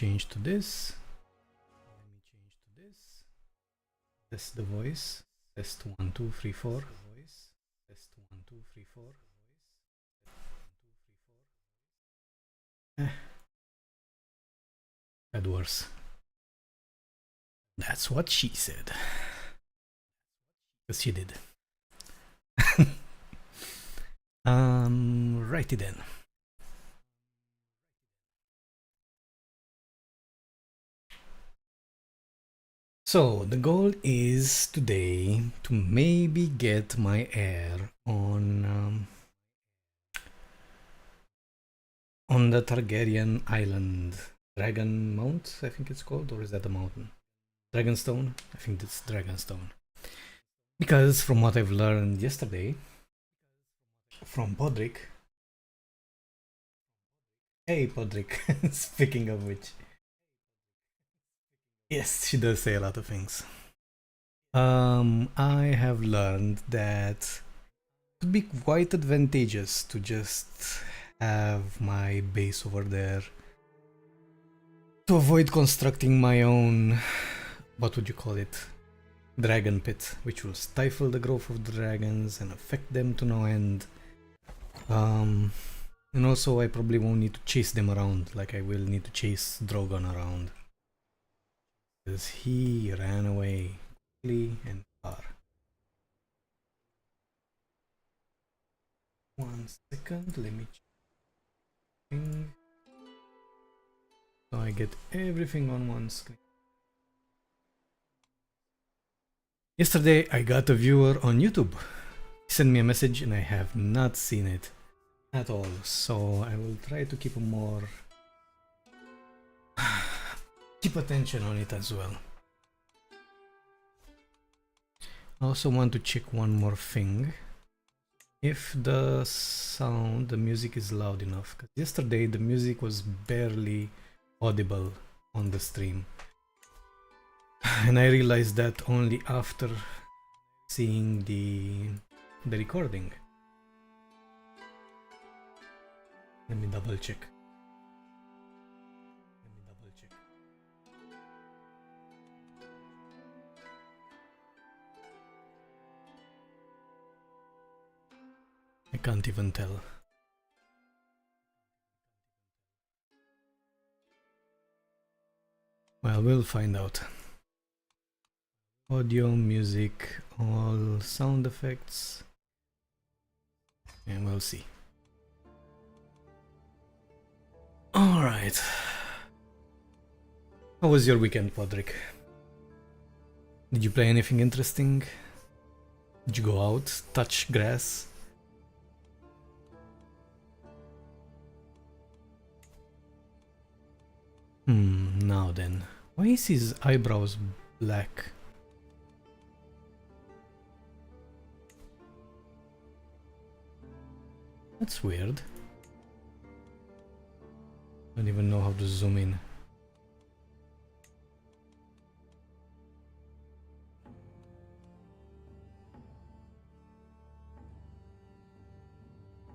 change to this. Test the voice. Test 1, 2, 3, 4. Test 1, 2, 3, 4. Had worse. That's what she said. Because she did. Righty then. So the goal is today to maybe get my heir on the Targaryen island, Dragon Mount, I think it's called, or is that a mountain? Dragonstone? I think it's Dragonstone. Because from what I've learned yesterday from Podrick. Hey Podrick, speaking of which. Yes, she does say a lot of things. I have learned that it would be quite advantageous to just have my base over there to avoid constructing my own, what would you call it, dragon pit, which will stifle the growth of the dragons and affect them to no end. And also I probably won't need to chase them around like I will need to chase Drogon around, because he ran away quickly and far. 1 second, let me check. So I get everything on one screen. Yesterday I got a viewer on YouTube. He sent me a message and I have not seen it at all, so I will try to keep a more keep attention on it as well. I also want to check one more thing, if the sound, the music is loud enough, because yesterday the music was barely audible on the stream, and I realized that only after seeing the recording. Let me double check. I can't even tell. Well, we'll find out. Audio, music, all sound effects, and we'll see. Alright. How was your weekend, Podrick? Did you play anything interesting? Did you go out, touch grass? Now then. Why is his eyebrows black? That's weird. I don't even know how to zoom in.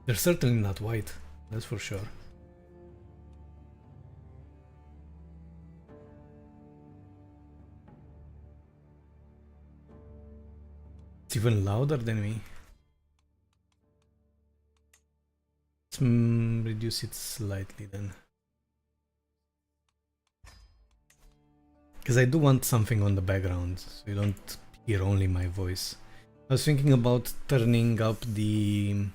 They're certainly not white, that's for sure. It's even louder than me. Let's reduce it slightly then. Because I do want something on the background, so you don't hear only my voice. I was thinking about turning up the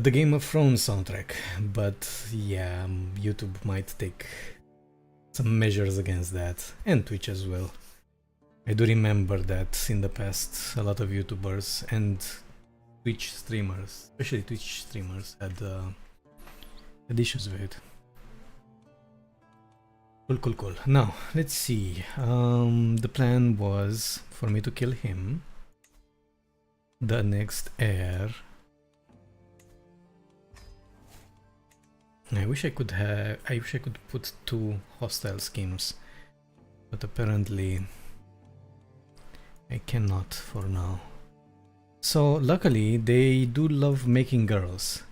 Game of Thrones soundtrack, but yeah, YouTube might take some measures against that, and Twitch as well. I do remember that in the past a lot of YouTubers and Twitch streamers, especially Twitch streamers, had issues with it. Cool. Now, let's see. The plan was for me to kill him. The next heir. I wish I could put 2 hostile schemes, but apparently I cannot for now. So luckily they do love making girls.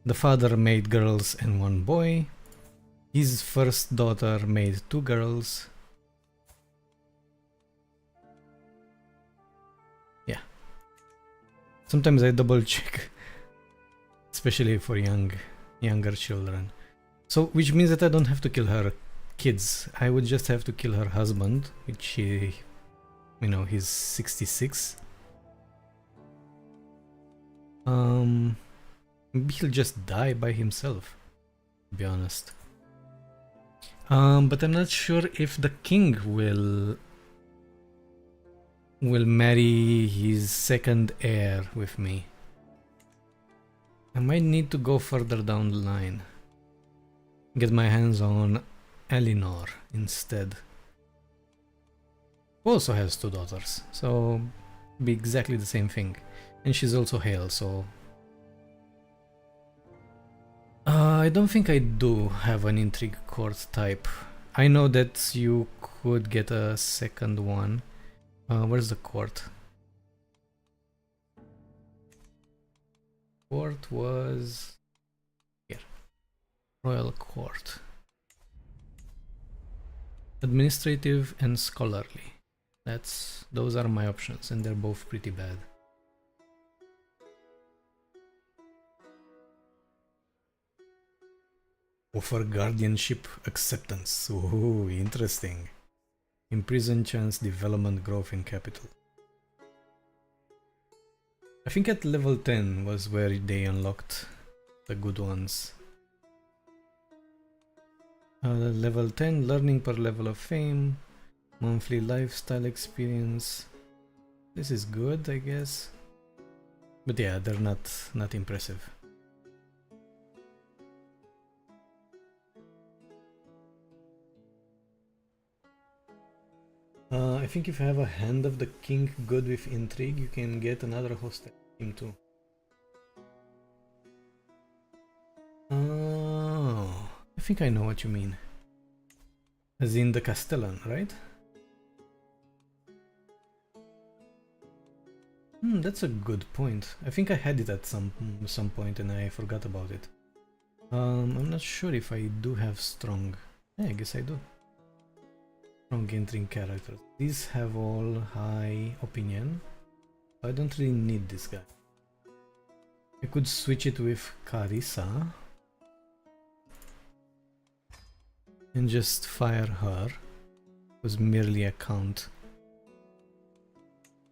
The father made girls and 1 boy. His first daughter made 2 girls. Yeah. Sometimes I double check, especially for younger children. So, which means that I don't have to kill her kids. I would just have to kill her husband, which he's 66. Maybe he'll just die by himself, to be honest. But I'm not sure if the king will marry his second heir with me. I might need to go further down the line. Get my hands on Elinor instead. Who also has 2 daughters, so be exactly the same thing. And she's also Hale, so... I don't think I do have an intrigue court type. I know that you could get a second one. Where's the court? Court was... here. Royal Court. Administrative and scholarly. Those are my options, and they're both pretty bad. Offer guardianship acceptance. Ooh, interesting. Imprison chance development growth in capital. I think at level 10 was where they unlocked the good ones. Level 10, learning per level of fame. Monthly lifestyle experience. This is good, I guess. But yeah, they're not impressive. I think if you have a Hand of the King good with intrigue, you can get another hostile team too. Oh, I think I know what you mean. As in the Castellan, right? That's a good point. I think I had it at some point and I forgot about it. I'm not sure if I do have strong. Yeah, I guess I do. Strong entering characters. These have all high opinion. I don't really need this guy. I could switch it with Carissa and just fire her. It was merely a count.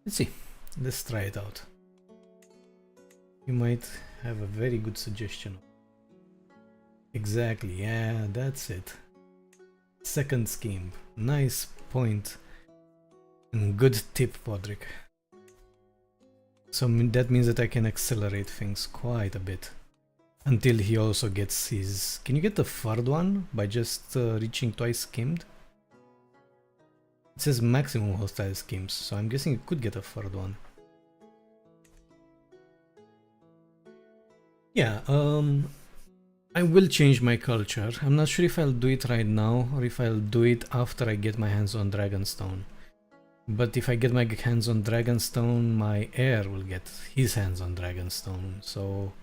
Let's see. Let's try it out. You might have a very good suggestion. Exactly, yeah, that's it. Second scheme. Nice point. And good tip, Podrick. So that means that I can accelerate things quite a bit. Until he also gets his... Can you get the third one by just reaching twice skimmed? It says maximum hostile schemes, so I'm guessing you could get a third one. Yeah, I will change my culture. I'm not sure if I'll do it right now or if I'll do it after I get my hands on Dragonstone. But if I get my hands on Dragonstone, my heir will get his hands on Dragonstone, so...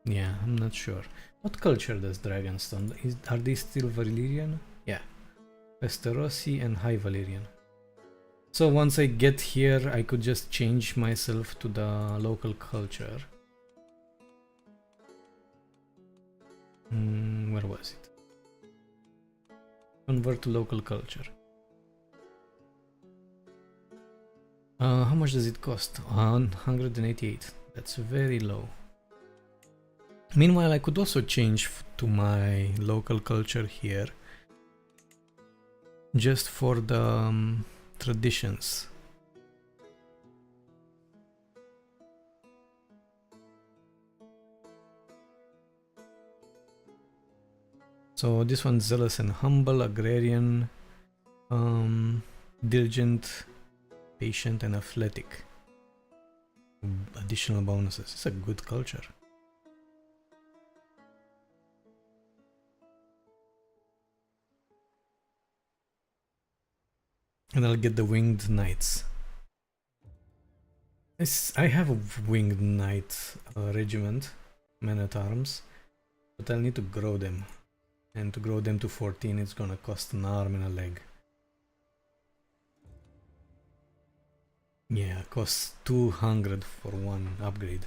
Yeah, I'm not sure. What culture does Dragonstone? Are they still Valyrian? Yeah. Westerosi and High Valyrian. So once I get here, I could just change myself to the local culture. Where was it? Convert to local culture. How much does it cost? 188. That's very low. Meanwhile, I could also change to my local culture here. Just for the traditions. So this one's zealous and humble, agrarian, diligent, patient and athletic. Additional bonuses. It's a good culture. And I'll get the winged knights. I have a winged knight regiment. men-at-arms, but I'll need to grow them. And to grow them to 14, it's gonna cost an arm and a leg. Yeah, costs 200 for one upgrade.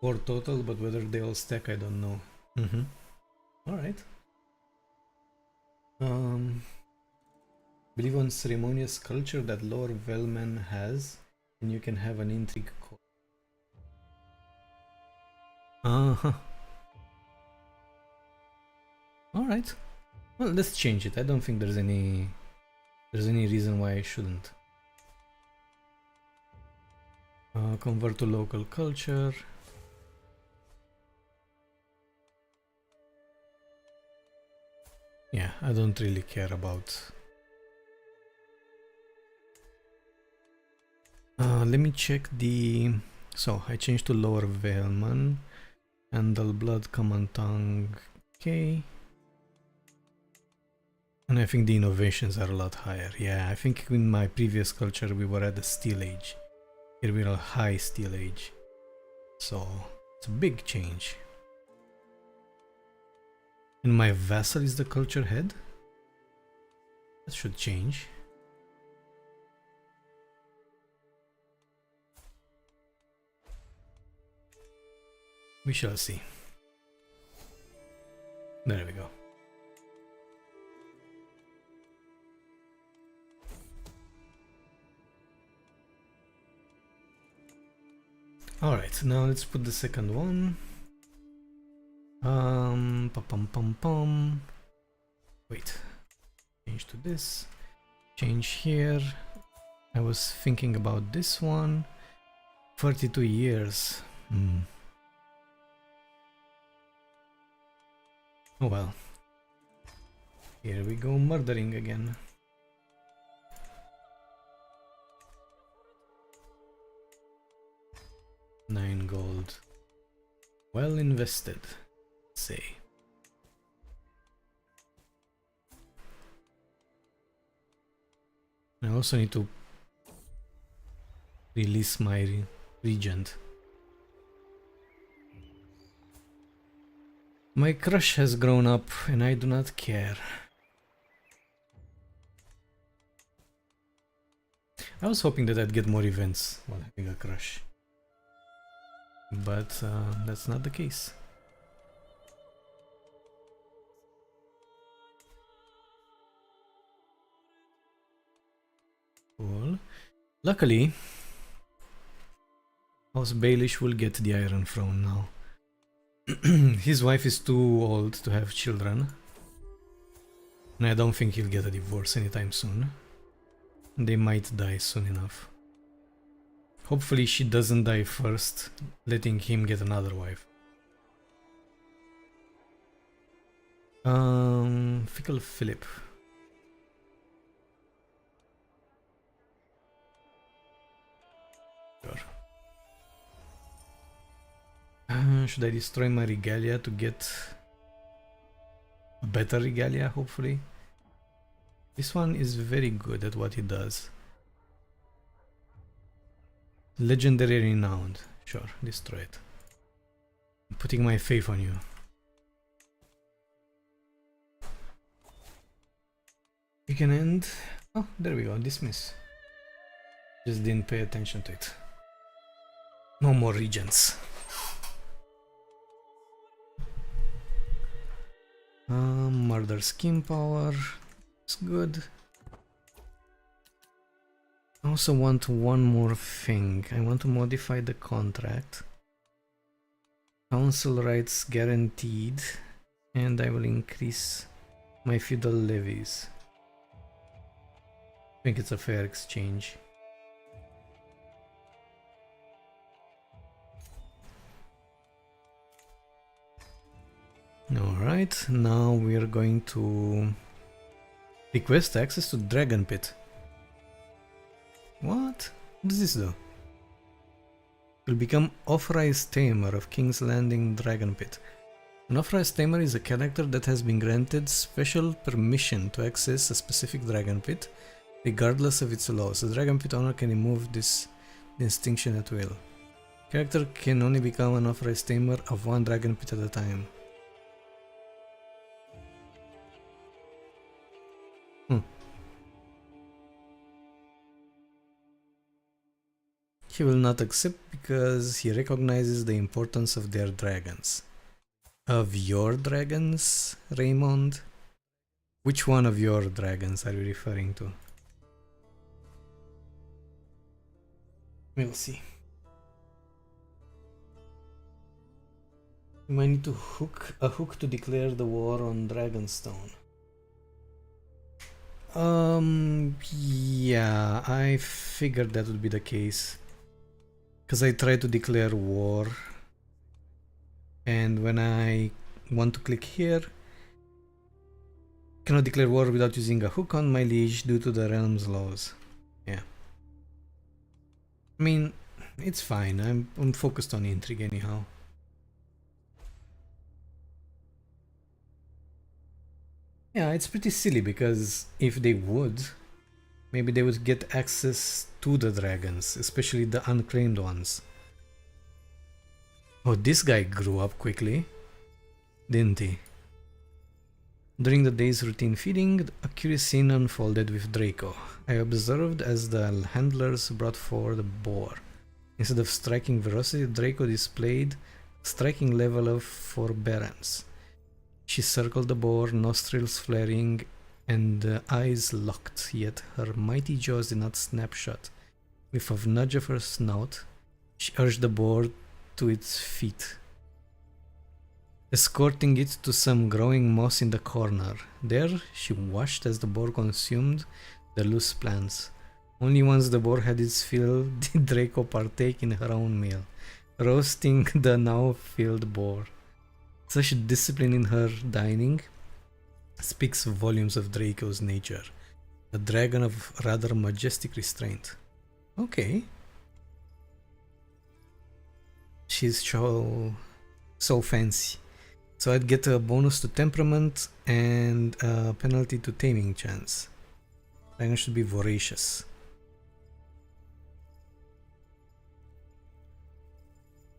Four total, but whether they all stack, I don't know. Alright. Believe on ceremonious culture that Lord Velman has, and you can have an intrigue code. Alright. Well, let's change it. I don't think there's any reason why I shouldn't. Convert to local culture. Yeah, I don't really care about. Let me check the. So I changed to Lower Valeman, Handle Blood, Common Tongue. Okay. And I think the innovations are a lot higher. Yeah, I think in my previous culture we were at the Steel Age. Here we're a high Steel Age. So it's a big change. And my vassal is the culture head? That should change. We shall see. There we go. Alright, now let's put the second one. Pum. Wait. Change to this. Change here. I was thinking about this one. 32 years. Oh well. Here we go, murdering again. $9 gold. Well invested, say. I also need to release my regent. My crush has grown up and I do not care. I was hoping that I'd get more events while having a crush. But that's not the case. Cool. Luckily, House Baelish will get the Iron Throne now. His wife is too old to have children. And I don't think he'll get a divorce anytime soon. They might die soon enough. Hopefully she doesn't die first, letting him get another wife. Fickle Philip. Sure. Should I destroy my regalia to get a better regalia, hopefully? This one is very good at what he does. Legendary renowned. Sure, destroy it. I'm putting my faith on you. We can end. Oh, there we go. Dismiss. Just didn't pay attention to it. No more regents. Murder skin power. It's good. I also want one more thing. I want to modify the contract. Council rights guaranteed. And I will increase my feudal levies. I think it's a fair exchange. Alright, now we are going to request access to Dragon Pit. What? What does this do? You'll become authorized tamer of King's Landing Dragon Pit. An authorized tamer is a character that has been granted special permission to access a specific dragon pit Regardless of its laws, the Dragon Pit owner can remove this distinction at will. Character can only become an authorized tamer of one Dragon Pit at a time. He will not accept because he recognizes the importance of their dragons. Of your dragons, Raymond? Which one of your dragons are you referring to? We'll see. You might need to hook to declare the war on Dragonstone. Yeah, I figured that would be the case. Because I tried to declare war, and when I want to click here, cannot declare war without using a hook on my liege due to the realm's laws. Yeah. I mean, it's fine. I'm focused on intrigue anyhow. Yeah, it's pretty silly because if they would, maybe they would get access to the dragons, especially the unclaimed ones. Oh, this guy grew up quickly, didn't he? During the day's routine feeding, a curious scene unfolded with Draco. I observed as the handlers brought forward the boar. Instead of striking ferocity, Draco displayed a striking level of forbearance. She circled the boar, nostrils flaring and eyes locked, yet her mighty jaws did not snap shut. With a nudge of her snout, she urged the boar to its feet, escorting it to some growing moss in the corner. There she watched as the boar consumed the loose plants. Only once the boar had its fill did Draco partake in her own meal, roasting the now filled boar. Such discipline in her dining speaks volumes of Draco's nature, a dragon of rather majestic restraint. Okay. She's so fancy. So I'd get a bonus to temperament and a penalty to taming chance. Dragon should be voracious.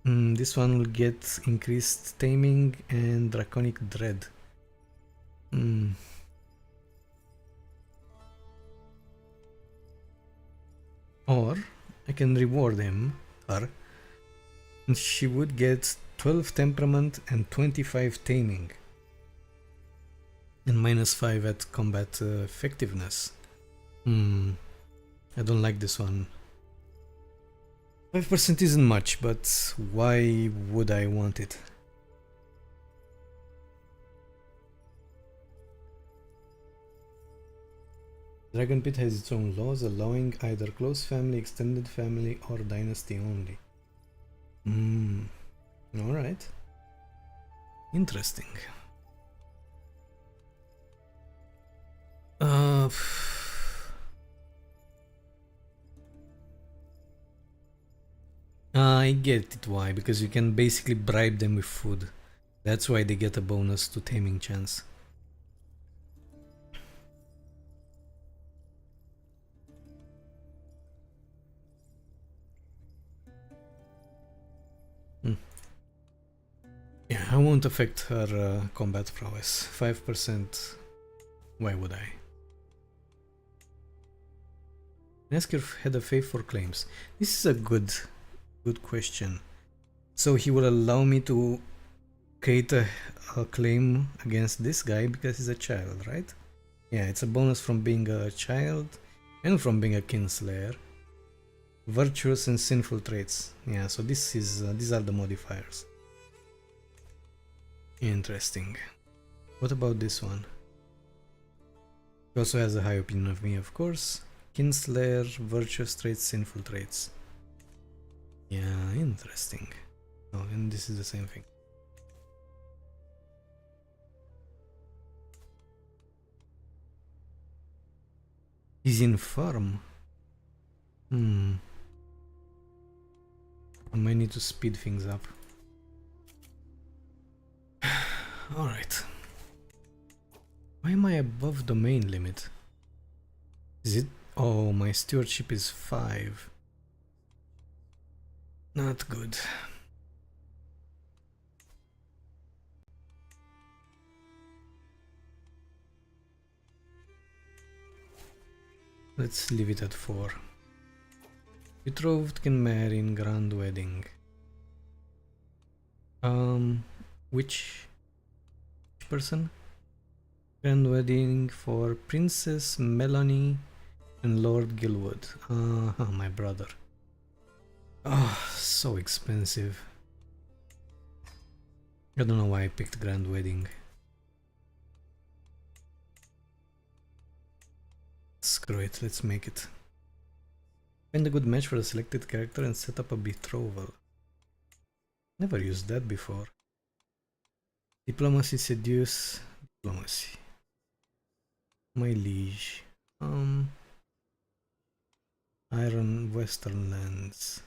This one will get increased taming and draconic dread. Or I can reward her, and she would get 12 temperament and 25 taming. And -5 at combat effectiveness. I don't like this one. 5% isn't much, but why would I want it? Dragon Pit has its own laws, allowing either close family, extended family, or dynasty only. Alright. Interesting. I get it why, because you can basically bribe them with food. That's why they get a bonus to taming chance. Yeah, I won't affect her combat prowess. 5%. Why would I? Ask your head of faith for claims. This is a good question. So he will allow me to create a claim against this guy because he's a child, right? Yeah, it's a bonus from being a child and from being a kinslayer. Virtuous and sinful traits. Yeah, so this is these are the modifiers. Interesting. What about this one? He also has a high opinion of me, of course. Kinslayer, virtuous traits, sinful traits. Yeah, interesting. Oh, and this is the same thing. He's infirm. I might need to speed things up. Alright. Why am I above domain limit? Is it... Oh, my stewardship is 5. Not good. Let's leave it at 4. Betrothed can marry in grand wedding. Which person? Grand wedding for Princess Melanie and Lord Gilwood. My brother. Oh, so expensive. I don't know why I picked grand wedding. Screw it, let's make it. Find a good match for a selected character and set up a betrothal. Never used that before. Diplomacy, seduce, diplomacy. My liege. Iron Western lands.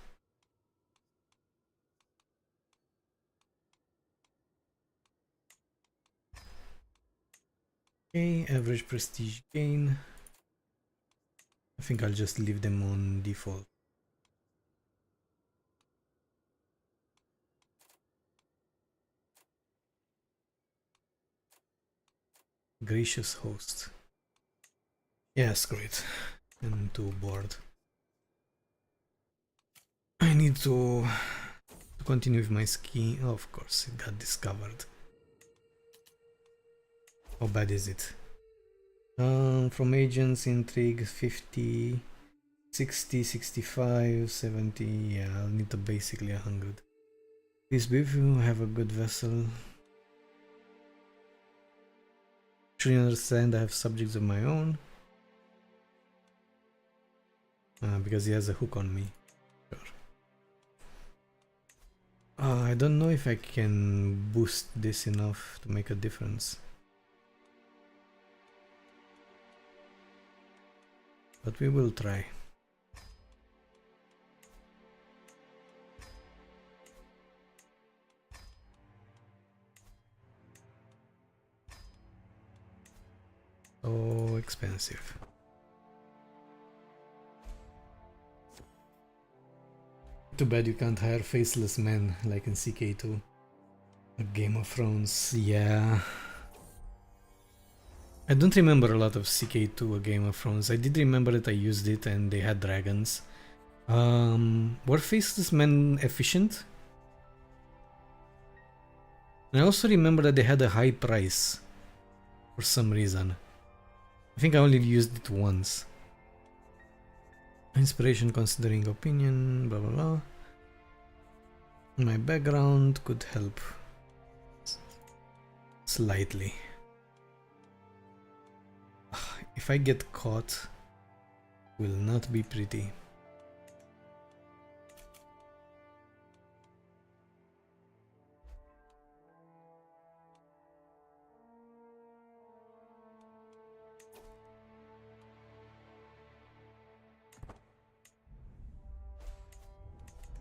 Okay, average prestige gain. I think I'll just leave them on default. Gracious host. Yeah, screw it. I'm too bored. I need to continue with my ski. Oh, of course, it got discovered. How bad is it? From agents, intrigue 50, 60, 65, 70. Yeah, I'll need to basically 100. Peace be with you, have a good vessel. Should you understand I have subjects of my own? Because he has a hook on me. Sure. I don't know if I can boost this enough to make a difference. But we will try. So expensive. Too bad you can't hire faceless men like in CK2. A Game of Thrones, yeah. I don't remember a lot of CK2 A Game of Thrones. I did remember that I used it and they had dragons. Were faceless men efficient? And I also remember that they had a high price for some reason. I think I only used it once. Inspiration considering opinion, blah blah blah. My background could help slightly. If I get caught, will not be pretty.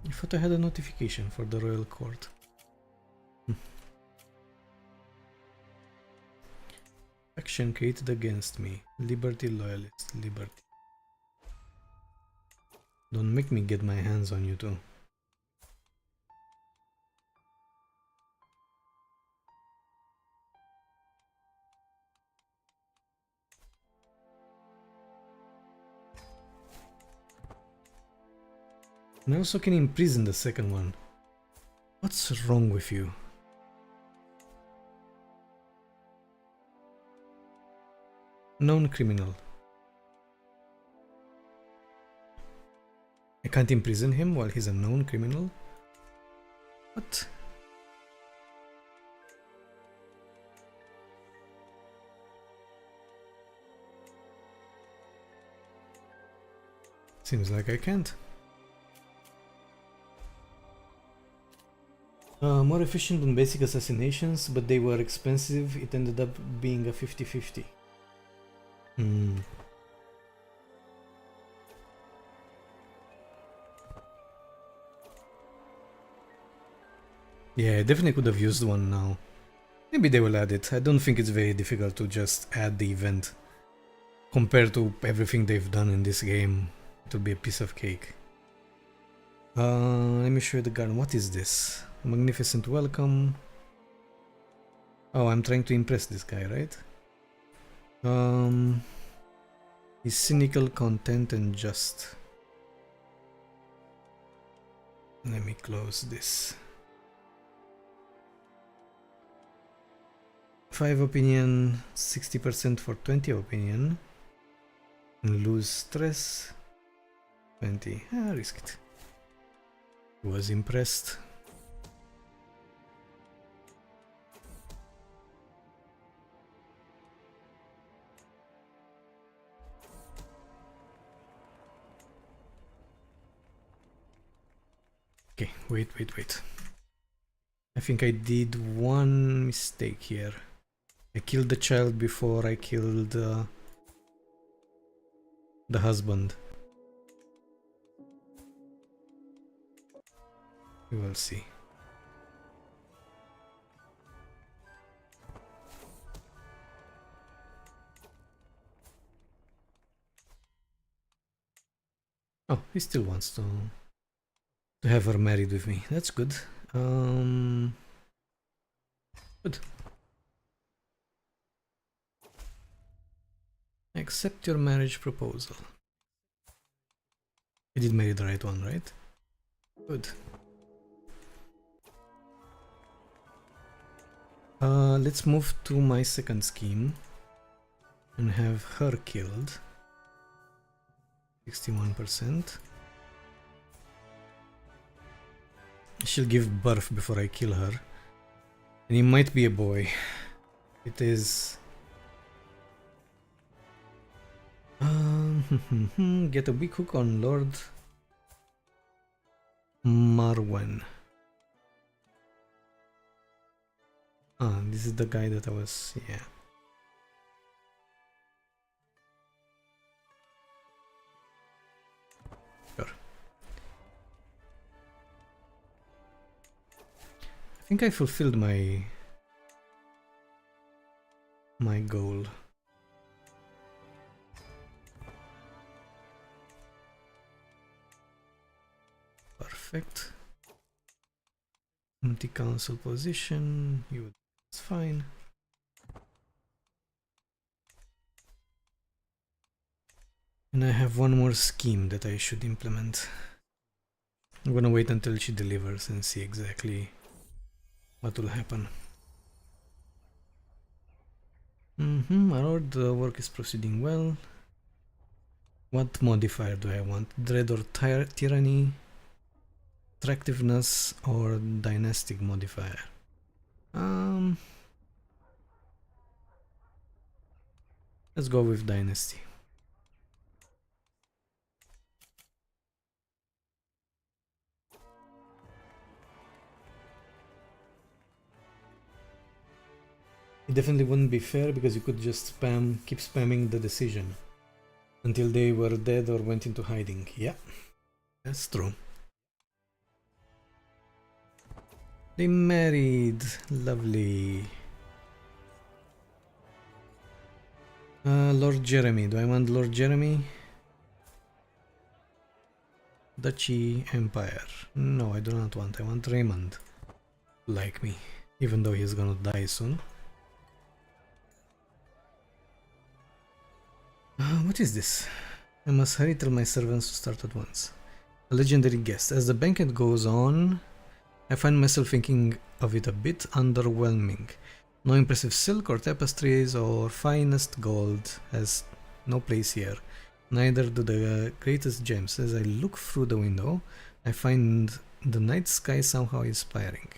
I thought I had a notification for the royal court. Action created against me. Liberty loyalist. Liberty. Don't make me get my hands on you too. And I also can imprison the second one. What's wrong with you? Known criminal. I can't imprison him while he's a known criminal? What? Seems like I can't. More efficient than basic assassinations, but they were expensive. It ended up being a 50-50. Yeah, I definitely could have used one now. Maybe they will add it. I don't think it's very difficult to just add the event. compared to everything they've done in this game, it will be a piece of cake. Let me show you the garden. What is this? Magnificent welcome. Oh, I'm trying to impress this guy, right? He's cynical, content, and just. Let me close this. 5 opinion, 60% for 20 opinion. And lose stress. 20. Risk it. He was impressed. Okay, wait. I think I did one mistake here. I killed the child before I killed the husband. We will see. Oh, he still wants to have her married with me. That's good. Good. Accept your marriage proposal. I did marry the right one, right? Good. Let's move to my second scheme and have her killed. 61%. She'll give birth before I kill her. And he might be a boy. It is... get a weak hook on Lord Marwen. This is the guy that I was... yeah. Sure. I think I fulfilled my goal. Perfect. Empty council position. It's fine. And I have one more scheme that I should implement. I'm gonna wait until she delivers and see exactly what will happen. My lord, the work is proceeding well. What modifier do I want? Dread or tyranny? Attractiveness or dynastic modifier? Let's go with dynasty. It definitely wouldn't be fair because you could just keep spamming the decision until they were dead or went into hiding. Yeah, that's true. They married. Lovely. Lord Jeremy. Do I want Lord Jeremy? Duchy Empire. No, I do not want. I want Raymond. Like me. Even though he's gonna die soon. What is this? I must hurry, tell my servants to start at once. A legendary guest. As the banquet goes on, I find myself thinking of it a bit underwhelming. No impressive silk or tapestries or finest gold has no place here. Neither do the greatest gems. As I look through the window, I find the night sky somehow inspiring.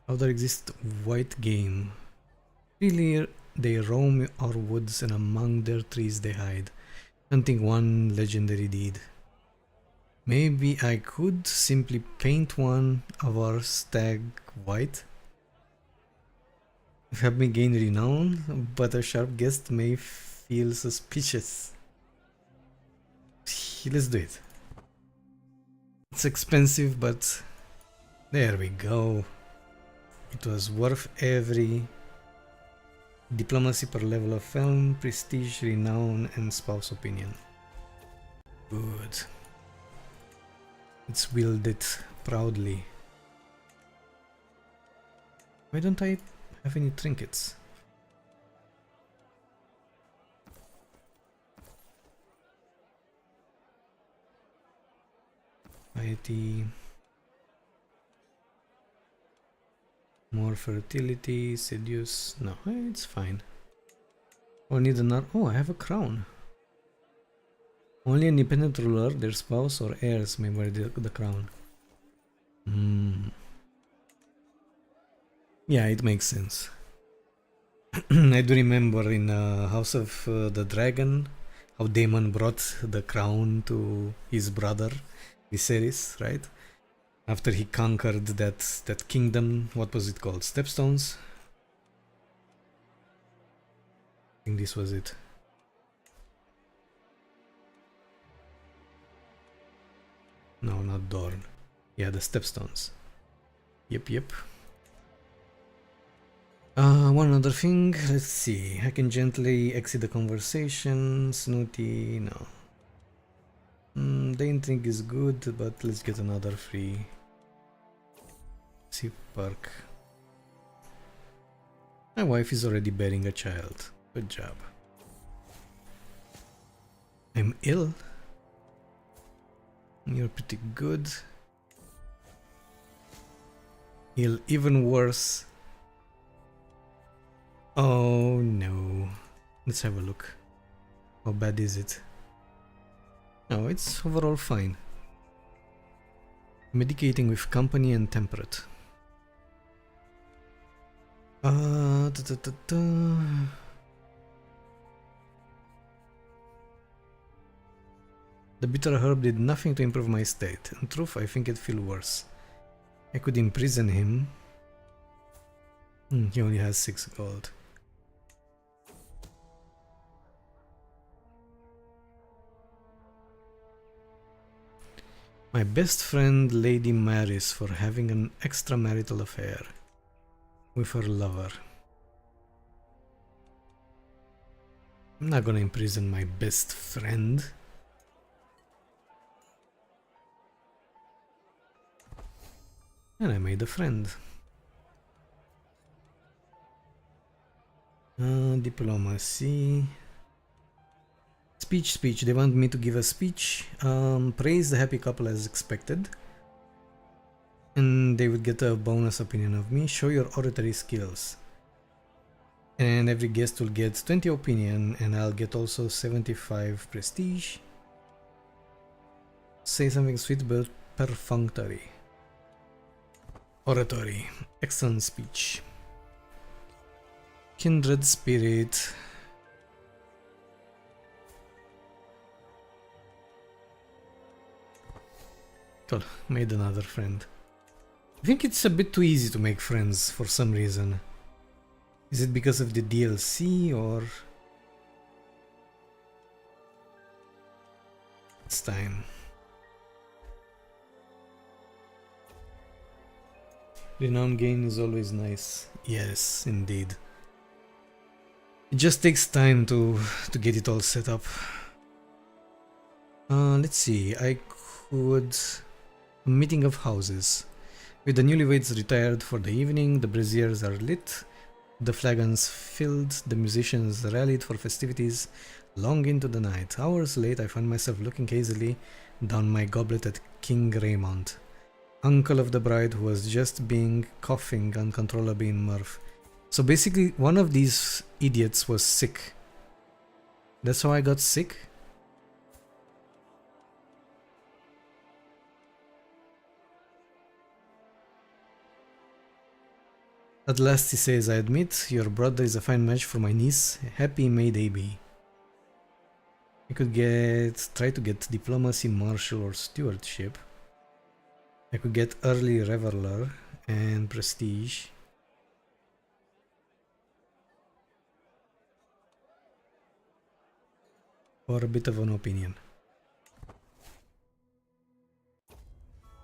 How there exists white game. Really, they roam our woods and among their trees they hide, hunting one legendary deed. Maybe I could simply paint one of our stag white. Help me gain renown, but a sharp guest may feel suspicious. Let's do it. It's expensive, but there we go. It was worth every Diplomacy per level of film, prestige, renown, and spouse opinion. Good. Let's wield it proudly. Why don't I have any trinkets? Piety. More fertility, seduce. No, it's fine. Oh, need another. Oh, I have a crown. Only an independent ruler, their spouse, or heirs may wear the crown. Yeah, it makes sense. I do remember in House of the Dragon how Daemon brought the crown to his brother Viserys, right? After he conquered that kingdom. What was it called? Stepstones? I think this was it. No, not Dorne. Yeah, the Stepstones. Yep. One other thing, let's see. I can gently exit the conversation. Snooty, no. The intrigue is good, but let's get another free. See park. My wife is already bearing a child. Good job. I'm ill. You're pretty good. Ill, even worse. Oh no. Let's have a look. How bad is it? No, it's overall fine. Medicating with company and temperate. The bitter herb did nothing to improve my state. In truth, I think it feels worse. I could imprison him. He only has 6 gold. My best friend Lady Maris for having an extramarital affair with her lover. I'm not gonna imprison my best friend. And I made a friend. Diplomacy. Speech. They want me to give a speech. Praise the happy couple as expected. And they would get a bonus opinion of me. Show your oratory skills. And every guest will get 20 opinion, and I'll get also 75 prestige. Say something sweet but perfunctory. Oratory. Excellent speech. Kindred spirit. Cool, made another friend. I think it's a bit too easy to make friends for some reason. Is it because of the DLC or... It's time. Renown gain is always nice. Yes, indeed. It just takes time to get it all set up. Let's see, I could... A meeting of houses. With the newlyweds retired for the evening, the braziers are lit, the flagons filled, the musicians rallied for festivities long into the night. Hours late, I found myself looking hazily down my goblet at King Raymond, uncle of the bride who was just being coughing uncontrollably in mirth. So basically, one of these idiots was sick. That's how I got sick? At last he says, I admit, your brother is a fine match for my niece. Happy May Day be. I could try to get diplomacy, martial or stewardship. I could get early reveler and prestige. Or a bit of an opinion.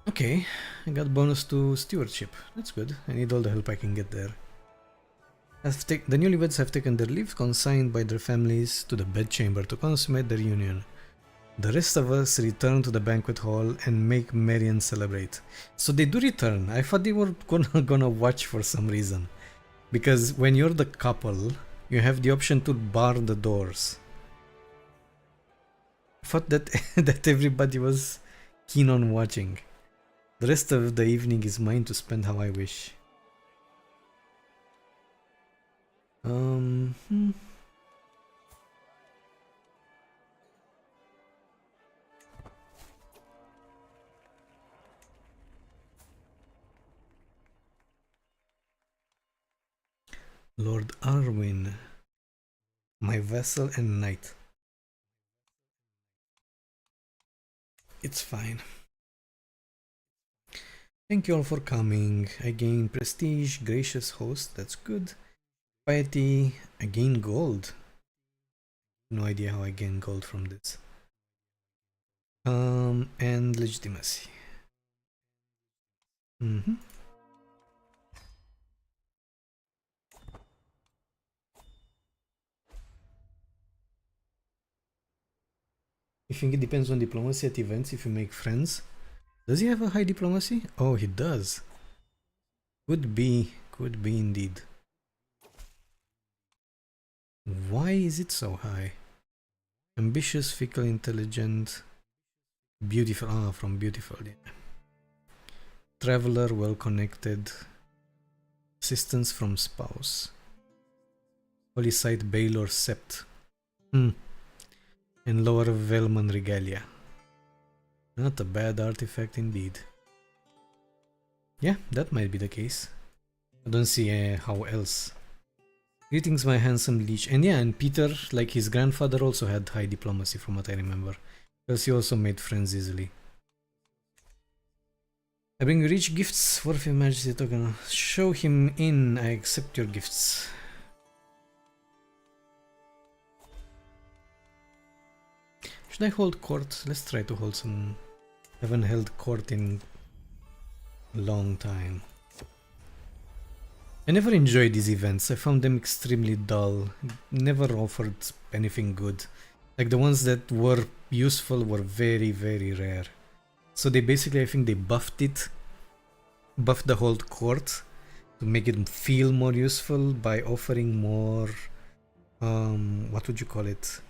Okay, I got bonus to stewardship. That's good. I need all the help I can get there. The newlyweds have taken their leave, consigned by their families to the bedchamber to consummate their union. The rest of us return to the banquet hall and make merry and celebrate. So they do return. I thought they were gonna watch for some reason. Because when you're the couple, you have the option to bar the doors. I thought that, that everybody was keen on watching. The rest of the evening is mine to spend how I wish. Lord Arwyn, my vassal and knight. It's fine. Thank you all for coming. I gain prestige, gracious host, that's good. Piety, I gain gold. No idea how I gain gold from this. And legitimacy. I think it depends on diplomacy at events if you make friends. Does he have a high diplomacy? Oh, he does. Could be indeed. Why is it so high? Ambitious, fickle, intelligent, beautiful. Ah, from beautiful, yeah. Traveler, well connected. Assistance from spouse. Holy site, Baelor Sept. And lower Velman Regalia. Not a bad artifact indeed. Yeah, that might be the case. I don't see how else. Greetings, my handsome leech. And yeah, and Petyr, like his grandfather, also had high diplomacy from what I remember. Because he also made friends easily. I bring rich gifts for Your Majesty token. Show him in. I accept your gifts. Should I hold court? Let's try to hold some. Haven't held court in a long time. I never enjoyed these events. I found them extremely dull. Never offered anything good. Like the ones that were useful were very, very rare. So they basically, I think they buffed it. Buffed the whole court to make it feel more useful by offering more, what would you call it?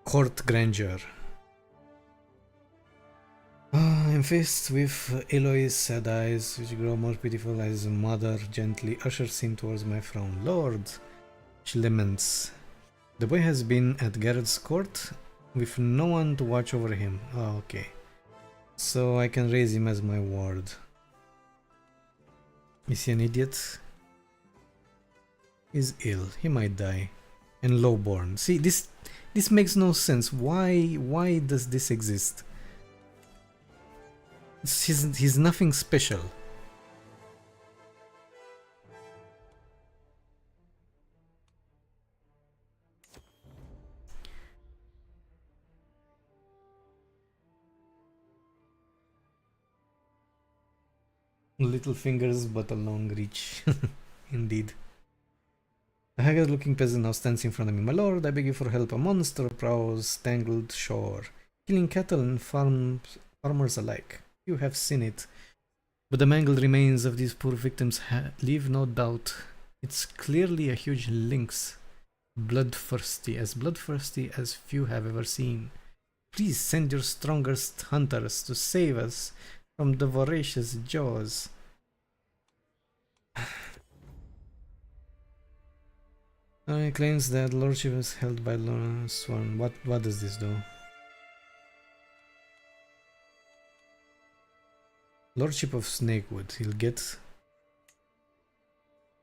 Court grandeur. I'm faced with Eloy's sad eyes, which grow more pitiful as a mother gently ushers him towards my throne. Lord, she laments. The boy has been at Garrett's court with no one to watch over him. Oh, okay. So I can raise him as my ward. Is he an idiot? He's ill. He might die. And lowborn. See, this makes no sense. Why does this exist? He's nothing special. Little fingers but a long reach. Indeed. A haggard looking peasant now stands in front of me. My lord, I beg you for help. A monster prowls tangled shore, killing cattle and farmers alike. You have seen it. But the mangled remains of these poor victims leave no doubt. It's clearly a huge lynx. Bloodthirsty as few have ever seen. Please send your strongest hunters to save us from the voracious jaws. Claims that lordship is held by Sworn. What does this do? Lordship of Snakewood. He'll get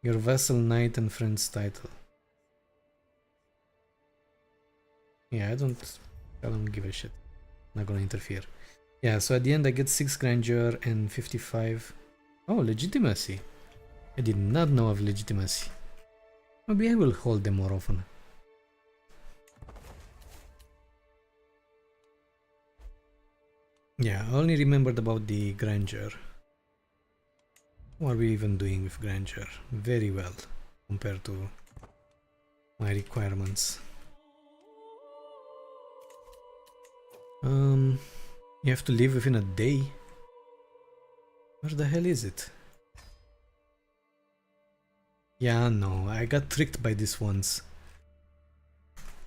your vassal, knight, and friend's title. Yeah, I don't give a shit. Not gonna interfere. Yeah, so at the end I get 6 grandeur and 55. Oh, legitimacy. I did not know of legitimacy. Maybe I will hold them more often. Yeah, I only remembered about the grandeur. What are we even doing with grandeur? Very well. compared to my requirements. You have to leave within a day. Where the hell is it? Yeah, no, I got tricked by this once.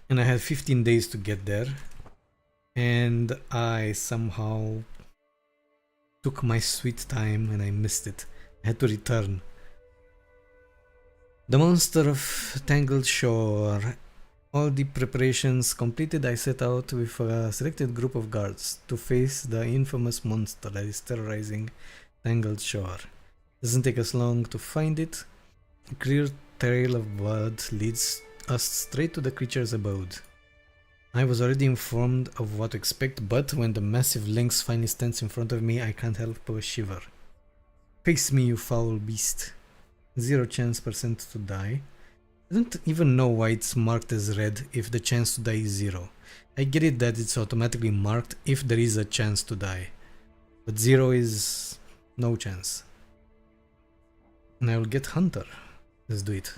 And I had 15 days to get there. And I somehow took my sweet time and I missed it. I had to return. The monster of Tangled Shore. All the preparations completed, I set out with a selected group of guards to face the infamous monster that is terrorizing Tangled Shore. Doesn't take us long to find it. A clear trail of blood leads us straight to the creature's abode. I was already informed of what to expect, but when the massive lynx finally stands in front of me, I can't help but shiver. Face me, you foul beast. 0% to die. I don't even know why it's marked as red if the chance to die is 0. I get it that it's automatically marked if there is a chance to die. But 0 is no chance. And I will get Hunter. Let's do it.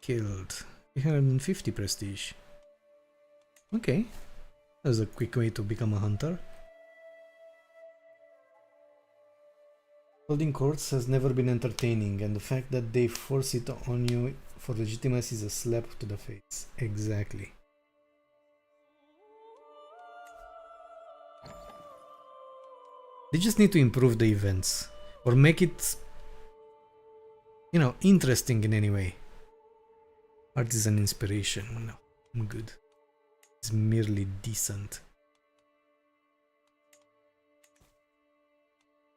Killed. 350 prestige. Okay. That's a quick way to become a hunter. Holding courts has never been entertaining, and the fact that they force it on you for legitimacy is a slap to the face. Exactly. They just need to improve the events, or make it, you know, interesting in any way. Art is an inspiration. No, I'm good. It's merely decent.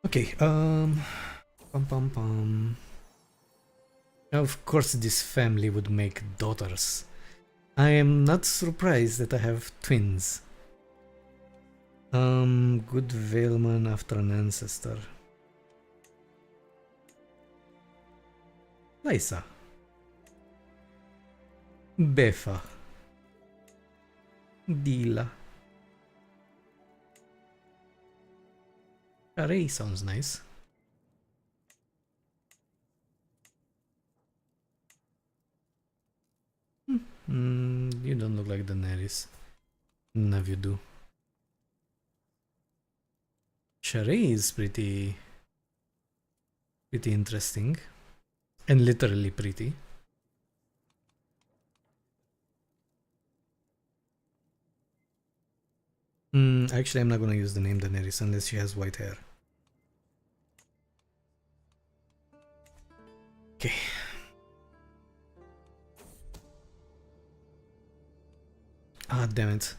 Okay, Of course this family would make daughters. I am not surprised that I have twins. Good Valeman after an ancestor. Lysa. Befa. Dila. Array sounds nice. You don't look like Daenerys. None of you do. Sharay is pretty interesting. And literally pretty. Actually, I'm not gonna use the name Daenerys unless she has white hair. Okay. Ah, damn it.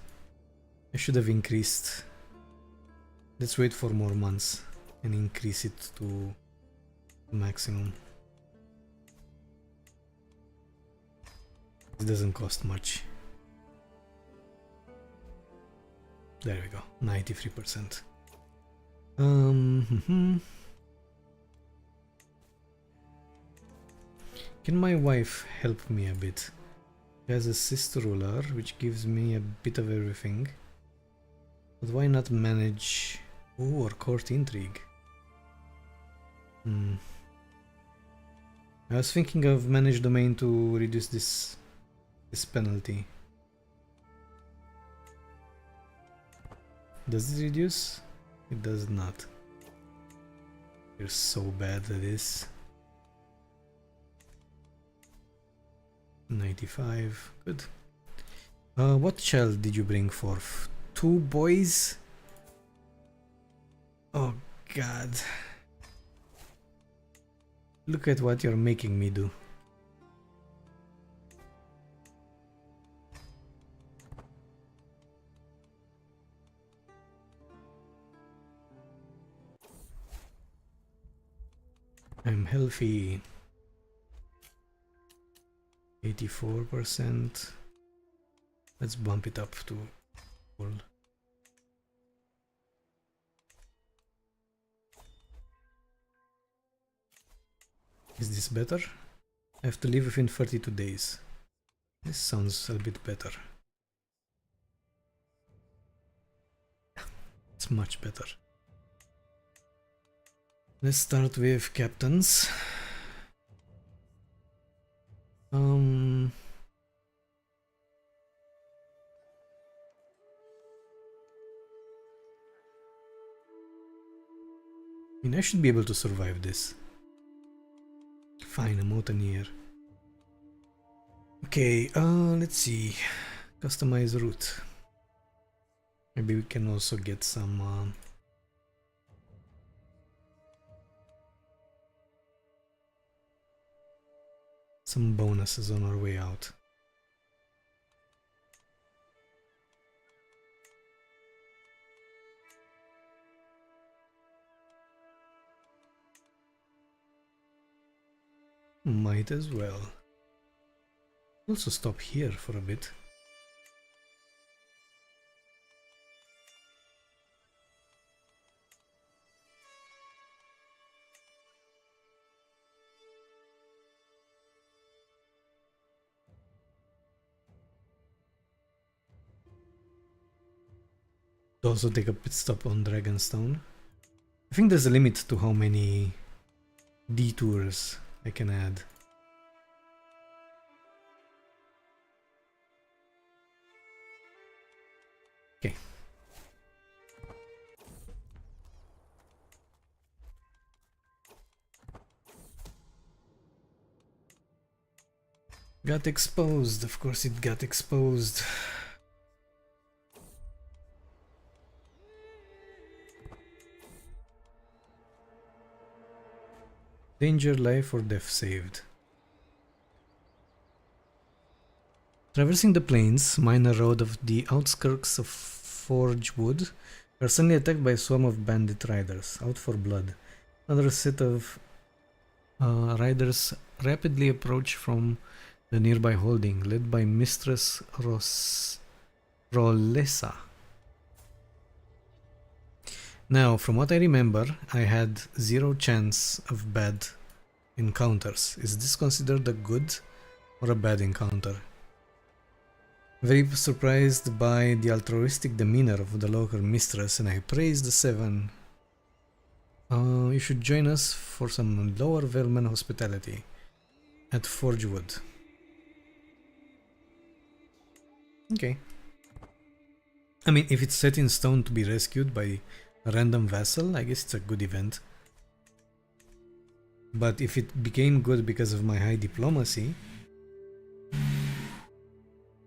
I should have increased. Let's wait for more months and increase it to maximum. It doesn't cost much. There we go, 93%. Can my wife help me a bit? She has a sister ruler, which gives me a bit of everything. But why not manage... Oh, or court intrigue. I was thinking of manage domain to reduce this penalty. Does it reduce? It does not. You're so bad at this. 95, good. What child did you bring forth? 2 boys? Oh god. Look at what you're making me do. I'm healthy. 84%. Let's bump it up to full. Is this better? I have to leave within 32 days. This sounds a bit better. It's much better. Let's start with captains. Um, I mean, I should be able to survive this. Fine, a mountaineer. Okay, let's see. Customize route. Maybe we can also get some bonuses on our way out. Might as well. Also stop here for a bit. Also take a pit stop on Dragonstone. I think there's a limit to how many detours I can add. Okay. Got exposed, of course it got exposed. Danger, life or death saved. Traversing the plains, minor road of the outskirts of Forgewood, are suddenly attacked by a swarm of bandit riders, out for blood. Another set of riders rapidly approach from the nearby holding, led by Mistress Rolessa. Now, from what I remember, I had 0 chance of bad encounters. Is this considered a good or a bad encounter? Very surprised by the altruistic demeanor of the local mistress, and I praise the 7. You should join us for some lower Vermin hospitality at Forgewood. Okay. I mean, if it's set in stone to be rescued by a random vassal, I guess it's a good event. But if it became good because of my high diplomacy,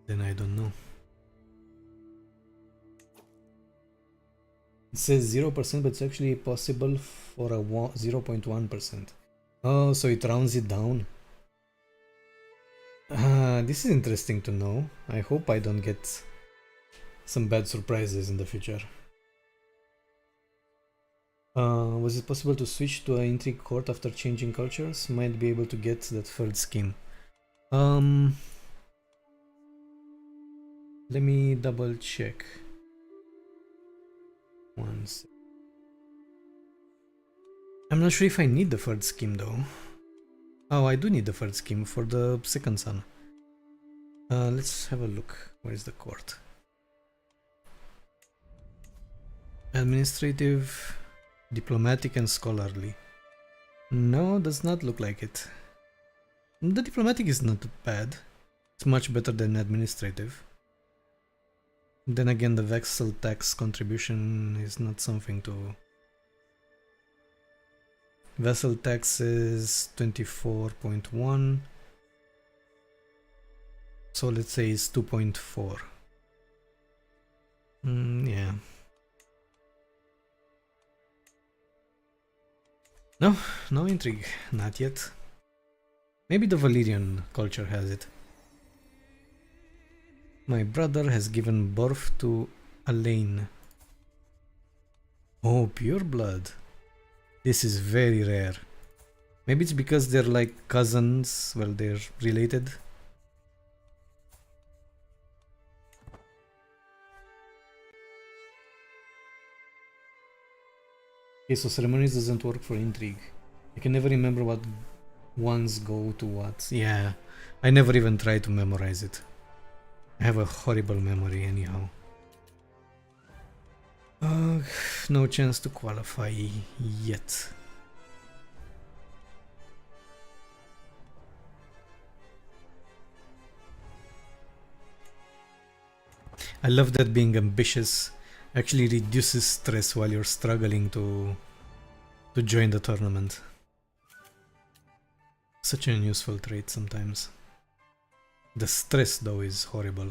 then I don't know. It says 0%, but it's actually possible for a 0.1%. Oh, so it rounds it down. This is interesting to know. I hope I don't get some bad surprises in the future. Was it possible to switch to an intrigue court after changing cultures? Might be able to get that third skin. Let me double check. Once. I'm not sure if I need the third scheme though. Oh, I do need the third scheme for the second son. Let's have a look. Where is the court? Administrative, diplomatic and scholarly. No, does not look like it. The diplomatic is not bad. It's much better than administrative. Then again, the vassal tax contribution is not something to... Vassal tax is 24.1. So let's say it's 2.4. Yeah. No, no intrigue. Not yet. Maybe the Valyrian culture has it. My brother has given birth to Elaine. Oh, pure blood. This is very rare. Maybe it's because they're like cousins. Well, they're related. Okay, so ceremonies doesn't work for intrigue. I can never remember what ones go to what. Yeah, I never even tried to memorize it. I have a horrible memory anyhow. No chance to qualify yet. I love that being ambitious actually reduces stress while you're struggling to join the tournament. Such an useful trait sometimes. The stress though is horrible.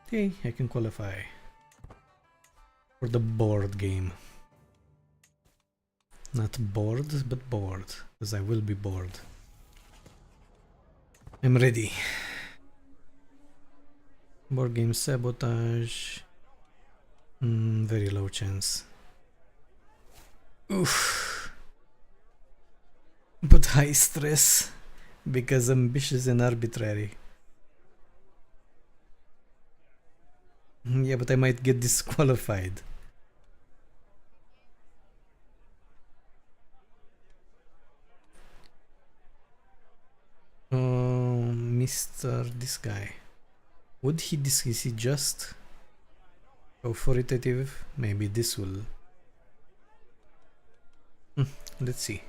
Okay, I can qualify for the board game. Not bored, but bored, because I will be bored. I'm ready. Board game sabotage. Very low chance. Oof. But high stress, because ambitious and arbitrary. Yeah, but I might get disqualified. Mr. This guy. Would he is he just authoritative? Maybe this will. Let's see.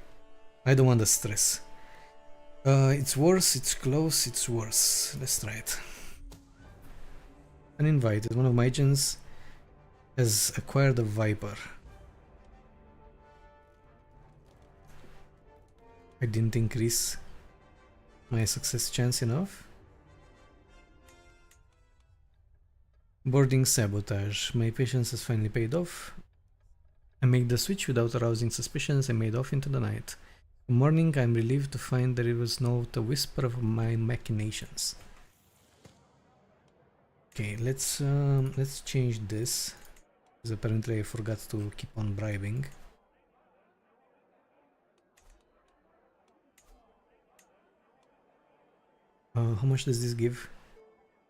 I don't want the stress. It's worse, it's close, it's worse. Let's try it. Uninvited. One of my agents has acquired a viper. I didn't increase my success chance enough. Boarding sabotage. My patience has finally paid off. I make the switch without arousing suspicions and made off into the night. In the morning, I'm relieved to find there was not a whisper of my machinations. Okay, let's change this, because apparently I forgot to keep on bribing. How much does this give?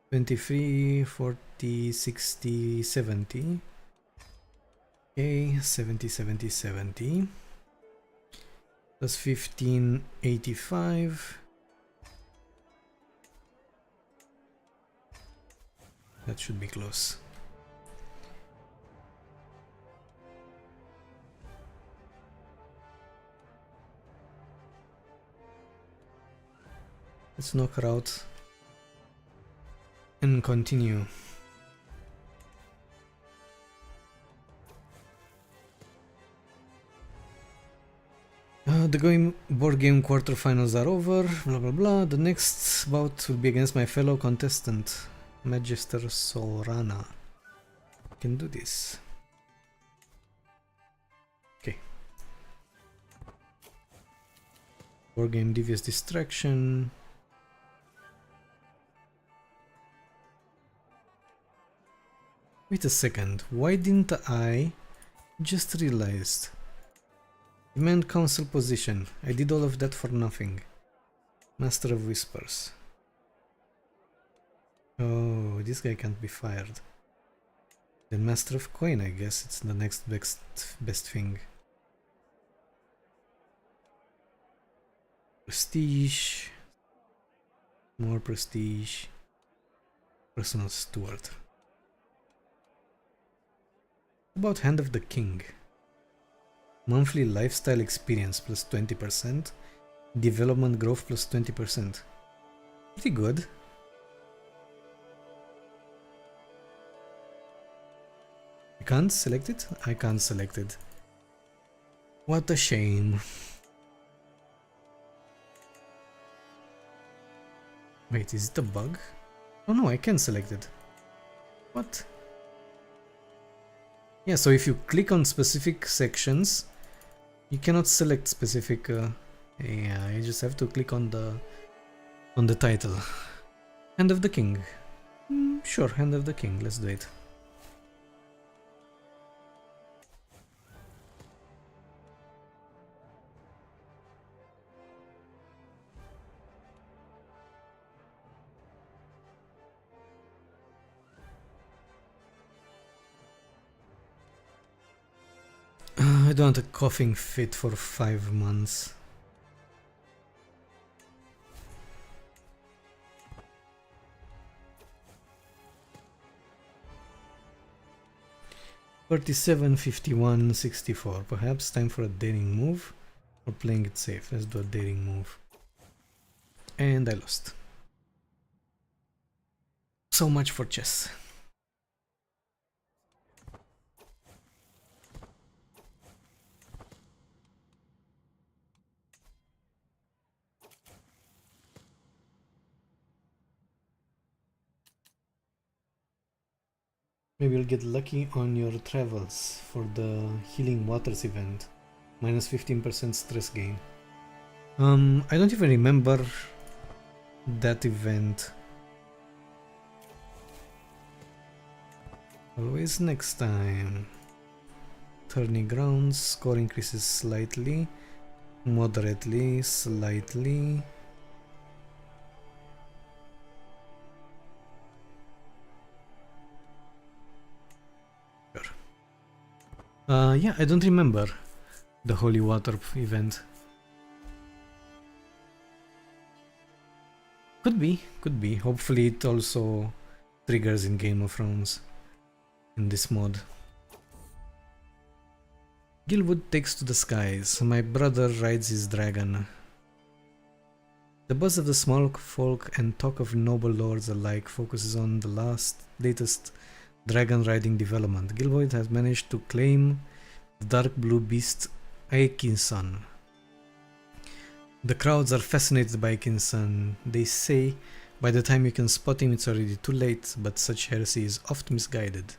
23, 40, 60, 70. Okay, 70, 70, 70. Plus 15, 85. That should be close. Let's knock her out and continue. The board game quarterfinals are over, blah blah blah. The next bout will be against my fellow contestant, Magister Solrana. I can do this. Okay. Board game devious distraction. Wait a second, why didn't I just realized? Demand council position. I did all of that for nothing. Master of Whispers. Oh, this guy can't be fired. Then Master of Coin, I guess it's the next best thing. Prestige. More prestige. Personal steward. About Hand of the King. Monthly lifestyle experience plus 20%. Development growth plus 20%. Pretty good. I can't select it? I can't select it. What a shame. Wait, is it a bug? Oh no, I can select it. What? Yeah, so if you click on specific sections, you cannot select specific. Yeah, you just have to click on the title. Hand of the King. Sure, Hand of the King. Let's do it. I don't want a coughing fit for 5 months. 37, 51, 64. Perhaps time for a daring move or playing it safe. Let's do a daring move. And I lost. So much for chess. Maybe you'll get lucky on your travels for the Healing Waters event. Minus 15% stress gain. I don't even remember that event. Always next time. Turning grounds, score increases slightly, moderately, slightly. Sure. Yeah, I don't remember the Holy Water event. Could be. Hopefully it also triggers in Game of Thrones in this mod. Gilwood takes to the skies. My brother rides his dragon. The buzz of the small folk and talk of noble lords alike focuses on the latest dragon riding development. Gilwood has managed to claim the dark blue beast Aikinson. The crowds are fascinated by Aikinson. They say by the time you can spot him it's already too late, but such heresy is oft misguided.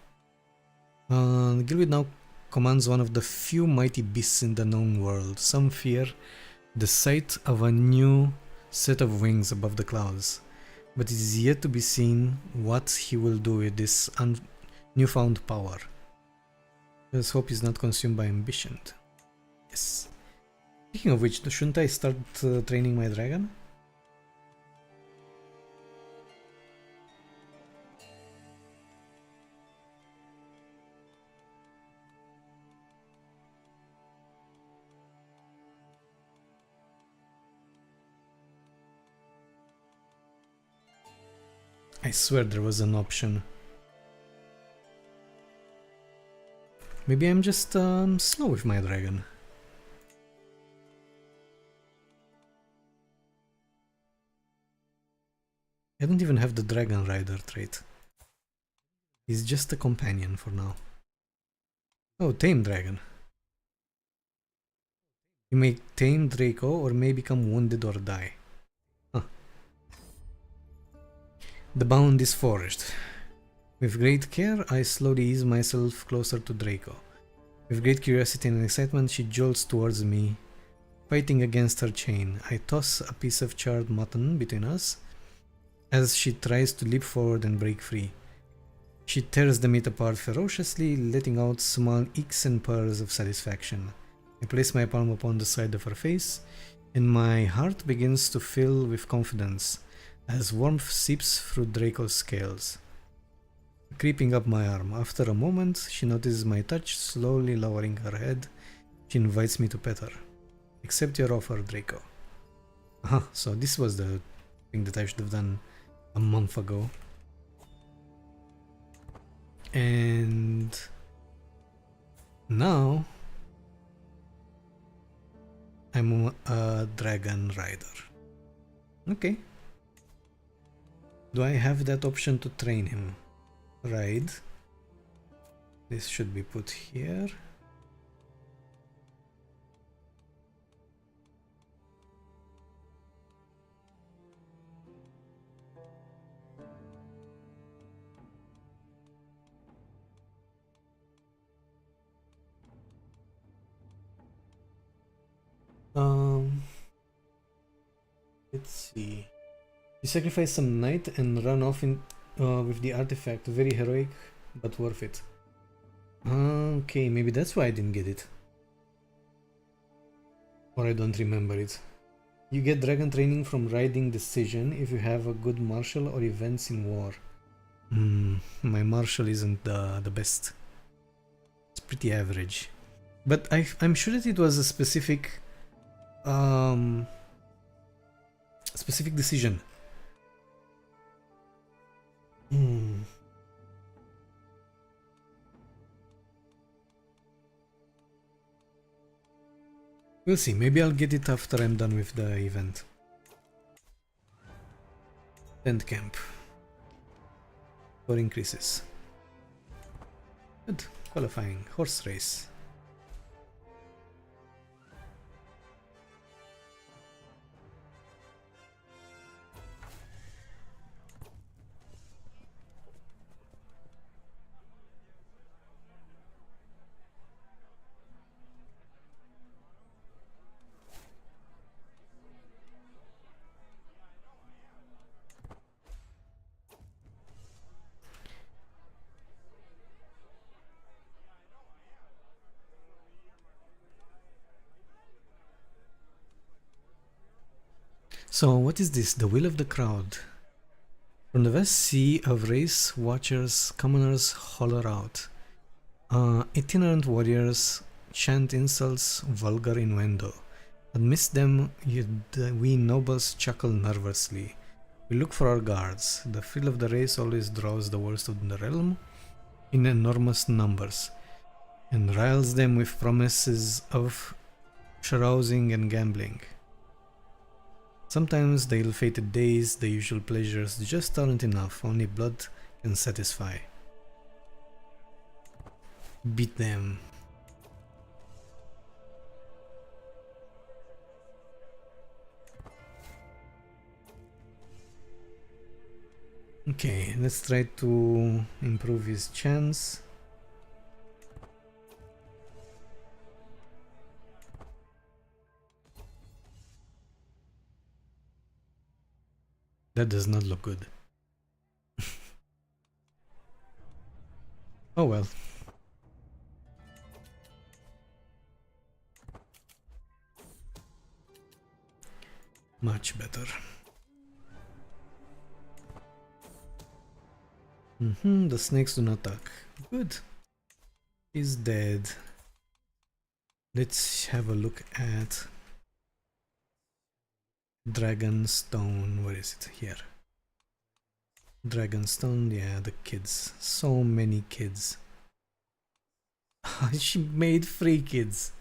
Gilwood now commands one of the few mighty beasts in the known world. Some fear the sight of a new set of wings above the clouds, but it is yet to be seen what he will do with this newfound power. Let's hope he's not consumed by ambition. Yes. Speaking of which, shouldn't I start training my dragon? I swear there was an option. Maybe I'm just slow with my dragon. I don't even have the Dragon Rider trait. He's just a companion for now. Oh, Tame Dragon. You may tame Draco or may become wounded or die. Huh. The bound is forged. With great care, I slowly ease myself closer to Draco. With great curiosity and excitement, she jolts towards me, fighting against her chain. I toss a piece of charred mutton between us as she tries to leap forward and break free. She tears the meat apart ferociously, letting out small eeks and purrs of satisfaction. I place my palm upon the side of her face, and my heart begins to fill with confidence as warmth seeps through Draco's scales, creeping up my arm. After a moment, she notices my touch, slowly lowering her head. She invites me to pet her. Accept your offer, Draco. Aha, so this was the thing that I should have done a month ago. And now I'm a dragon rider. Okay. Do I have that option to train him? Ride. This should be put here. Let's see. You sacrifice some knight and run off with the artifact. Very heroic, but worth it. Okay, maybe that's why I didn't get it. Or I don't remember it. You get dragon training from riding decision if you have a good martial or events in war. My martial isn't the best. It's pretty average. But I'm sure that it was a specific decision. We'll see, maybe I'll get it after I'm done with the event. Tent camp. 4 increases. Good. Qualifying. Horse race. So, what is this? The will of the crowd. From the vast sea of race watchers, commoners holler out. Itinerant warriors chant insults, vulgar innuendo. Amidst them, we nobles chuckle nervously. We look for our guards. The thrill of the race always draws the worst of the realm in enormous numbers, and riles them with promises of carousing and gambling. Sometimes the ill-fated days, the usual pleasures just aren't enough, only blood can satisfy. Beat them. Okay, let's try to improve his chance. That does not look good. Oh well. Much better. The snakes do not attack. Good. He's dead. Let's have a look at Dragonstone. Where is it? Here. Dragonstone, yeah, the kids. So many kids. She made 3 kids.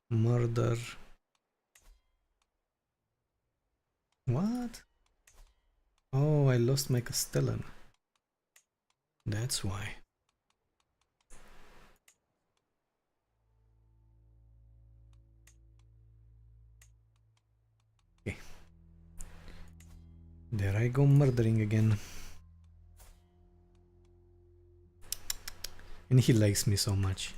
Murder. What? Oh, I lost my Castellan. That's why. Okay. There I go murdering again. And he likes me so much.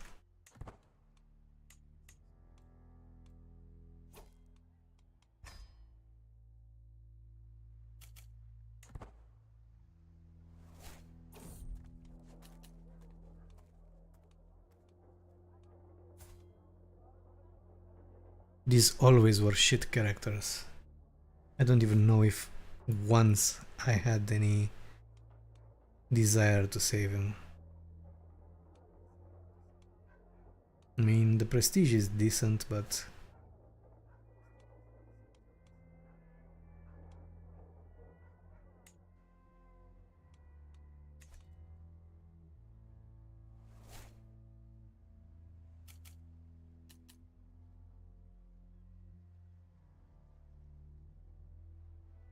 These always were shit characters. I don't even know if once I had any desire to save him. I mean, the prestige is decent, but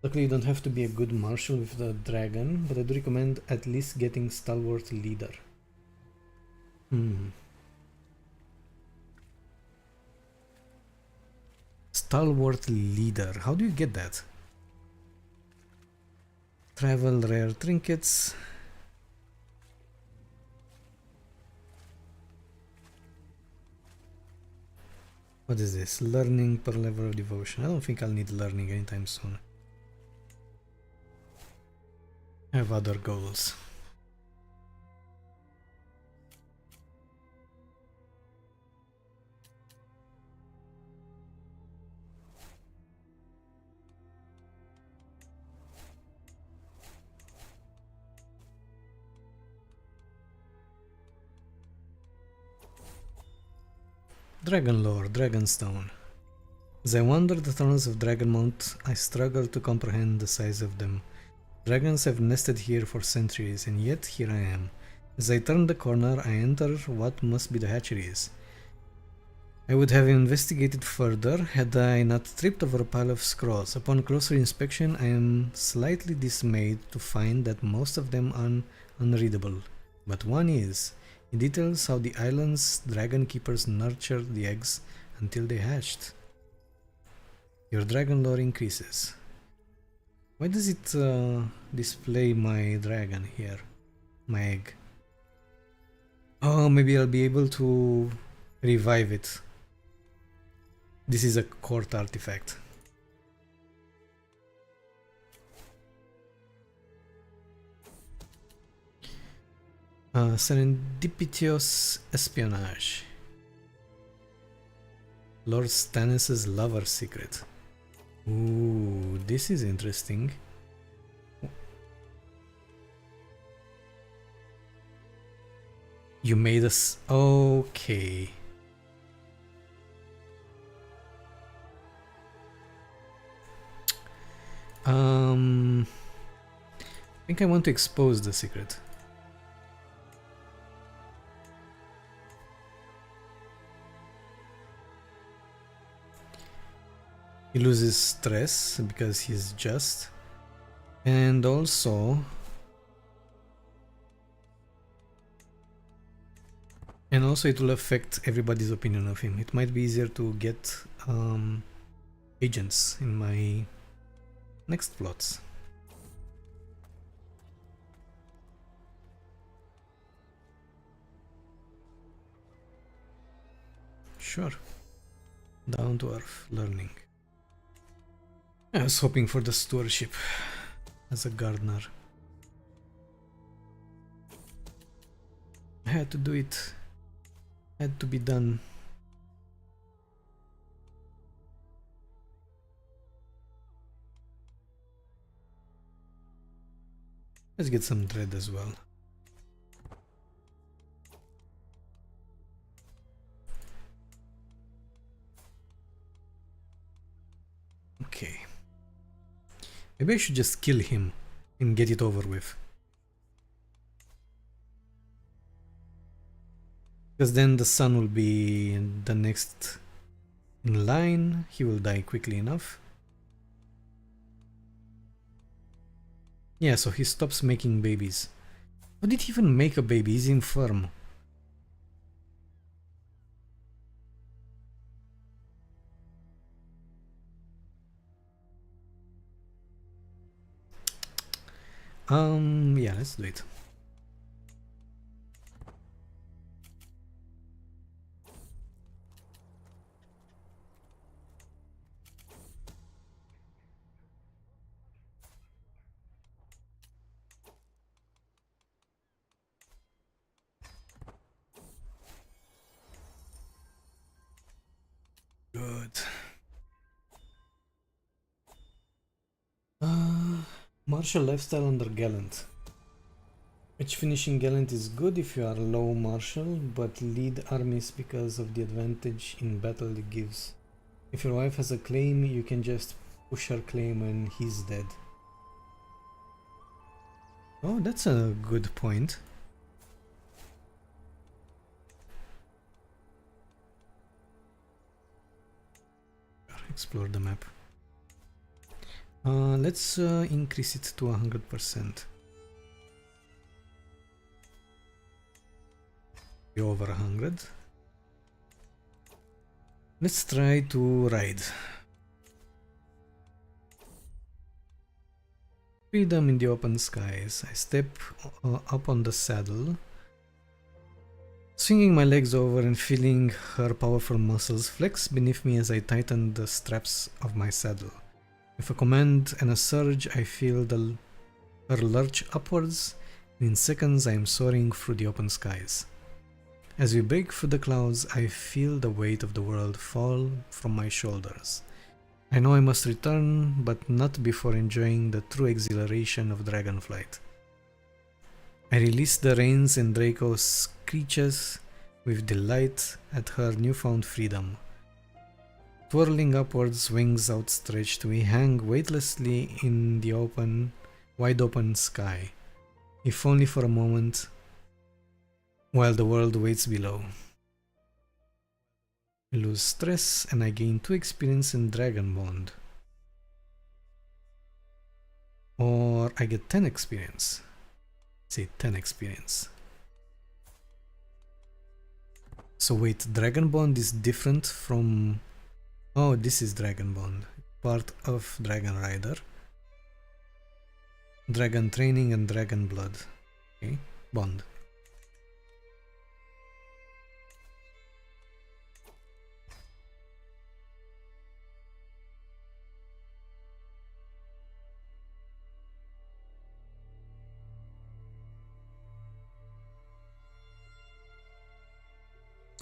luckily you don't have to be a good marshal with the dragon, but I do recommend at least getting stalwart leader. Stalwart leader, how do you get that? Travel rare trinkets. What is this? Learning per level of devotion. I don't think I'll need learning anytime soon. I have other goals. Dragon lore, Dragonstone. As I wander the tunnels of Dragonmount, I struggle to comprehend the size of them. Dragons have nested here for centuries, and yet here I am. As I turn the corner, I enter what must be the hatcheries. I would have investigated further had I not tripped over a pile of scrolls. Upon closer inspection, I am slightly dismayed to find that most of them are unreadable. But one is. It details how the island's dragon keepers nurtured the eggs until they hatched. Your dragon lore increases. Why does it display my dragon here? My egg. Oh, maybe I'll be able to revive it. This is a court artifact. Serendipitous espionage. Lord Stannis' lover's secret. Ooh, this is interesting. You made us... Okay. I think I want to expose the secret. He loses stress because he's just, and also it will affect everybody's opinion of him. It might be easier to get agents in my next plots. Sure. Down to earth learning. I was hoping for the stewardship as a gardener. I had to do it. Had to be done. Let's get some dread as well. Okay. Maybe I should just kill him and get it over with. Because then the son will be the next in line. He will die quickly enough. Yeah, so he stops making babies. How did he even make a baby? He's infirm. Yeah, let's do it. Good. Martial lifestyle under Gallant. Which finishing Gallant is good if you are low martial, but lead armies because of the advantage in battle it gives. If your wife has a claim, you can just push her claim when he's dead. Oh, that's a good point. Explore the map. Let's increase it to 100%. Be over 100. Let's try to ride. Freedom in the open skies. I step up on the saddle, swinging my legs over and feeling her powerful muscles flex beneath me as I tighten the straps of my saddle. With a command and a surge, I feel her lurch upwards, and in seconds I am soaring through the open skies. As we break through the clouds, I feel the weight of the world fall from my shoulders. I know I must return, but not before enjoying the true exhilaration of dragonflight. I release the reins and Draco screeches with delight at her newfound freedom. Twirling upwards, wings outstretched, we hang weightlessly in the open Wide open sky. If only for a moment, while the world waits below. I lose stress and I gain 2 experience in Dragon Bond. Or I get 10 experience. Say 10 experience. So wait, Dragon Bond is different from... Oh, this is Dragon Bond. Part of Dragon Rider. Dragon Training and Dragon Blood. Okay, Bond.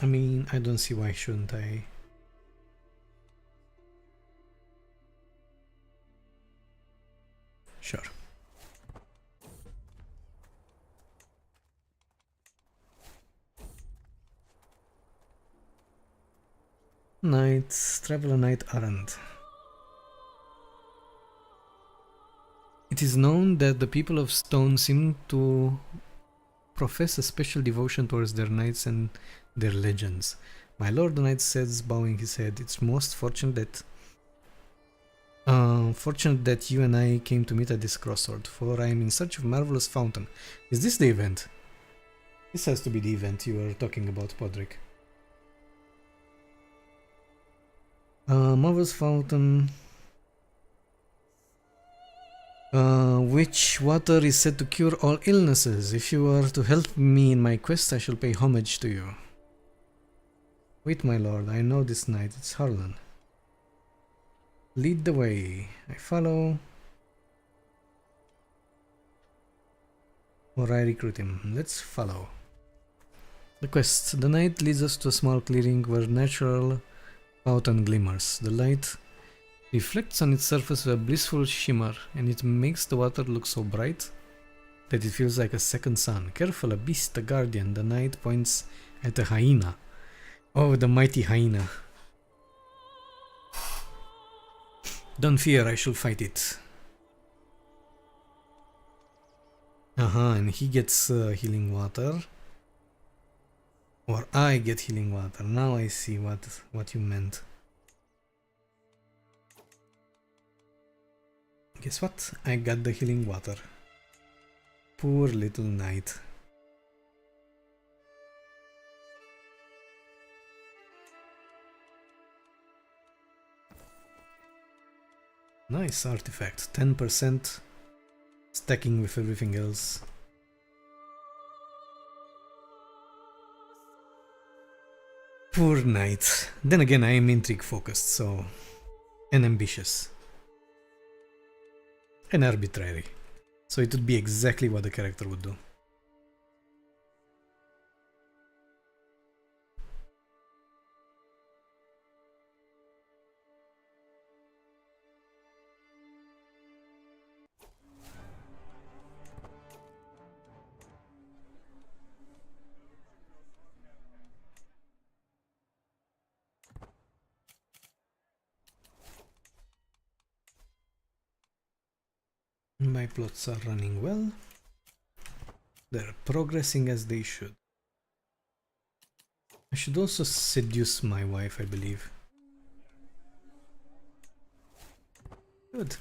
I mean, I don't see why shouldn't I. Sure. Knights, travel a knight errand. It is known that the people of Stone seem to profess a special devotion towards their knights and their legends. My lord, the knight says, bowing his head, it's most fortunate that you and I came to meet at this crossroad, for I am in search of a marvelous fountain. Is this the event? This has to be the event you were talking about, Podrick. Marvelous fountain, which water is said to cure all illnesses. If you are to help me in my quest, I shall pay homage to you. Wait, my lord, I know this knight. It's Harlan. Lead the way. I follow. Or I recruit him. Let's follow. The quest. The knight leads us to a small clearing where natural fountain glimmers. The light reflects on its surface with a blissful shimmer, and it makes the water look so bright that it feels like a second sun. Careful, a beast, a guardian. The knight points at a hyena. Oh, the mighty hyena. Don't fear, I shall fight it. And he gets healing water. Or I get healing water. Now I see what you meant. Guess what? I got the healing water. Poor little knight. Nice artifact. 10% stacking with everything else. Poor knight. Then again, I am intrigue focused, so... and ambitious. And arbitrary. So it would be exactly what the character would do. My plots are running well. They're progressing as they should. I should also seduce my wife, I believe. Good.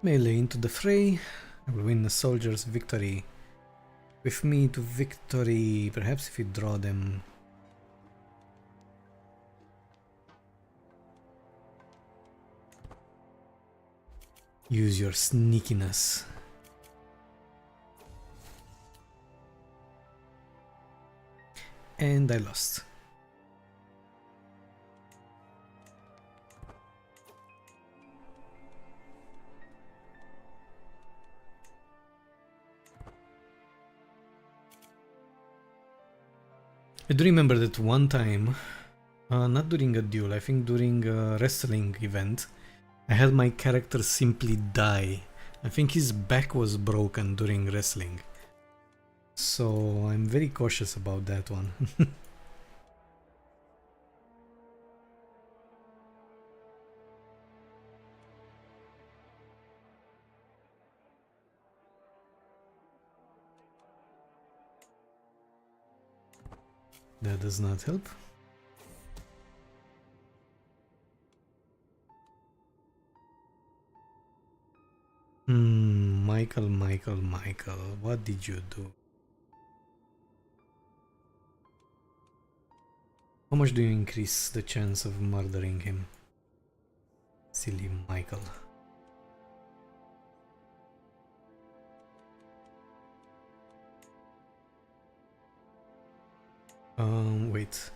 Melee into the fray. I will win the soldier's victory. With me to victory, perhaps if we draw them. Use your sneakiness. And I lost. I do remember that one time, not during a duel, I think during a wrestling event, I had my character simply die. I think his back was broken during wrestling. So I'm very cautious about that one. That does not help. Michael, what did you do? How much do you increase the chance of murdering him? Silly Michael. Wait.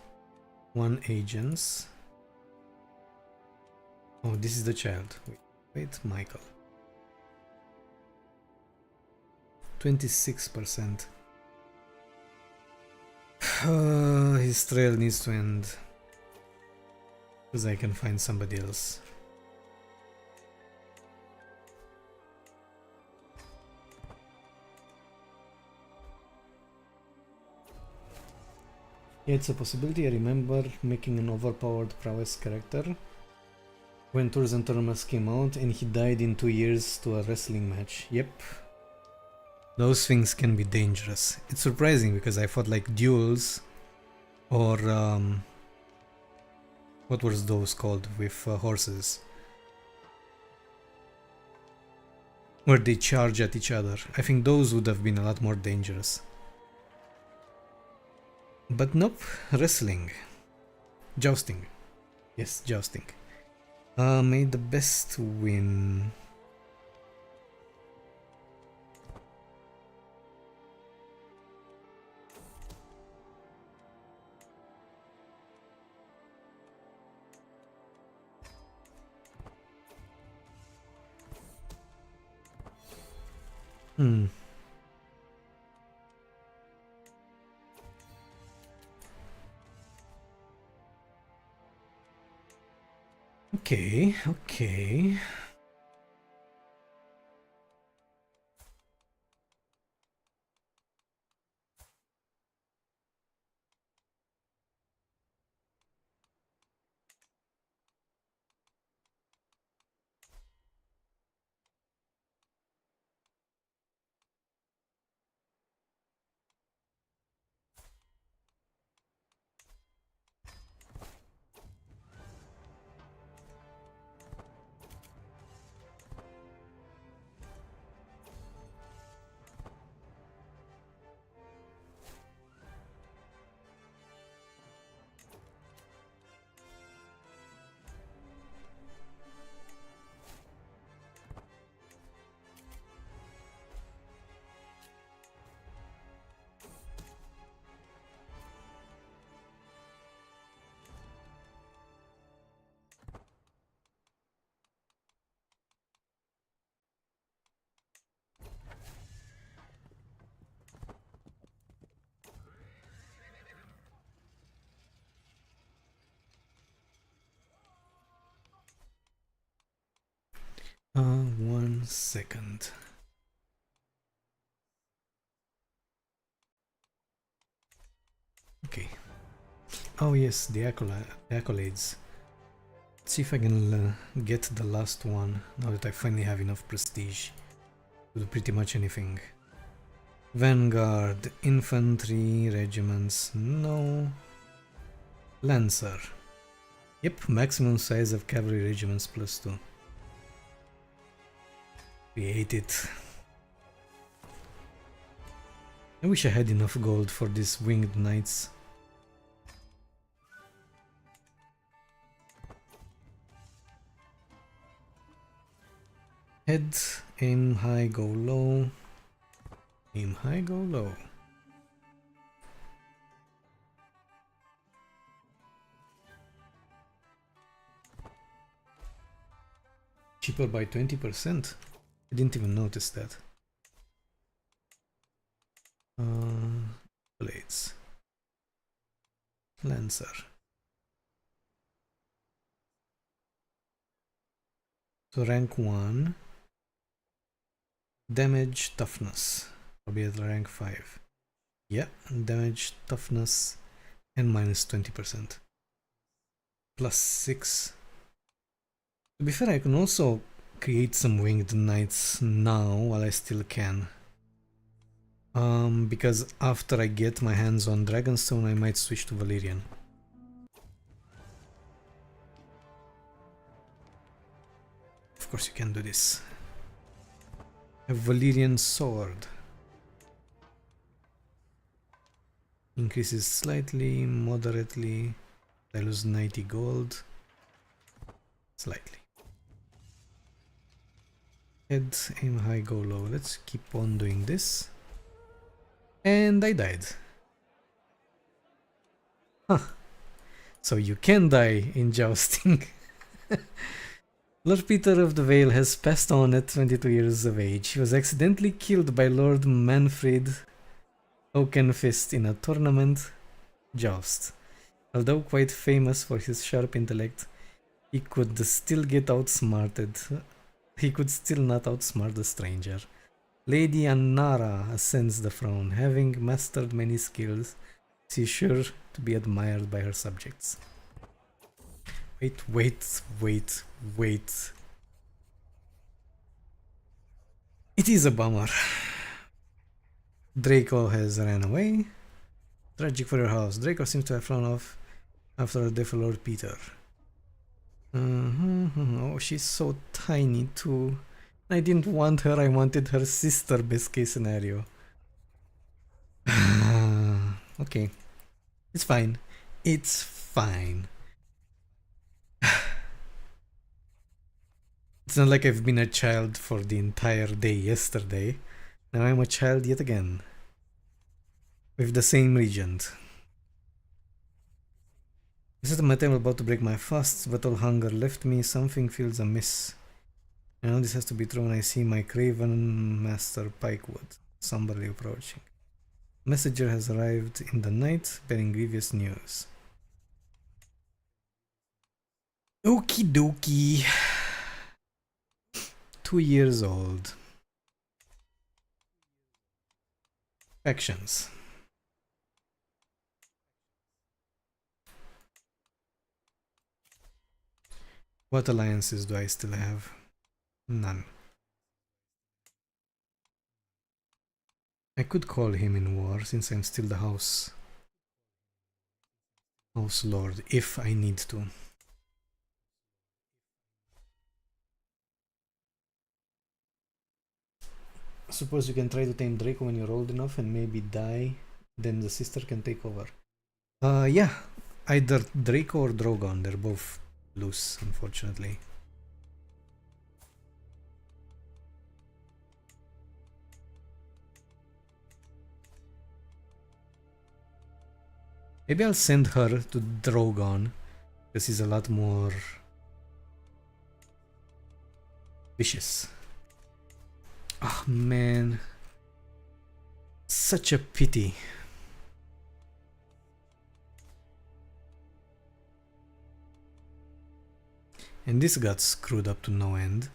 1 agents. Oh, this is the child. Wait, Michael. 26%. His trail needs to end. Because I can find somebody else. Yeah, it's a possibility. I remember making an overpowered prowess character when Tours and Tournaments came out, and he died in 2 years to a wrestling match. Yep. Those things can be dangerous. It's surprising because I thought like duels or what was those called with horses? Where they charge at each other. I think those would have been a lot more dangerous. But nope, wrestling. Jousting. Yes, jousting. May the best win. Okay. One second. Okay. Oh yes, the accolades. Let's see if I can get the last one now that I finally have enough prestige to do pretty much anything. Vanguard, infantry, regiments, no. Lancer. Yep, maximum size of cavalry regiments +2. We ate it. I wish I had enough gold for these winged knights. Head, aim high, go low. Aim high, go low. Cheaper by 20%. I didn't even notice that. Blades. Lancer. So rank 1. Damage, toughness. Probably at rank 5. Yeah, damage, toughness, and minus 20%. Plus 6. To be fair, I can also create some winged knights now while I still can. Because after I get my hands on Dragonstone, I might switch to Valyrian. Of course you can do this. A Valyrian sword. Increases slightly, moderately. I lose 90 gold. Slightly. Head, aim high, go low. Let's keep on doing this. And I died. Huh. So you can die in jousting. Lord Petyr of the Vale has passed on at 22 years of age. He was accidentally killed by Lord Manfred Oakenfist in a tournament joust. Although quite famous for his sharp intellect, he could still get outsmarted. He could still not outsmart the stranger. Lady Annara ascends the throne. Having mastered many skills, she is sure to be admired by her subjects. Wait. It is a bummer. Draco has ran away. Tragic for your house. Draco seems to have flown off after the death of Lord Petyr. Oh, she's so tiny too. I didn't want her, I wanted her sister, best case scenario. Okay. It's fine. It's fine. It's not like I've been a child for the entire day yesterday. Now I'm a child yet again. With the same regent. I said my time about to break my fasts, but all hunger left me. Something feels amiss. I know this has to be true when I see my craven master Pikewood somberly approaching. Messenger has arrived in the night, bearing grievous news. Okie dokie. 2 years old. Factions. What alliances do I still have? None. I could call him in war since I'm still the house lord if I need to. Suppose you can try to tame Draco when you're old enough and maybe die, then the sister can take over. Yeah, either Draco or Drogon, they're both loose, unfortunately. Maybe I'll send her to Drogon, because he's a lot more vicious. Oh man, such a pity. And this got screwed up to no end.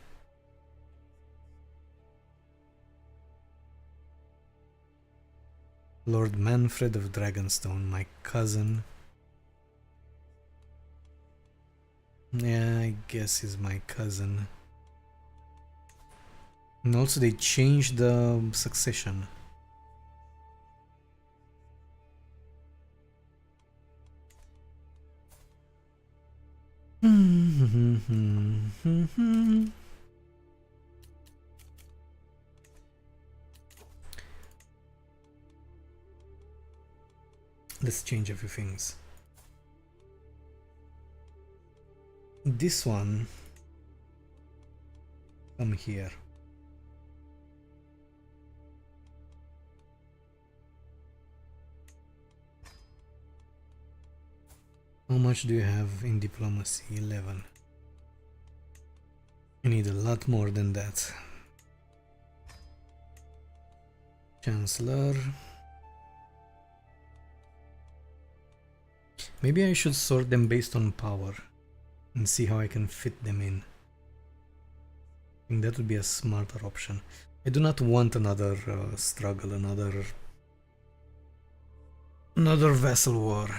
Lord Manfred of Dragonstone, my cousin. Yeah, I guess he's my cousin. And also they changed the succession. Let's change a few things. This one Come here. How much do you have in diplomacy? 11. You need a lot more than that. Chancellor. Maybe I should sort them based on power and see how I can fit them in. I think that would be a smarter option. I do not want another struggle, another vassal war.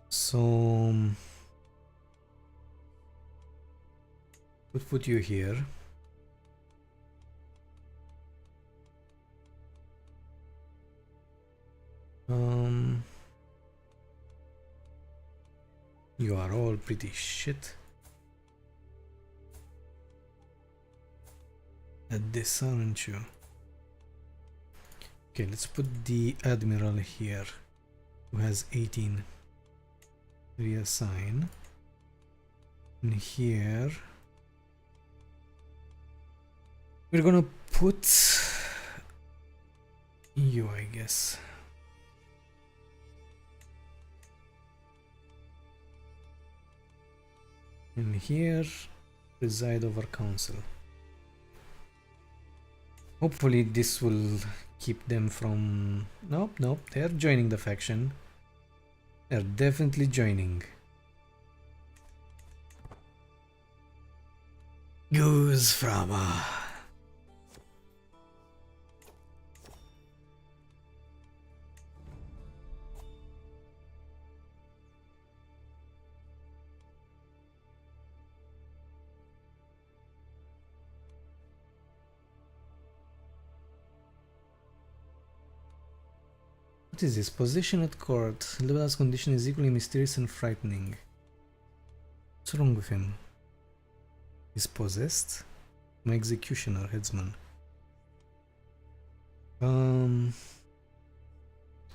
So we'll put you here. You are all pretty shit at this, aren't you? Okay, let's put the admiral here, who has 18. Reassign. And here we're gonna put you, I guess. And here, preside over council. Hopefully this will keep them from... Nope, nope, they're joining the faction. They're definitely joining. Goose Frama. What is this? Position at court. Leviathan's condition is equally mysterious and frightening. What's wrong with him? He's possessed? My executioner, headsman.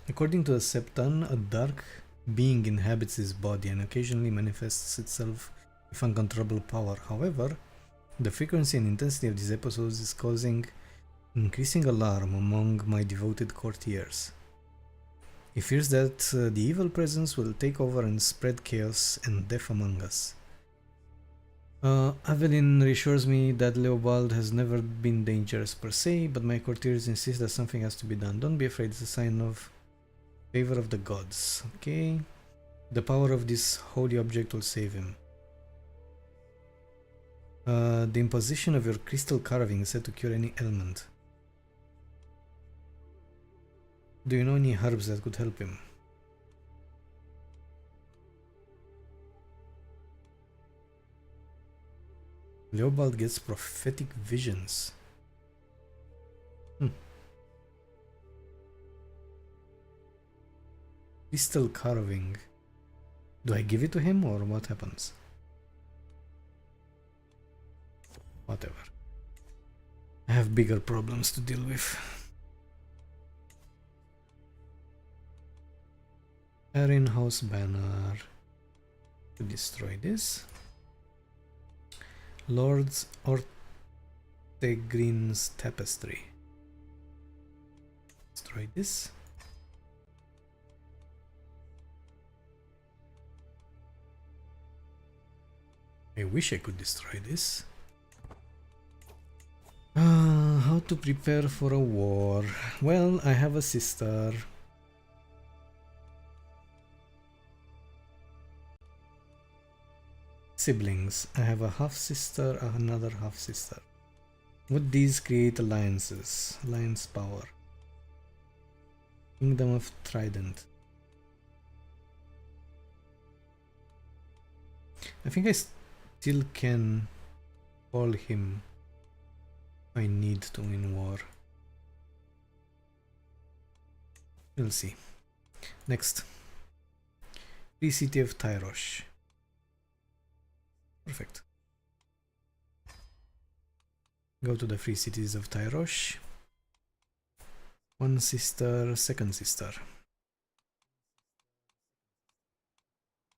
According to the Septon, a dark being inhabits his body and occasionally manifests itself with uncontrollable power. However, the frequency and intensity of these episodes is causing increasing alarm among my devoted courtiers. He fears that the evil presence will take over and spread chaos and death among us. Evelyn reassures me that Leopold has never been dangerous per se, but my courtiers insist that something has to be done. Don't be afraid, it's a sign of favor of the gods. Okay. The power of this holy object will save him. The imposition of your crystal carving is said to cure any ailment. Do you know any herbs that could help him? Leopold gets prophetic visions. Crystal carving. Do I give it to him or what happens? Whatever. I have bigger problems to deal with. Erin House banner. To destroy this. Lord's Ortegrin's tapestry. Destroy this. I wish I could destroy this. How to prepare for a war? Well, I have a sister. Siblings. I have a half-sister, another half-sister. Would these create alliances? Alliance power. Kingdom of Trident. I think I still can call him if I need to in war. We'll see. Next. Free City of Tyrosh. Perfect. Go to the Free Cities of Tyrosh. One sister, second sister.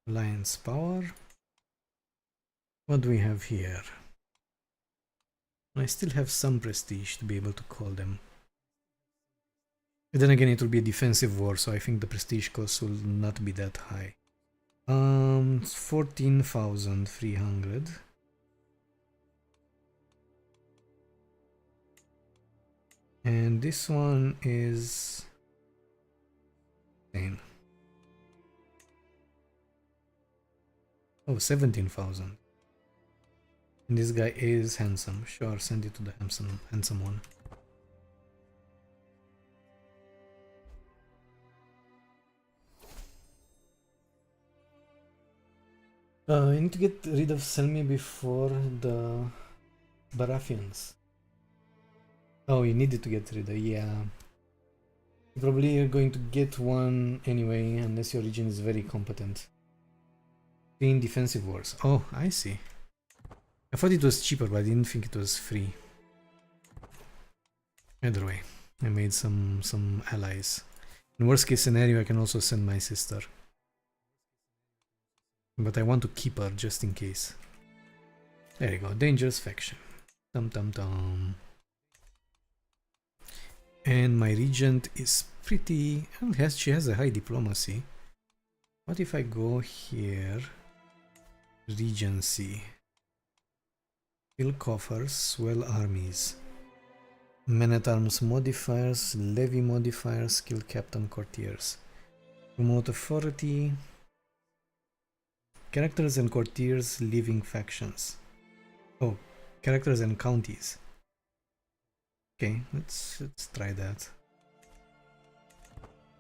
Alliance power. What do we have here? I still have some prestige to be able to call them. But then again, it will be a defensive war, so I think the prestige cost will not be that high. 14,300. And this one is 10. Oh, 17,000. And this guy is handsome. Sure, send it to the handsome one. I need to get rid of Selmy before the Baratheons. Oh, you needed to get rid of, yeah. You probably are going to get one anyway, unless your region is very competent. In defensive wars. Oh, I see. I thought it was cheaper, but I didn't think it was free. Either way, I made some allies. In worst case scenario, I can also send my sister. But I want to keep her just in case. There you go, dangerous faction. Tum tum tum. And my regent is pretty... she has a high diplomacy. What if I go here? Regency. Fill coffers, swell armies. Men-at-arms modifiers, levy modifiers, skill captain courtiers. Promote authority. Characters and courtiers leaving factions. Oh, characters and counties. Okay, let's try that.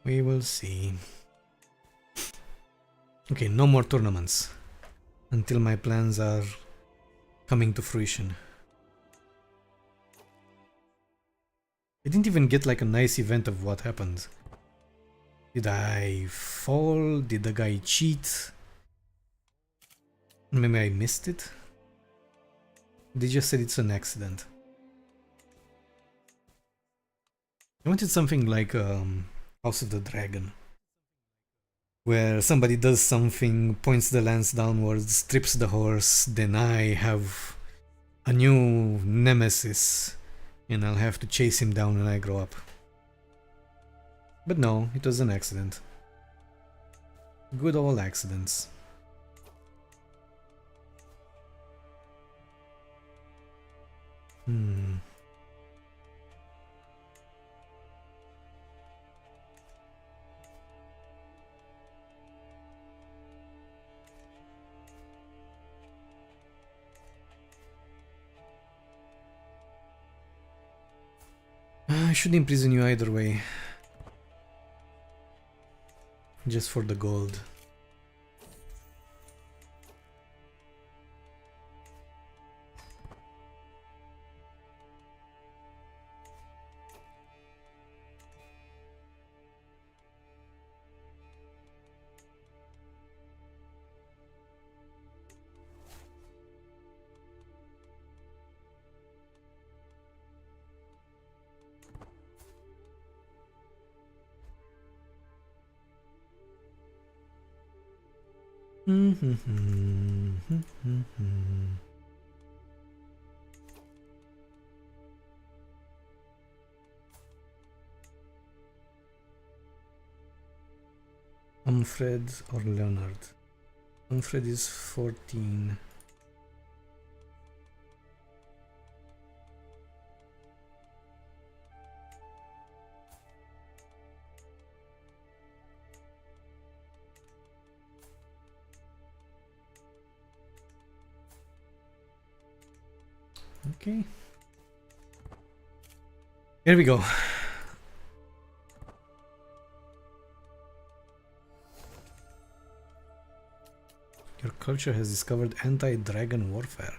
We will see. Okay, no more tournaments until my plans are coming to fruition. I didn't even get like a nice event of what happened. Did I fall? Did the guy cheat? Maybe I missed it? They just said it's an accident. I wanted something like House of the Dragon, where somebody does something, points the lance downwards, strips the horse, then I have a new nemesis and I'll have to chase him down when I grow up. But no, it was an accident. Good old accidents. I should imprison you either way. Just for the gold. Umfred or Leonard? Umfred is 14. Okay. Here we go. Your culture has discovered anti-dragon warfare.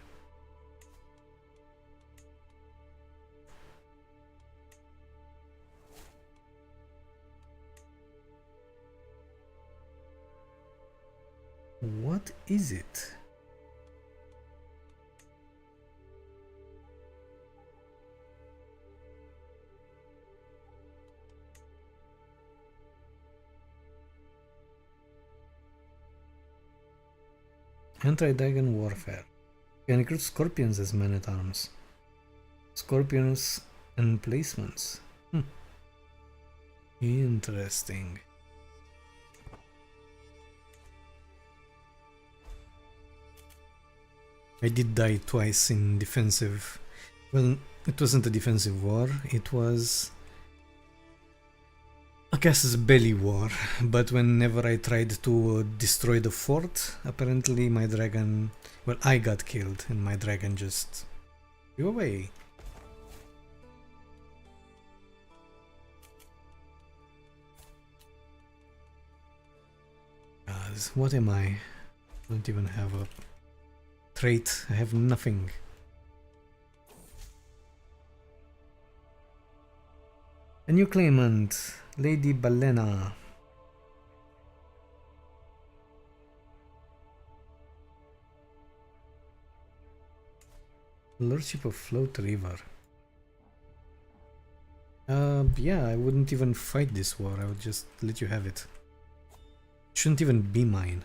What is it? Anti-dragon warfare. Can recruit scorpions as men-at-arms. Scorpions emplacements. Interesting. I did die twice in defensive. Well, it wasn't a defensive war, it was a Casus Belli war, but whenever I tried to destroy the fort, apparently my dragon... Well, I got killed and my dragon just flew away. What am I? I don't even have a trait. I have nothing. A new claimant, Lady Balena. Lordship of Float River. Yeah, I wouldn't even fight this war. I would just let you have it. It shouldn't even be mine.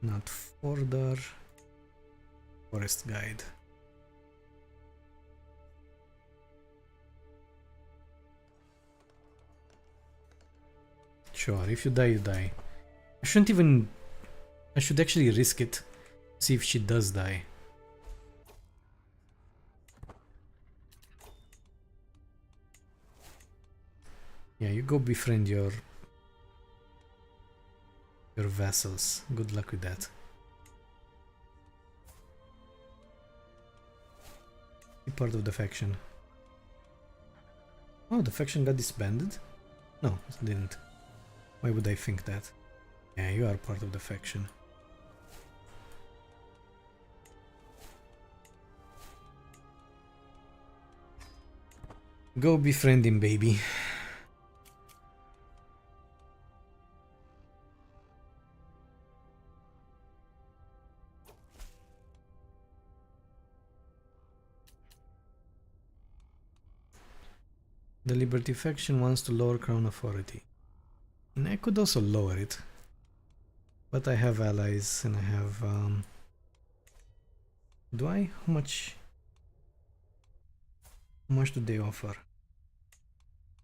Not further. Forest guide. Sure, if you die, you die. I shouldn't even... I should actually risk it. See if she does die. Yeah, you go befriend your vassals. Good luck with that. Be part of the faction. Oh, the faction got disbanded? No, it didn't. Why would I think that? Yeah, you are part of the faction. Go befriend him, baby. The Liberty faction wants to lower Crown authority. And I could also lower it. But I have allies and I have... Do I? How much? How much do they offer?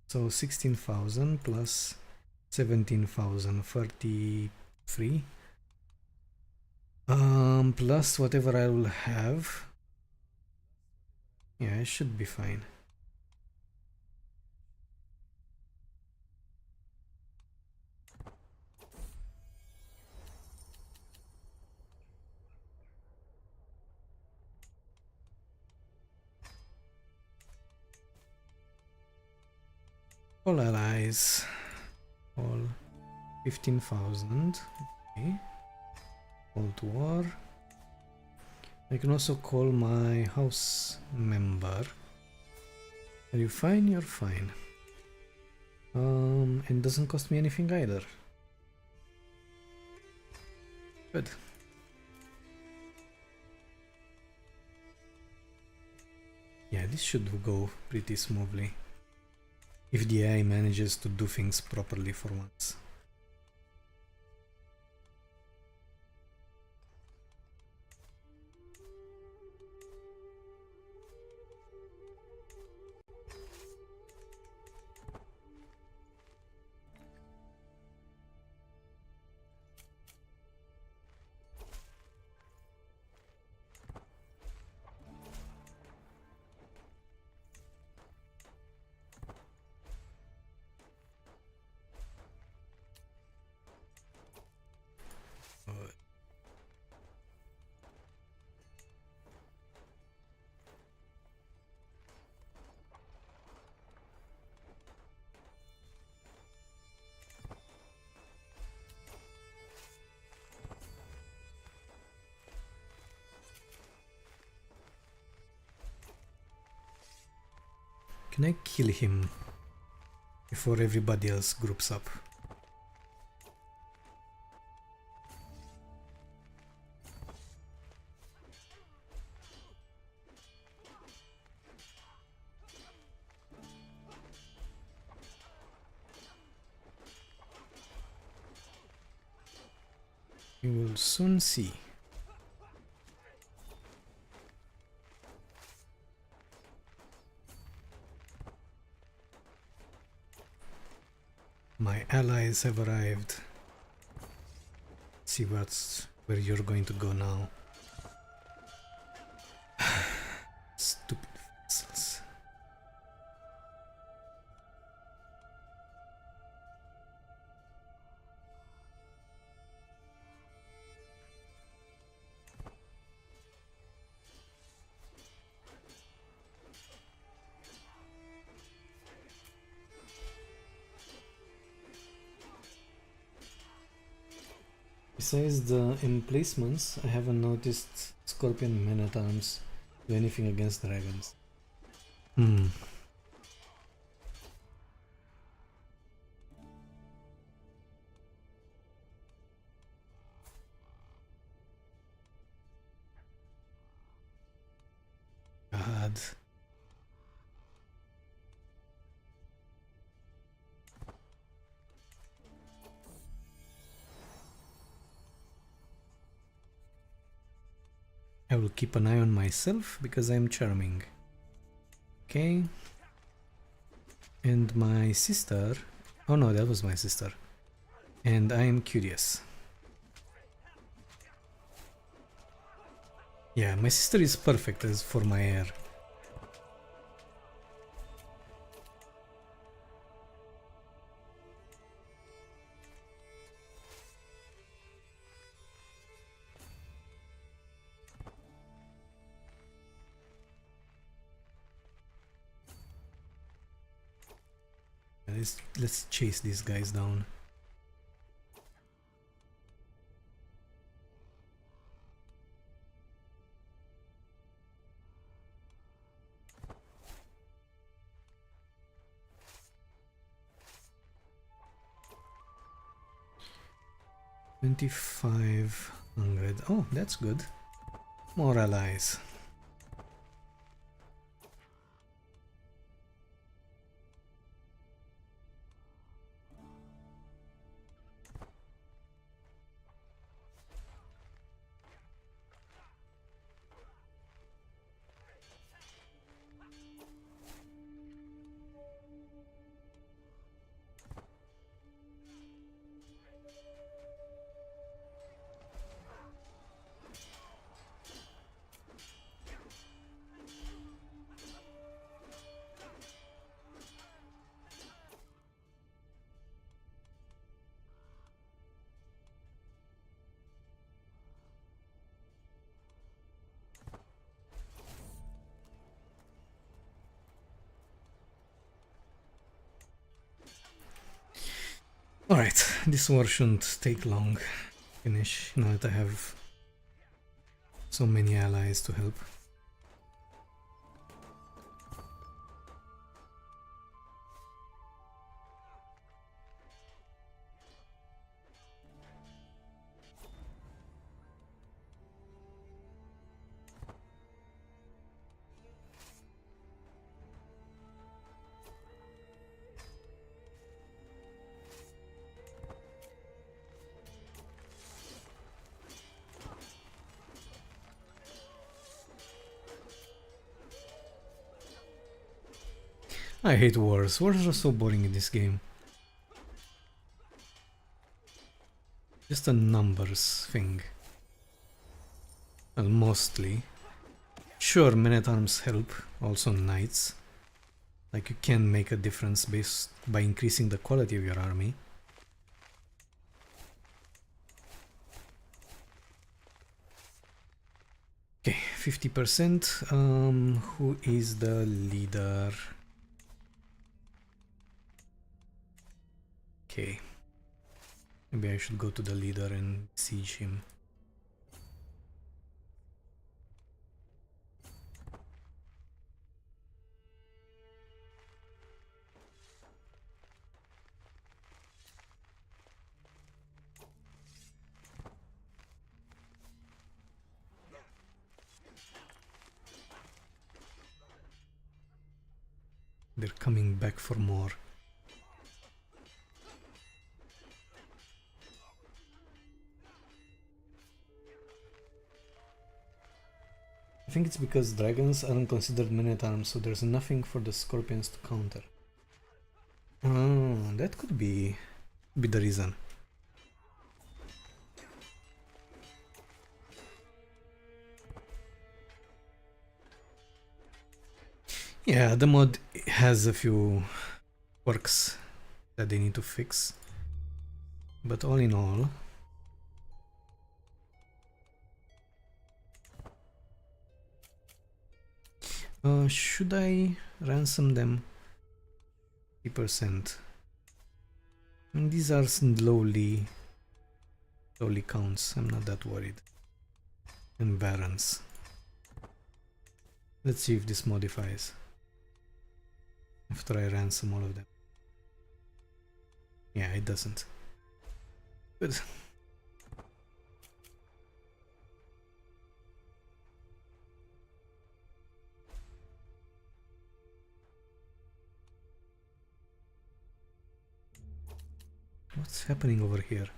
So 16,000 plus 17,000, 33. Plus whatever I will have. Yeah, it should be fine. All allies. All 15,000. Okay. Call to war. I can also call my house member. Are you fine? You're fine. And doesn't cost me anything either. Good. Yeah, this should go pretty smoothly. If the AI manages to do things properly for once. Can I kill him before everybody else groups up? We will soon see. My allies have arrived. See where you're going to go now. Stupid vessels. Besides the emplacements, I haven't noticed Scorpion men-at-arms do anything against dragons. Hmm. God. I will keep an eye on myself because I'm charming. Okay. And my sister... Oh no, that was my sister. And I am curious. Yeah, my sister is perfect as for my heir. Let's chase these guys down. $2,500. Oh, that's good. More allies. Alright, this war shouldn't take long to finish, now that I have so many allies to help. I hate wars. Wars are so boring in this game. Just a numbers thing. Well, mostly. Sure, men-at-arms help, also knights. Like, you can make a difference based by increasing the quality of your army. Okay, 50%. Who is the leader? Okay. Maybe I should go to the leader and siege him. They're coming back for more. think it's because dragons aren't considered men-at-arms, so there's nothing for the scorpions to counter. Oh, that could be the reason. Yeah, the mod has a few quirks that they need to fix, but all in all, should I ransom them? 50%. And these are lowly counts. I'm not that worried. And barons. Let's see if this modifies after I ransom all of them. Yeah, it doesn't. Good. What's happening over here?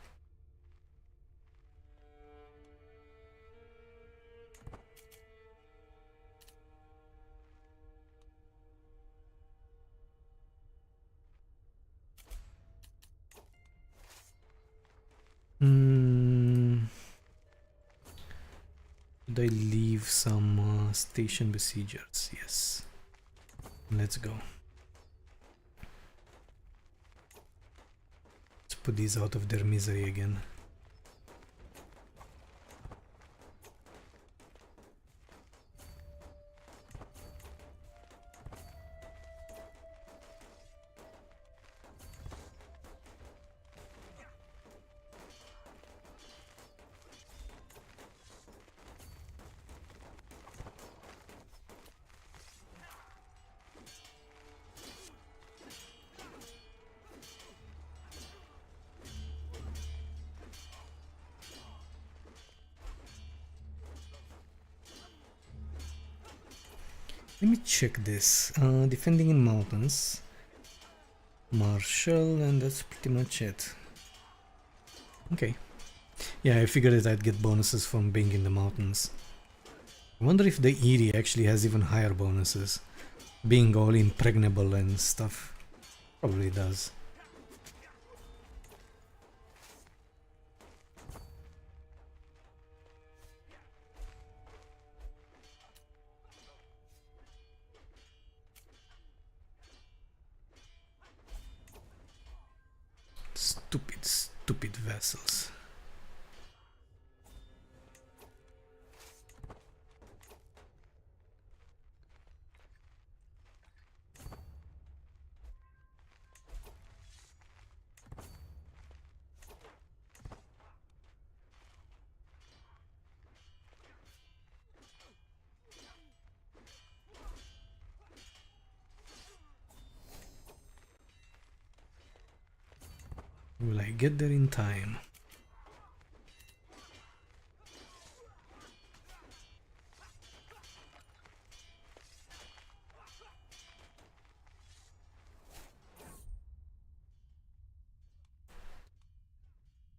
Should I leave some station besiegers? Yes. Let's go. Let's put these out of their misery again. Let me check this. Defending in mountains. Marshall, and that's pretty much it. Okay. Yeah, I figured that I'd get bonuses from being in the mountains. I wonder if the Eerie actually has even higher bonuses. Being all impregnable and stuff. Probably does. Stupid vessels. Will I get there in time?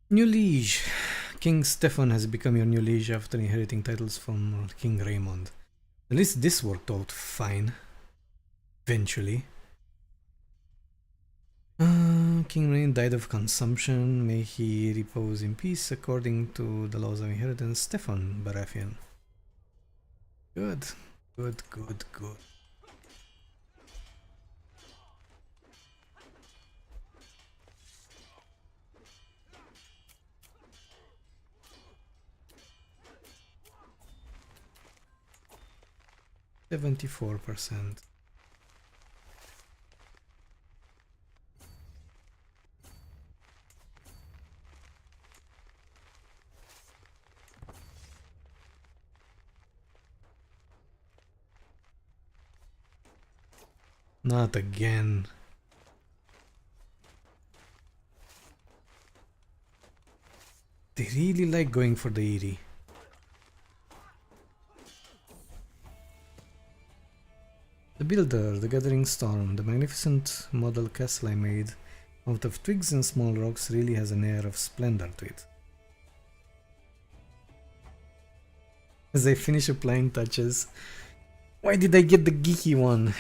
New liege. King Stefan has become your new liege after inheriting titles from King Raymond. At least this worked out fine. Eventually. King Rain died of consumption. May he repose in peace according to the laws of inheritance. Stefan Baratheon. Good. 74%. Not again. They really like going for the Eerie. The Builder, the Gathering Storm, the magnificent model castle I made out of twigs and small rocks really has an air of splendor to it. As I finish applying touches. Why did I get the geeky one?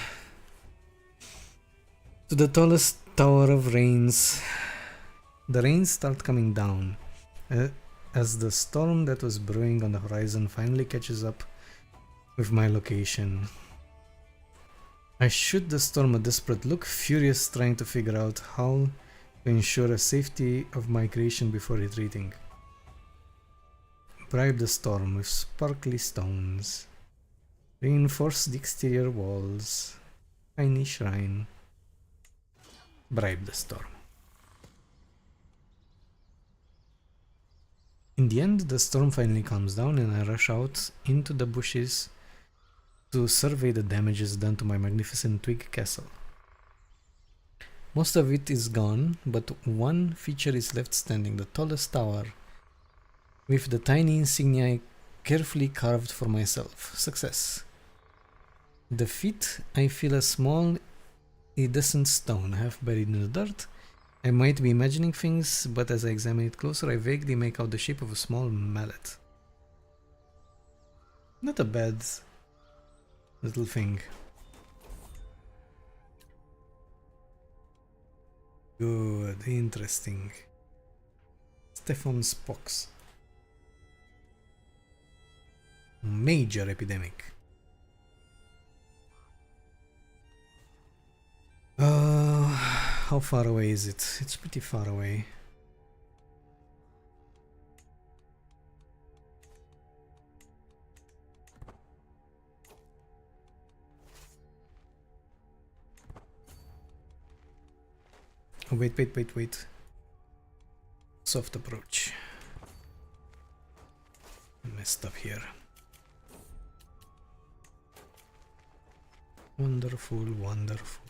To the tallest tower of rains. The rains start coming down. As the storm that was brewing on the horizon finally catches up with my location. I shoot the storm a desperate look, furious, trying to figure out how to ensure the safety of my creation before retreating. Bribe the storm with sparkly stones. Reinforce the exterior walls. Tiny shrine. Bribe the storm. In the end, the storm finally calms down and I rush out into the bushes to survey the damages done to my magnificent twig castle. Most of it is gone, but one feature is left standing, the tallest tower, with the tiny insignia I carefully carved for myself. Success. Defeat, I feel a small iridescent stone half buried in the dirt. I might be imagining things, but as I examine it closer, I vaguely make out the shape of a small mallet. Not a bad little thing. Good, interesting. Stephan's pox. Major epidemic. How far away is it? It's pretty far away. Oh, wait. Soft approach. Messed up here. Wonderful, wonderful.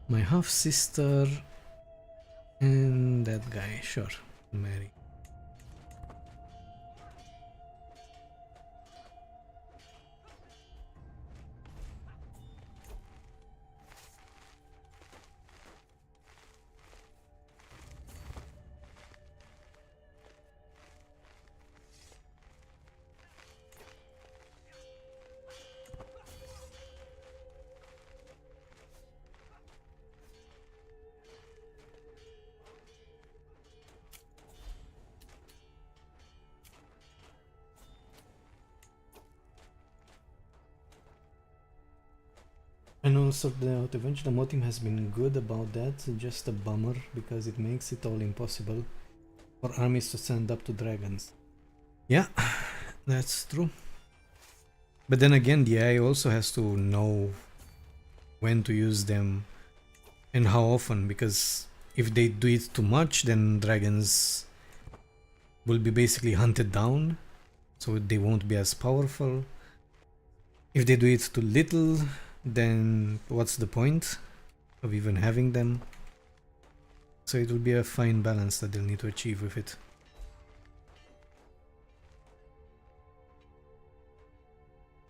My half sister and that guy, sure, Mary. And also the Mob team has been good about that, just a bummer because it makes it all impossible for armies to stand up to dragons. Yeah, that's true. But then again, the AI also has to know when to use them and how often, because if they do it too much, then dragons will be basically hunted down, so they won't be as powerful. If they do it too little, then what's the point of even having them? So it will be a fine balance that they'll need to achieve with it.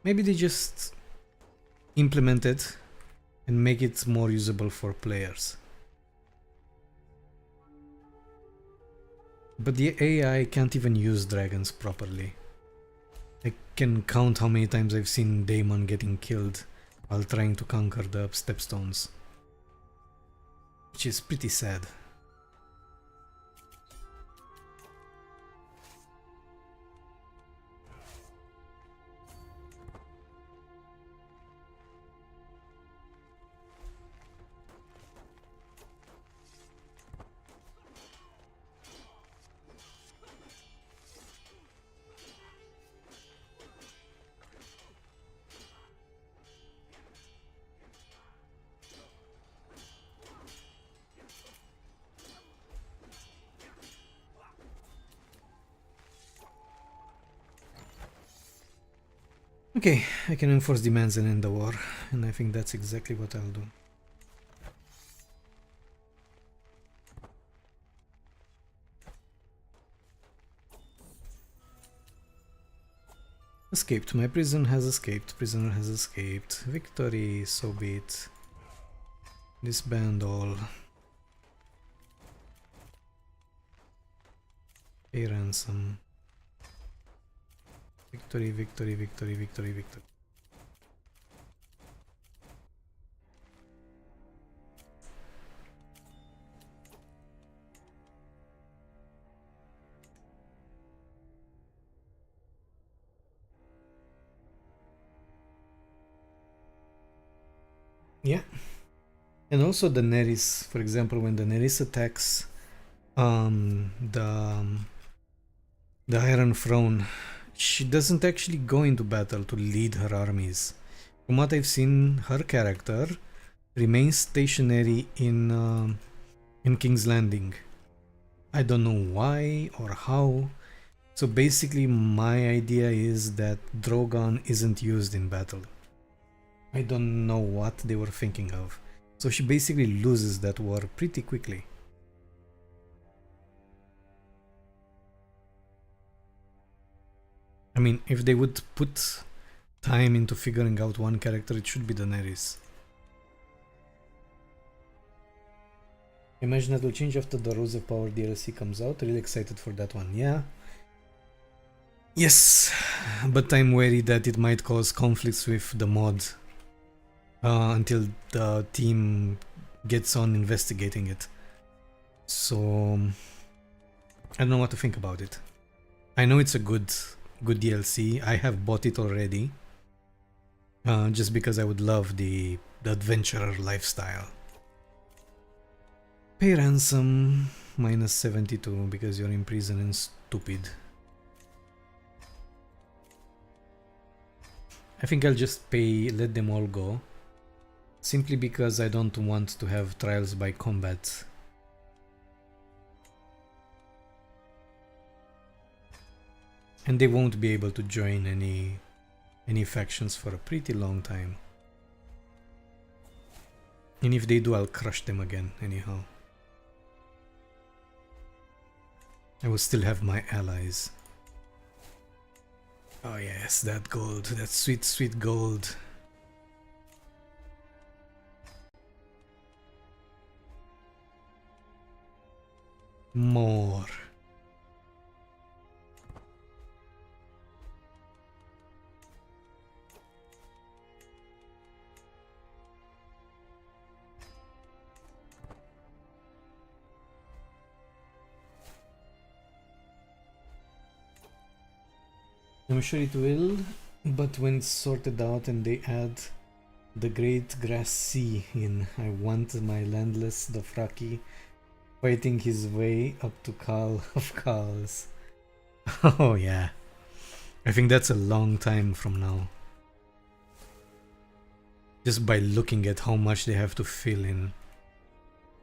Maybe they just implement it and make it more usable for players. But the AI can't even use dragons properly. Like, can count how many times I've seen Daemon getting killed while trying to conquer the stepstones, which is pretty sad. Okay, I can enforce demands and end the war, and I think that's exactly what I'll do. Escaped. My prison has escaped. Prisoner has escaped. Victory, so be it. Disband all. Pay ransom. Victory, victory, victory, victory, victory. Yeah. And also Daenerys, for example, when Daenerys attacks the Iron Throne, she doesn't actually go into battle to lead her armies. From what I've seen, her character remains stationary in King's Landing. I don't know why or how. So basically my idea is that Drogon isn't used in battle. I don't know what they were thinking of. So she basically loses that war pretty quickly. I mean, if they would put time into figuring out one character, it should be Daenerys. Imagine that will change after the Rose of Power DLC comes out. Really excited for that one, yeah. Yes, but I'm wary that it might cause conflicts with the mod until the team gets on investigating it. So I don't know what to think about it. I know it's a good DLC. I have bought it already, just because I would love the adventurer lifestyle. Pay ransom minus 72 because you're in prison and stupid. I think I'll just let them all go, simply because I don't want to have trials by combat. And they won't be able to join any factions for a pretty long time. And if they do, I'll crush them again anyhow. I will still have my allies. Oh yes, that gold, that sweet, sweet gold. More. I'm sure it will, but when it's sorted out and they add the Great Grass Sea in, I want my landless Dothraki fighting his way up to Khal of Khals. Oh yeah, I think that's a long time from now. Just by looking at how much they have to fill in.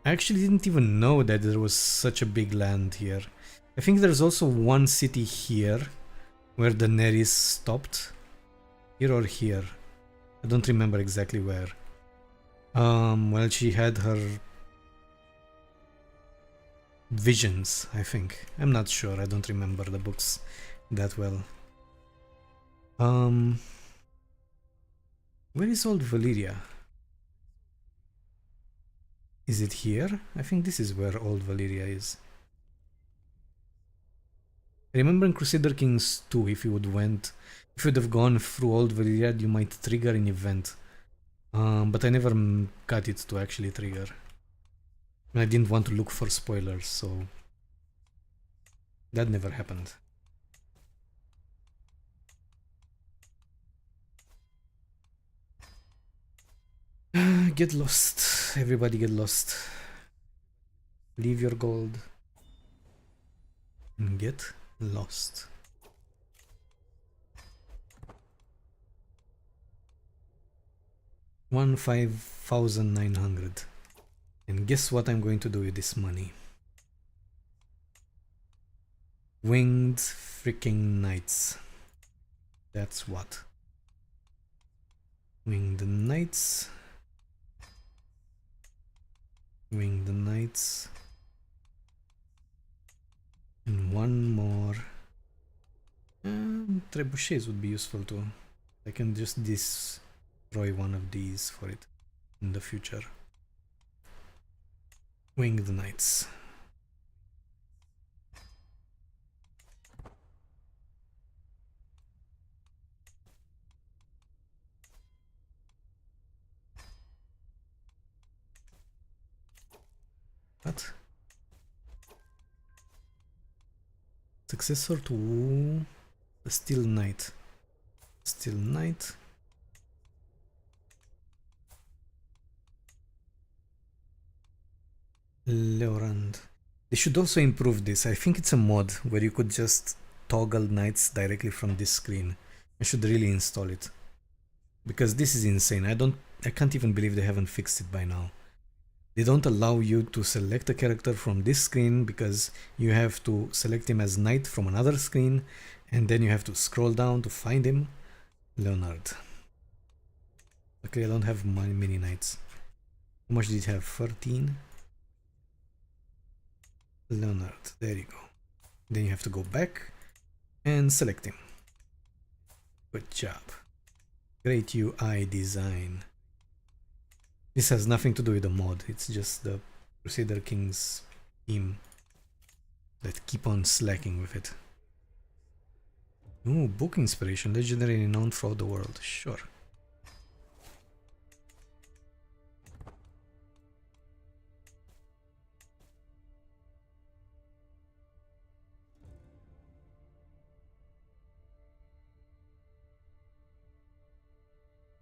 I actually didn't even know that there was such a big land here. I think there's also one city here where Daenerys stopped. Here or here. I don't remember exactly where. Well, she had her visions, I think. I'm not sure. I don't remember the books that well. Where is Old Valyria? Is it here? I think this is where Old Valyria is. I remember in Crusader Kings 2, if you would went If you'd have gone through Old Valyria, you might trigger an event. But I never got it to actually trigger. And I didn't want to look for spoilers, so that never happened. Get lost. Everybody get lost. Leave your gold. And get lost. $15,900. And guess what I'm going to do with this money? Winged freaking knights. That's what. Winged knights. Winged knights. And one more. Trebuchets would be useful too. I can just destroy one of these for it in the future. Winged knights. What? Successor to the Steel Knight. Steel Knight. Leorand. They should also improve this. I think it's a mod where you could just toggle knights directly from this screen. I should really install it. Because this is insane. I can't even believe they haven't fixed it by now. They don't allow you to select a character from this screen because you have to select him as knight from another screen and then you have to scroll down to find him. Leonard. Okay, I don't have many knights. How much did it have? 13? Leonard, there you go. Then you have to go back and select him. Good job. Great UI design. This has nothing to do with the mod, it's just the Crusader Kings team that keep on slacking with it. Ooh, book inspiration, legendary known throughout the world, sure.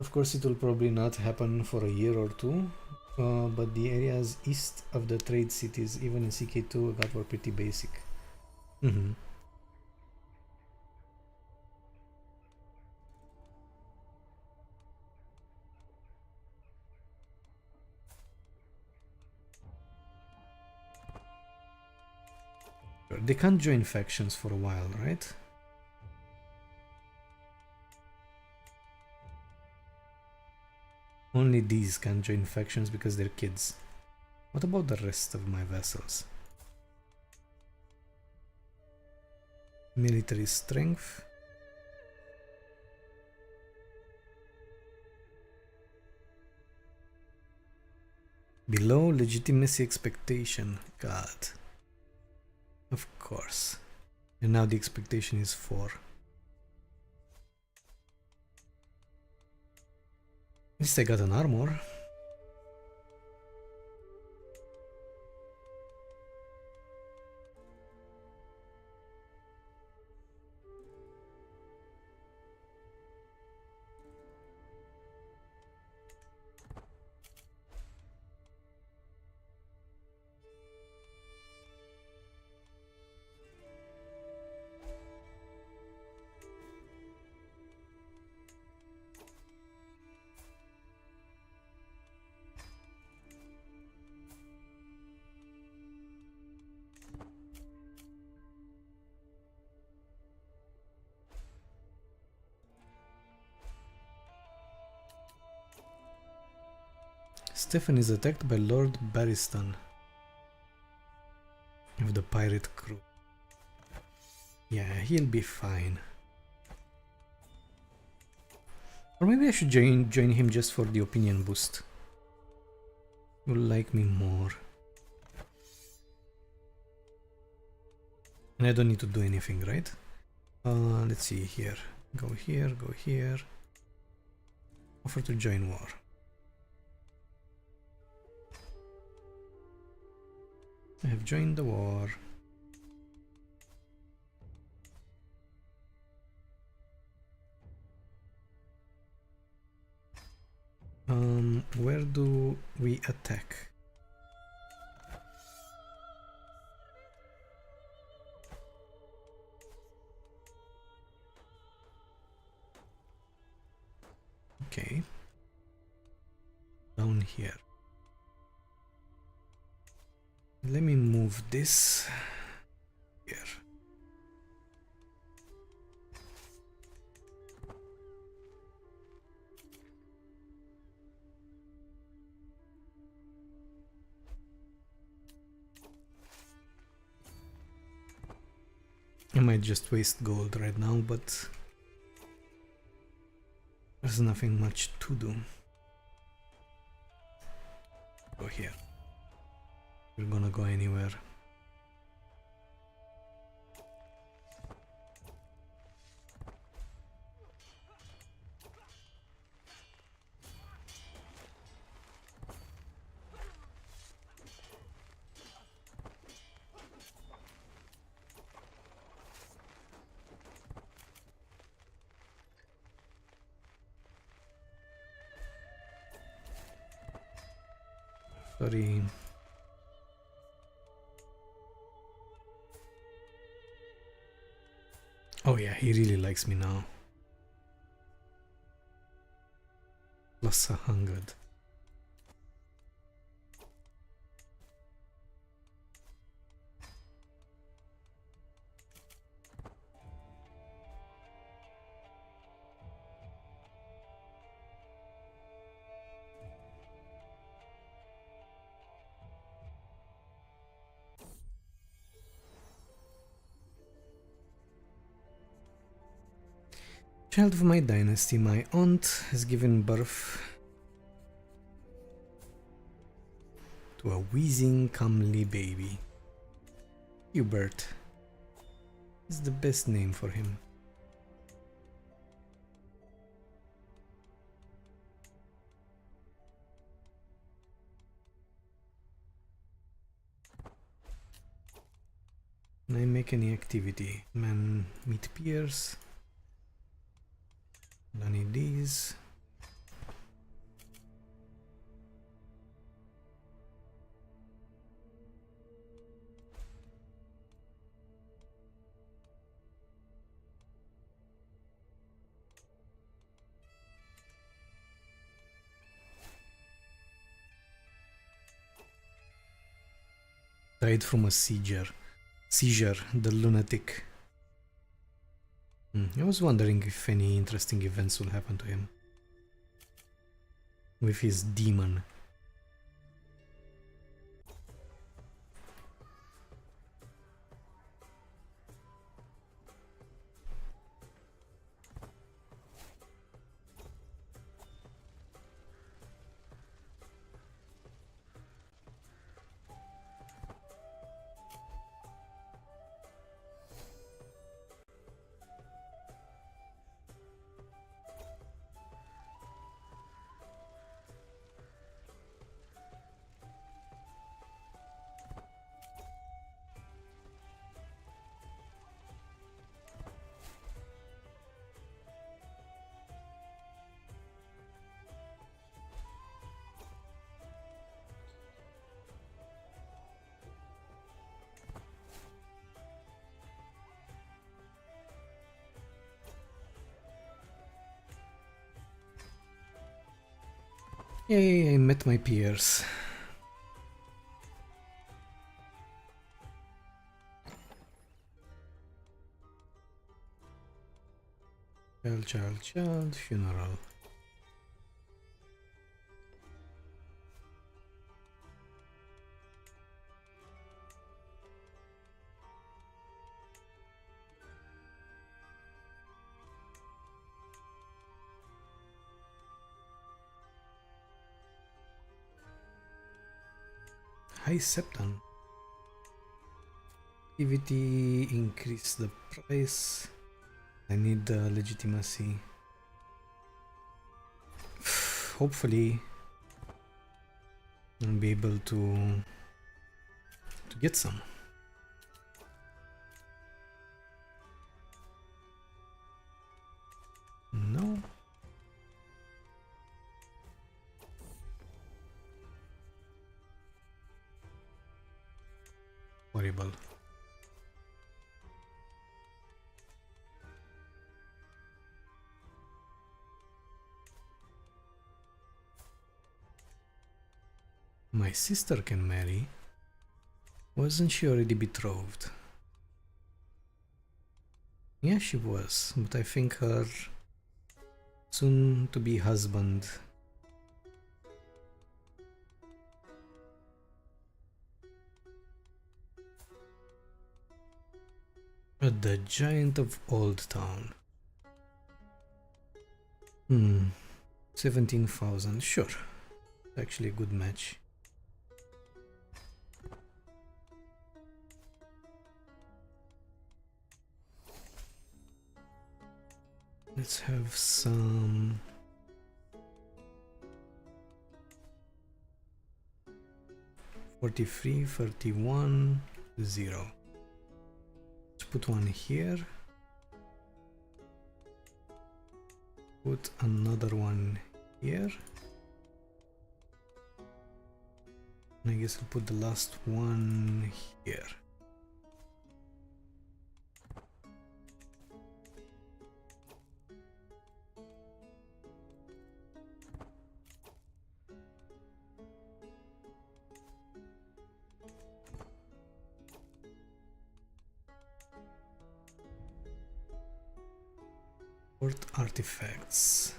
Of course, it will probably not happen for a year or two, but the areas east of the trade cities, even in CK2, got were pretty basic. They can't join factions for a while, right? Only these can join factions because they're kids. What about the rest of my vassals? Military strength. Below legitimacy expectation. God. Of course. And now the expectation is 4. At least I got an armor. Stefan is attacked by Lord Barristan of the pirate crew. Yeah, he'll be fine. Or maybe I should join him just for the opinion boost. You'll like me more. And I don't need to do anything, right? Let's see here. Go here, go here. Offer to join war. I have joined the war. Where do we attack? Okay. Down here. Let me move this here. I might just waste gold right now, but there's nothing much to do. Go here. We're gonna go anywhere. Sorry. Oh yeah, he really likes me now. Plus 100. Child of my dynasty, my aunt has given birth to a wheezing, comely baby. Hubert is the best name for him. Can I make any activity? Man, meet peers. Don't need these. Died from a seizure, the lunatic. I was wondering if any interesting events will happen to him with his demon. Yay, I met my peers. Child, funeral. High Septon. Activity, increase the price. I need the legitimacy. Hopefully I'll be able to get some. No. Horrible. My sister can marry. Wasn't she already betrothed? Yeah, she was, but I think her soon-to-be husband at the Giant of Old Town. 17,000, sure. Actually a good match. Let's have some 43, 31, 0. Let's put one here. Put another one here. And I guess I'll put the last one here. Artifacts.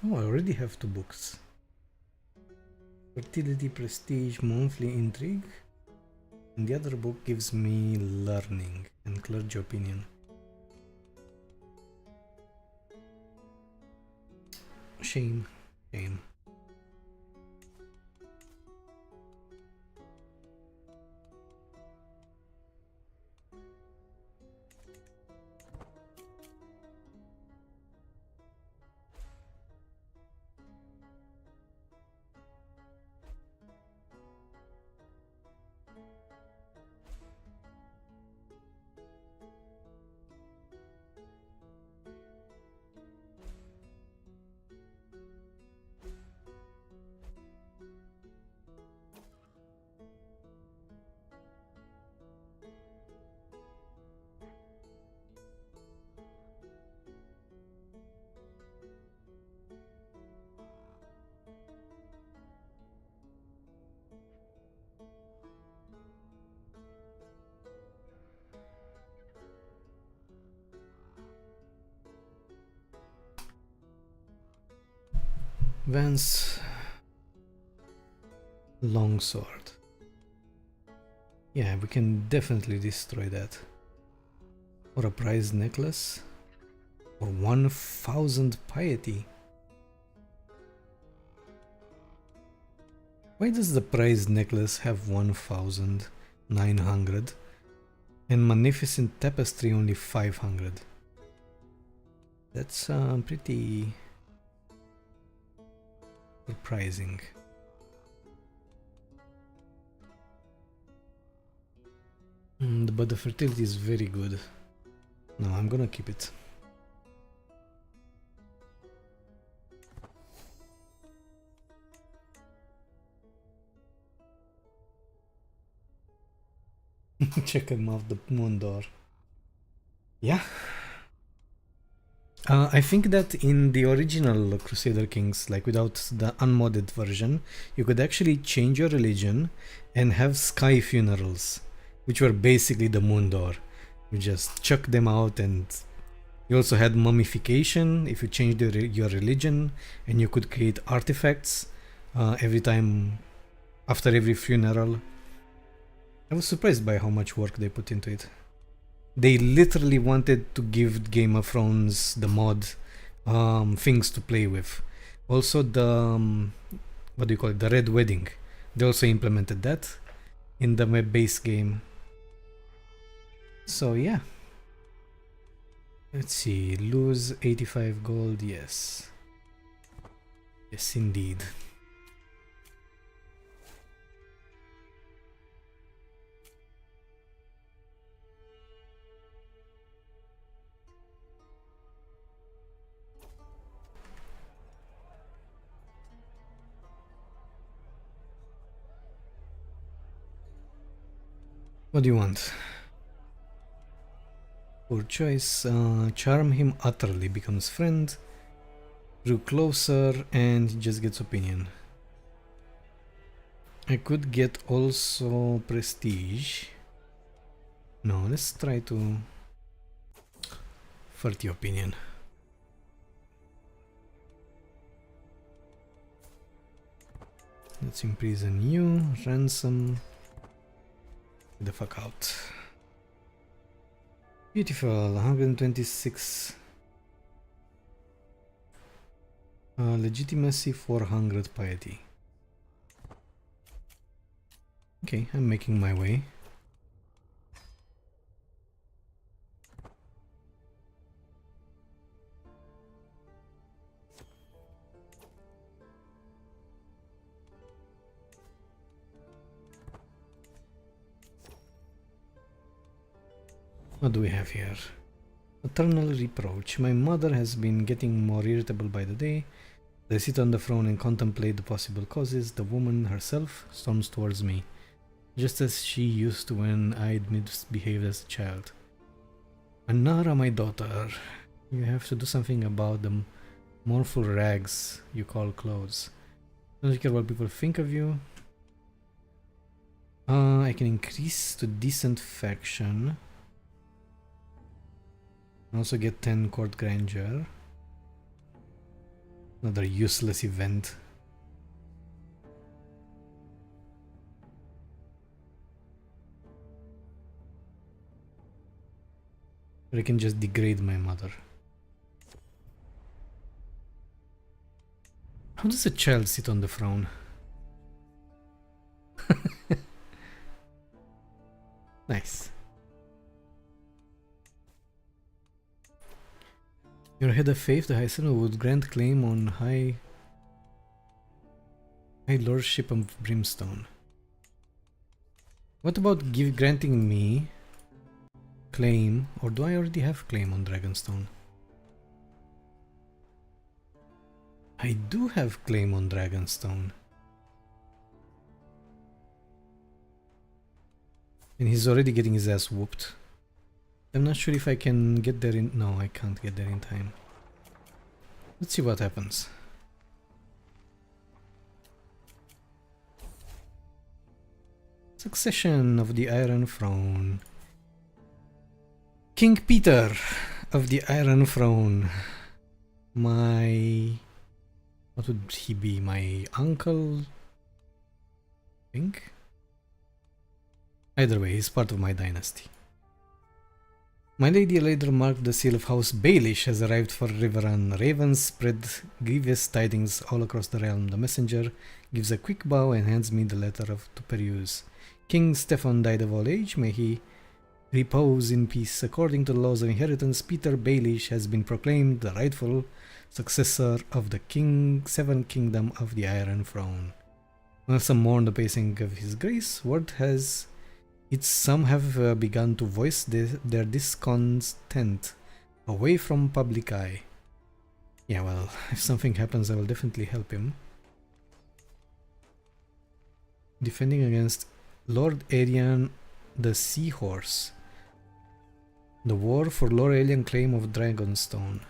Oh, I already have 2 books. Fertility, Prestige, Monthly, Intrigue. And the other book gives me Learning and Clergy Opinion. Shame. Shame. Vance Longsword. Yeah, we can definitely destroy that. Or a prize necklace. Or 1,000 piety. Why does the prize necklace have 1,900 and magnificent tapestry only 500? That's pretty surprising. But the fertility is very good. No, I'm gonna keep it. Check him off the moon door. Yeah. I think that in the original Crusader Kings, like without the unmodded version, you could actually change your religion and have sky funerals, which were basically the moon door. You just chuck them out, and you also had mummification if you changed your religion, and you could create artifacts every time after every funeral. I was surprised by how much work they put into it. They literally wanted to give Game of Thrones, the mod, things to play with. Also the, what do you call it, the Red Wedding. They also implemented that. in the my base game. So yeah. Let's see, lose 85 gold, yes. Yes, indeed. What do you want? Poor choice. Charm him utterly, becomes friend. Drew closer and he just gets opinion. I could get also prestige. No, let's try to 30 opinion. Let's imprison you, ransom. Get the fuck out. Beautiful, 126. Legitimacy 400 piety. Okay, I'm making my way. What do we have here? Eternal reproach. My mother has been getting more irritable by the day. I sit on the throne and contemplate the possible causes. The woman herself storms towards me, just as she used to when I'd misbehaved as a child. Anara, my daughter, you have to do something about the mournful rags you call clothes. Don't care what people think of you. I can increase to decent faction. Also get 10 court grandeur. Another useless event. But I can just degrade my mother. How does a child sit on the throne? Nice. Your head of faith, the High Senate, would grant claim on High Lordship of Brimstone. What about granting me claim, or do I already have claim on Dragonstone? I do have claim on Dragonstone. And he's already getting his ass whooped. I'm not sure if I can get there in... No, I can't get there in time. Let's see what happens. Succession of the Iron Throne. King Petyr of the Iron Throne. My... What would he be? My uncle? I think? Either way, he's part of my dynasty. My lady later marked the seal of House Baelish has arrived for Riverrun. Ravens spread grievous tidings all across the realm. The messenger gives a quick bow and hands me the letter to peruse. King Stefan died of old age. May he repose in peace. According to the laws of inheritance, Petyr Baelish has been proclaimed the rightful successor of the Seventh Kingdom of the Iron Throne. While some mourn the passing of his grace, word has some have begun to voice their discontent away from public eye. Yeah, well, if something happens, I will definitely help him. Defending against Lord Arian the Seahorse. The war for Lord Arian claim of Dragonstone.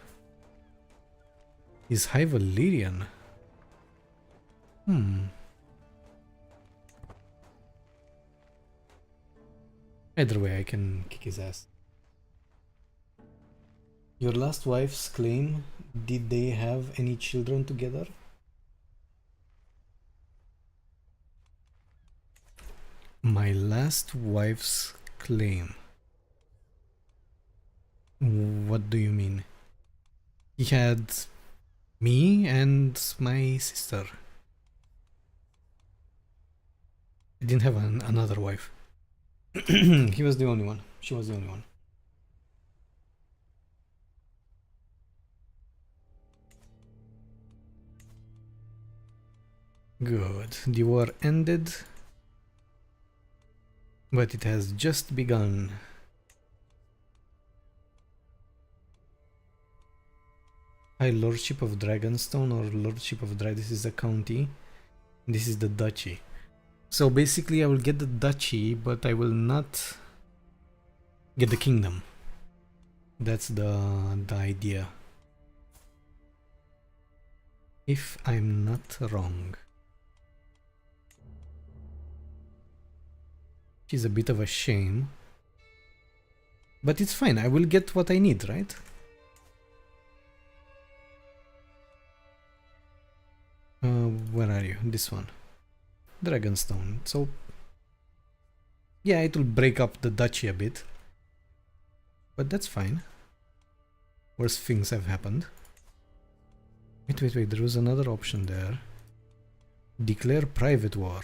Is High Valyrian? Either way, I can kick his ass. Your last wife's claim, did they have any children together? My last wife's claim. What do you mean? He had me and my sister. I didn't have another wife. He was the only one. She was the only one. Good. The war ended, but it has just begun. High Lordship of Dragonstone or Lordship of This is the county. This is the duchy. So basically I will get the duchy, but I will not get the kingdom. That's the idea. If I'm not wrong. Which is a bit of a shame. But it's fine, I will get what I need, right? Where are you? This one. Dragonstone. So yeah, it will break up the duchy a bit. But that's fine. Worse things have happened. Wait, there was another option there. Declare private war.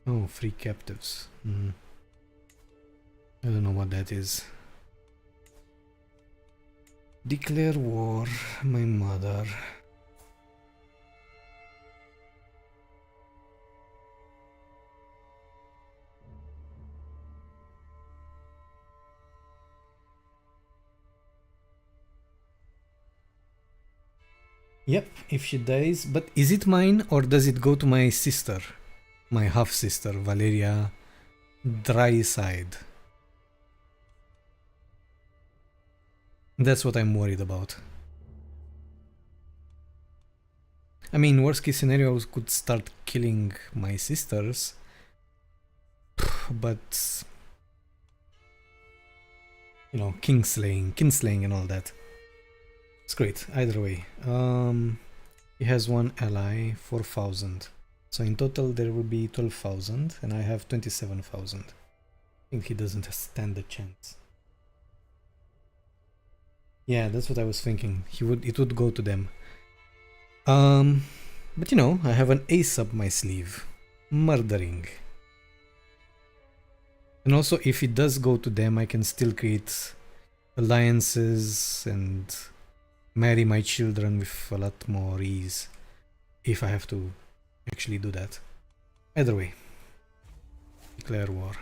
Oh, free captives. I don't know what that is. Declare war, my mother. Yep, if she dies, but is it mine or does it go to my sister? My half-sister, Valeria Dryside. That's what I'm worried about. I mean, worst case scenario, I could start killing my sisters, but you know, kinslaying and all that. It's great, either way. He has one ally, 4,000. So in total there will be 12,000 and I have 27,000. I think he doesn't stand a chance. Yeah, that's what I was thinking. It would go to them. But you know, I have an ace up my sleeve. Murdering. And also if it does go to them, I can still create alliances and marry my children with a lot more ease if I have to actually do that. Either way, declare war.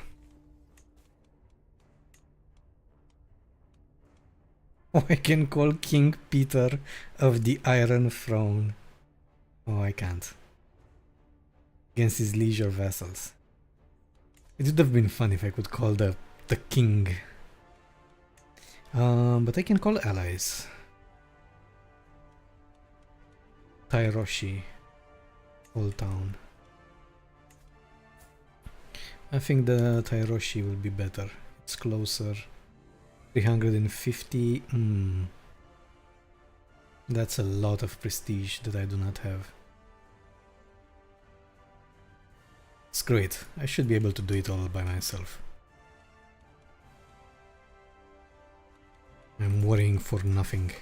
Oh, I can call King Petyr of the Iron Throne. Oh, I can't. Against his leisure vassals. It would have been fun if I could call the king. But I can call allies. Tyroshi, Old Town. I think the Tyroshi will be better. It's closer. 350. That's a lot of prestige that I do not have. It's great. I should be able to do it all by myself. I'm worrying for nothing.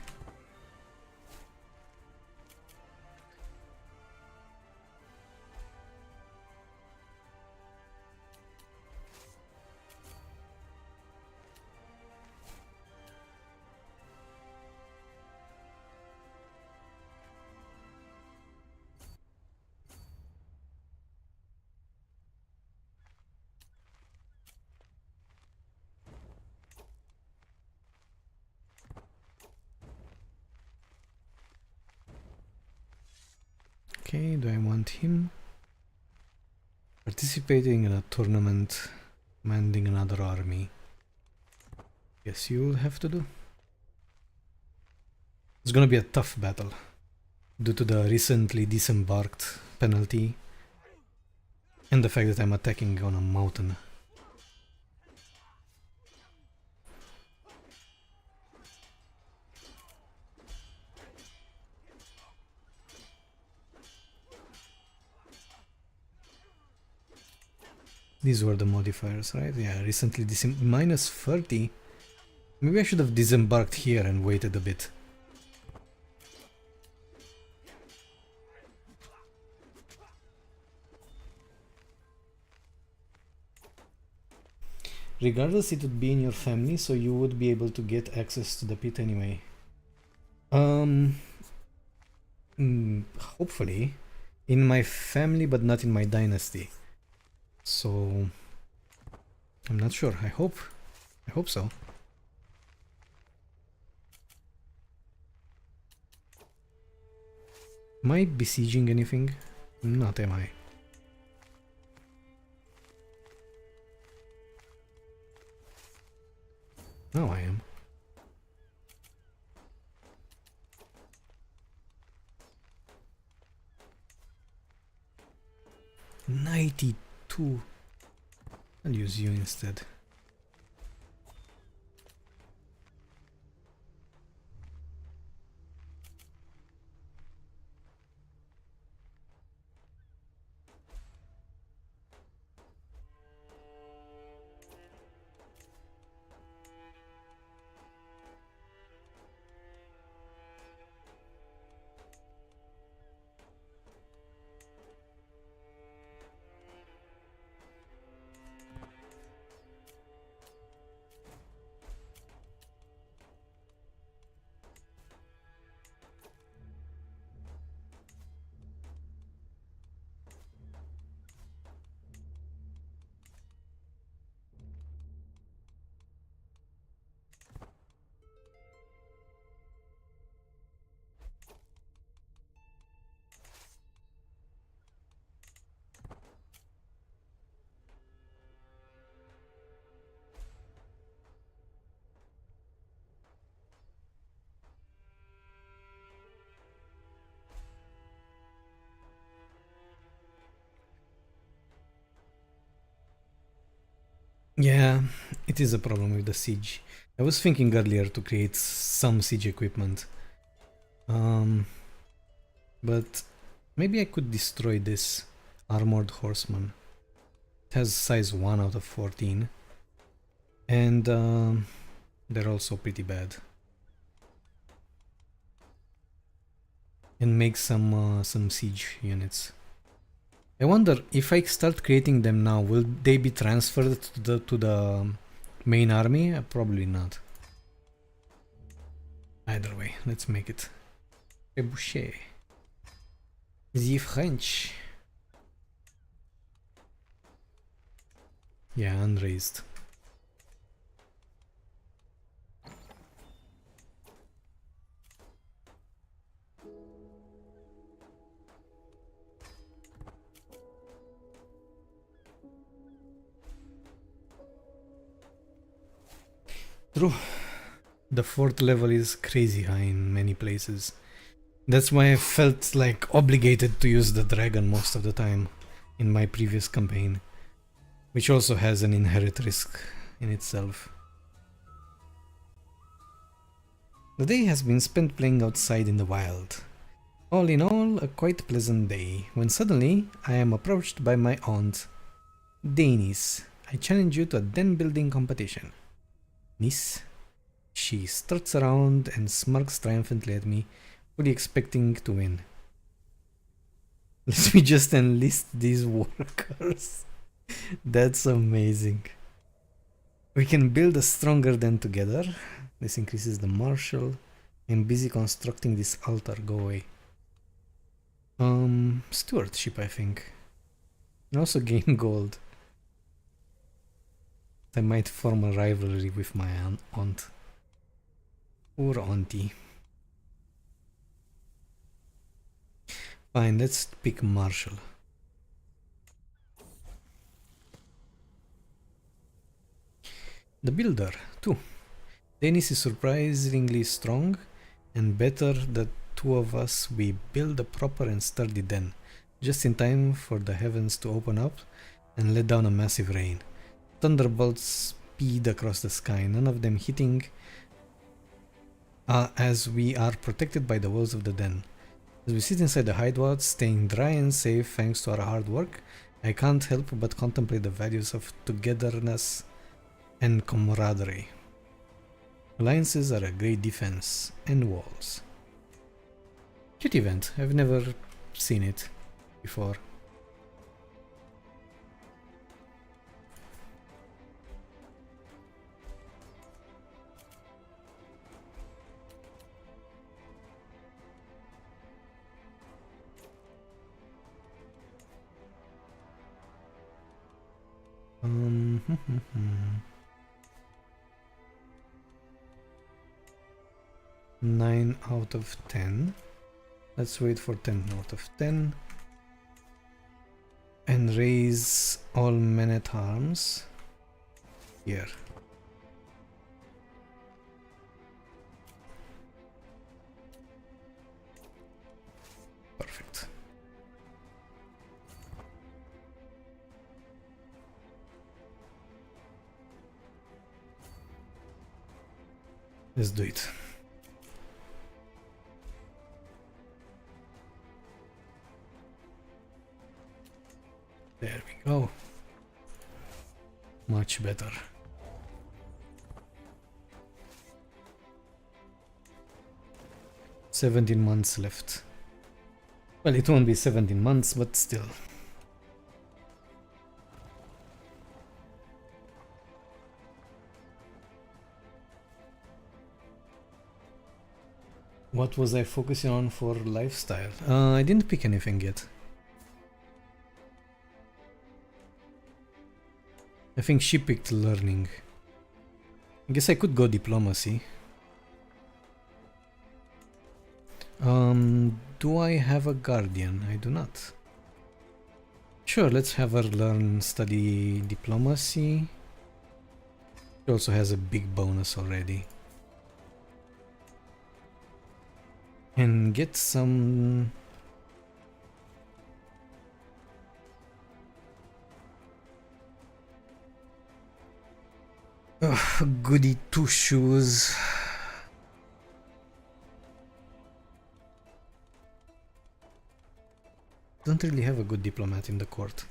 Okay, do I want him? Participating in a tournament, commanding another army. Guess you'll have to do. It's gonna be a tough battle due to the recently disembarked penalty and the fact that I'm attacking on a mountain. These were the modifiers, right? Yeah, recently minus 30. Maybe I should have disembarked here and waited a bit. Regardless, it would be in your family, so you would be able to get access to the pit anyway. Hopefully. In my family, but not in my dynasty. So... I'm not sure. I hope so. Am I besieging anything? Not, am I? No, I am. $92. I'll use you instead. Yeah, it is a problem with the siege. I was thinking earlier to create some siege equipment. But maybe I could destroy this armored horseman. It has size 1 out of 14. And they're also pretty bad. And make some siege units. I wonder if I start creating them now, will they be transferred to the main army? Probably not. Either way, let's make it. Trebuchet. The French. Yeah, unraised. True. The 4th level is crazy high in many places. That's why I felt like obligated to use the dragon most of the time in my previous campaign, which also has an inherent risk in itself. The day has been spent playing outside in the wild. All in all, a quite pleasant day, when suddenly I am approached by my aunt. Danis, I challenge you to a den building competition. Nis? She struts around and smirks triumphantly at me, fully expecting to win. Let me just enlist these workers. That's amazing. We can build a stronger den together. This increases the martial. I'm busy constructing this altar. Go away. Stewardship, I think. And also gain gold. I might form a rivalry with my aunt. Poor auntie. Fine, let's pick martial. The builder, too. Dennis is surprisingly strong, and better the two of us, we build a proper and sturdy den, just in time for the heavens to open up and let down a massive rain. Thunderbolts speed across the sky, none of them hitting, as we are protected by the walls of the den. As we sit inside the hideout, staying dry and safe thanks to our hard work, I can't help but contemplate the values of togetherness and camaraderie. Alliances are a great defense, and walls. Cute event, I've never seen it before. Nine out of 10. Let's wait for 10 out of 10. And raise all men at arms here. Perfect. Let's do it. There we go. Much better. "17 months left." Well, it won't be 17 months, but still. What was I focusing on for lifestyle? I didn't pick anything yet. I think she picked learning. I guess I could go diplomacy. Do I have a guardian? I do not. Sure, let's have her study diplomacy. She also has a big bonus already. And get some... goody two shoes. Don't really have a good diplomat in the court.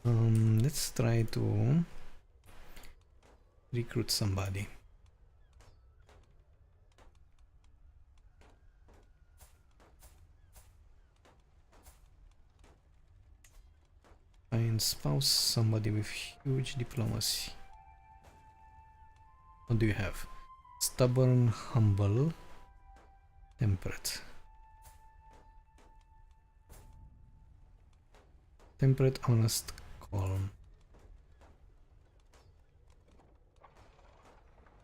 Let's try to recruit somebody. Find spouse somebody with huge diplomacy. What do you have? Stubborn, humble, temperate. Temperate, honest, calm.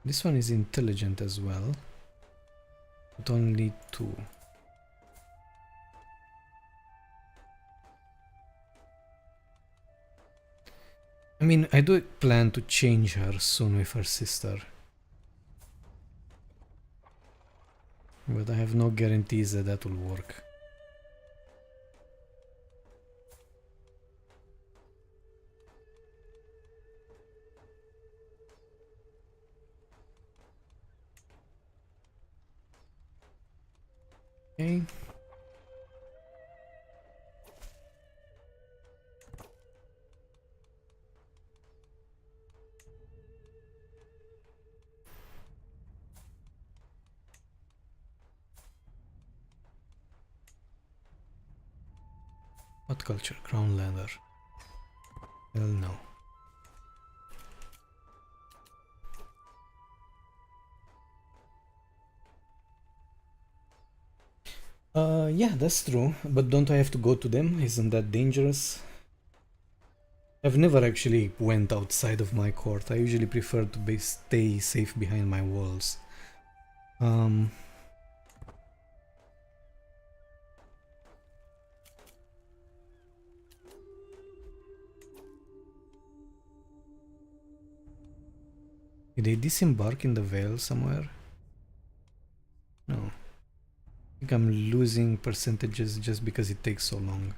This one is intelligent as well, but only 2. I mean, I do plan to change her soon with her sister. But I have no guarantees that that will work. Okay. What culture? Crownlander. Hell no. Yeah, that's true. But don't I have to go to them? Isn't that dangerous? I've never actually went outside of my court. I usually prefer to stay safe behind my walls. Did they disembark in the Vale somewhere? No. I think I'm losing percentages just because it takes so long.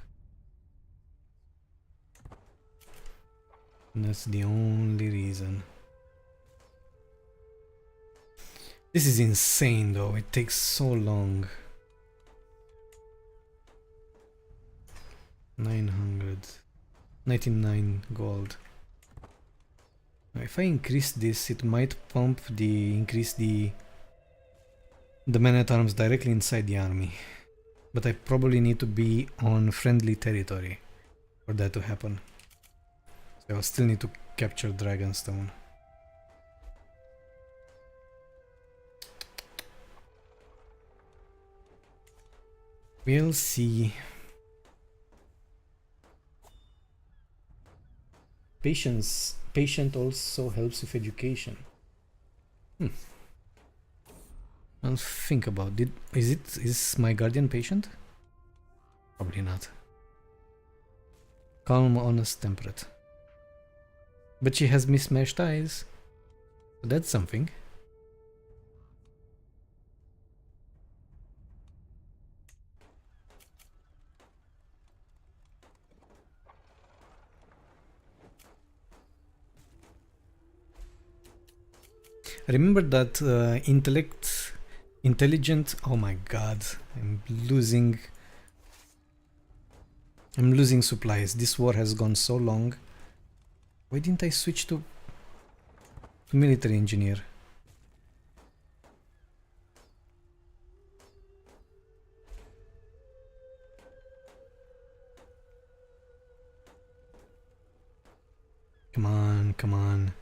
And that's the only reason. This is insane though, it takes so long. 999 gold. If I increase this, it might increase the men-at-arms directly inside the army. But I probably need to be on friendly territory for that to happen. So I'll still need to capture Dragonstone. We'll see. patient also helps with education. I'll think about it. Is my guardian patient? Probably not. Calm, honest, temperate. But she has mismatched eyes. So that's something. Remember that intelligent. Oh my god, I'm losing supplies. This war has gone so long. Why didn't I switch to military engineer? Come on, come on.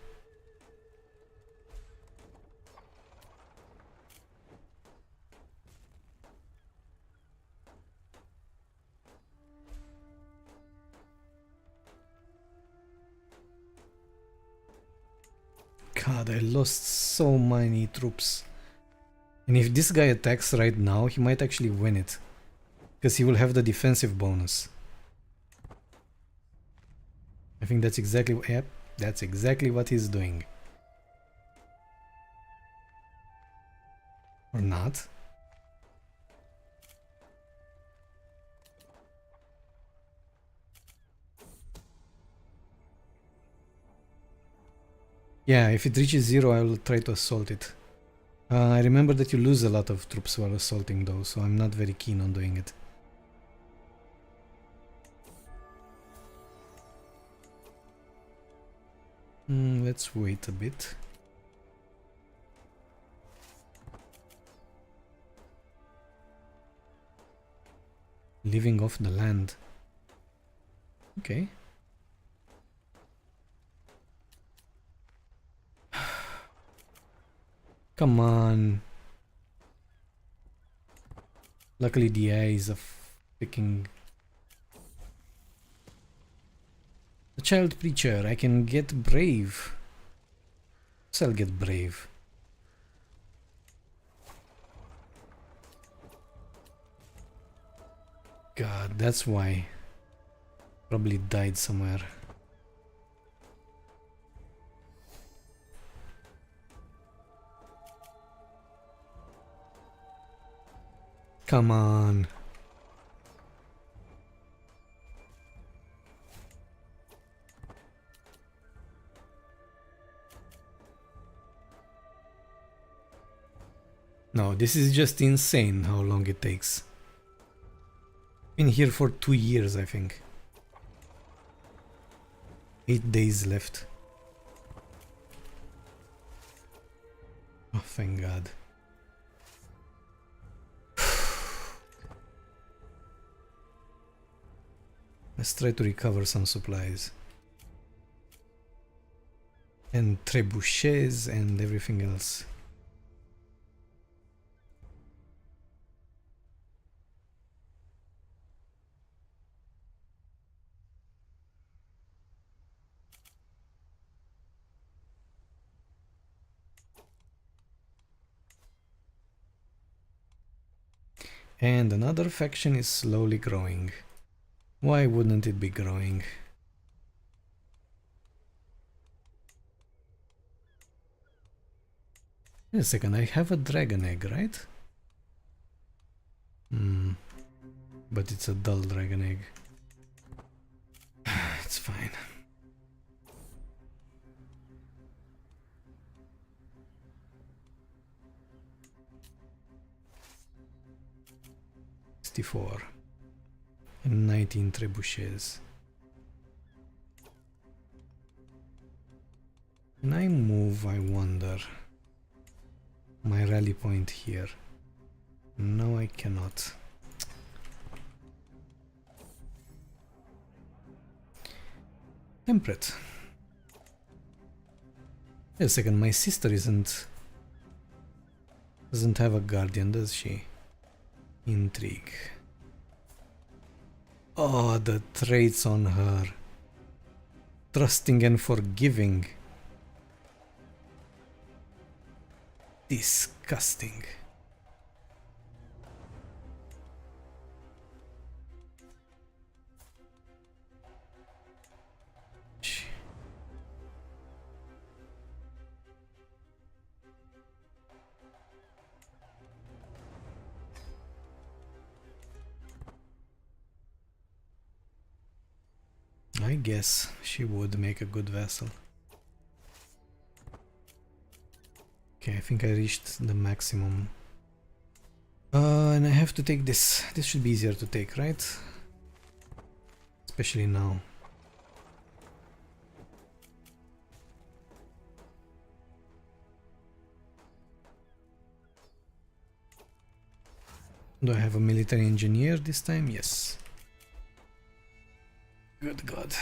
God, I lost so many troops. And if this guy attacks right now, he might actually win it. Because he will have the defensive bonus. I think that's exactly, yep, that's exactly what he's doing. Or not. Yeah, if it reaches 0, I will try to assault it. I remember that you lose a lot of troops while assaulting though, so I'm not very keen on doing it. Let's wait a bit. Living off the land. Okay. Come on. Luckily the AI is a freaking... A child preacher, I can get brave. So I'll get brave. God, that's why. Probably died somewhere. Come on. No, this is just insane how long it takes. Been here for 2 years, I think. 8 days left. Oh, thank God. Let's try to recover some supplies. And trebuchets and everything else. And another faction is slowly growing. Why wouldn't it be growing? Wait a second, I have a dragon egg, right? But it's a dull dragon egg. It's fine. And 19 trebuchets. Can I move, I wonder? My rally point here. No, I cannot. Temperate. Wait a second, my sister doesn't have a guardian, does she? Intrigue. Oh, the traits on her. Trusting and forgiving. Disgusting. I guess she would make a good vessel. Okay, I think I reached the maximum. And I have to take this. This should be easier to take, right? Especially now. Do I have a military engineer this time? Yes. Good God.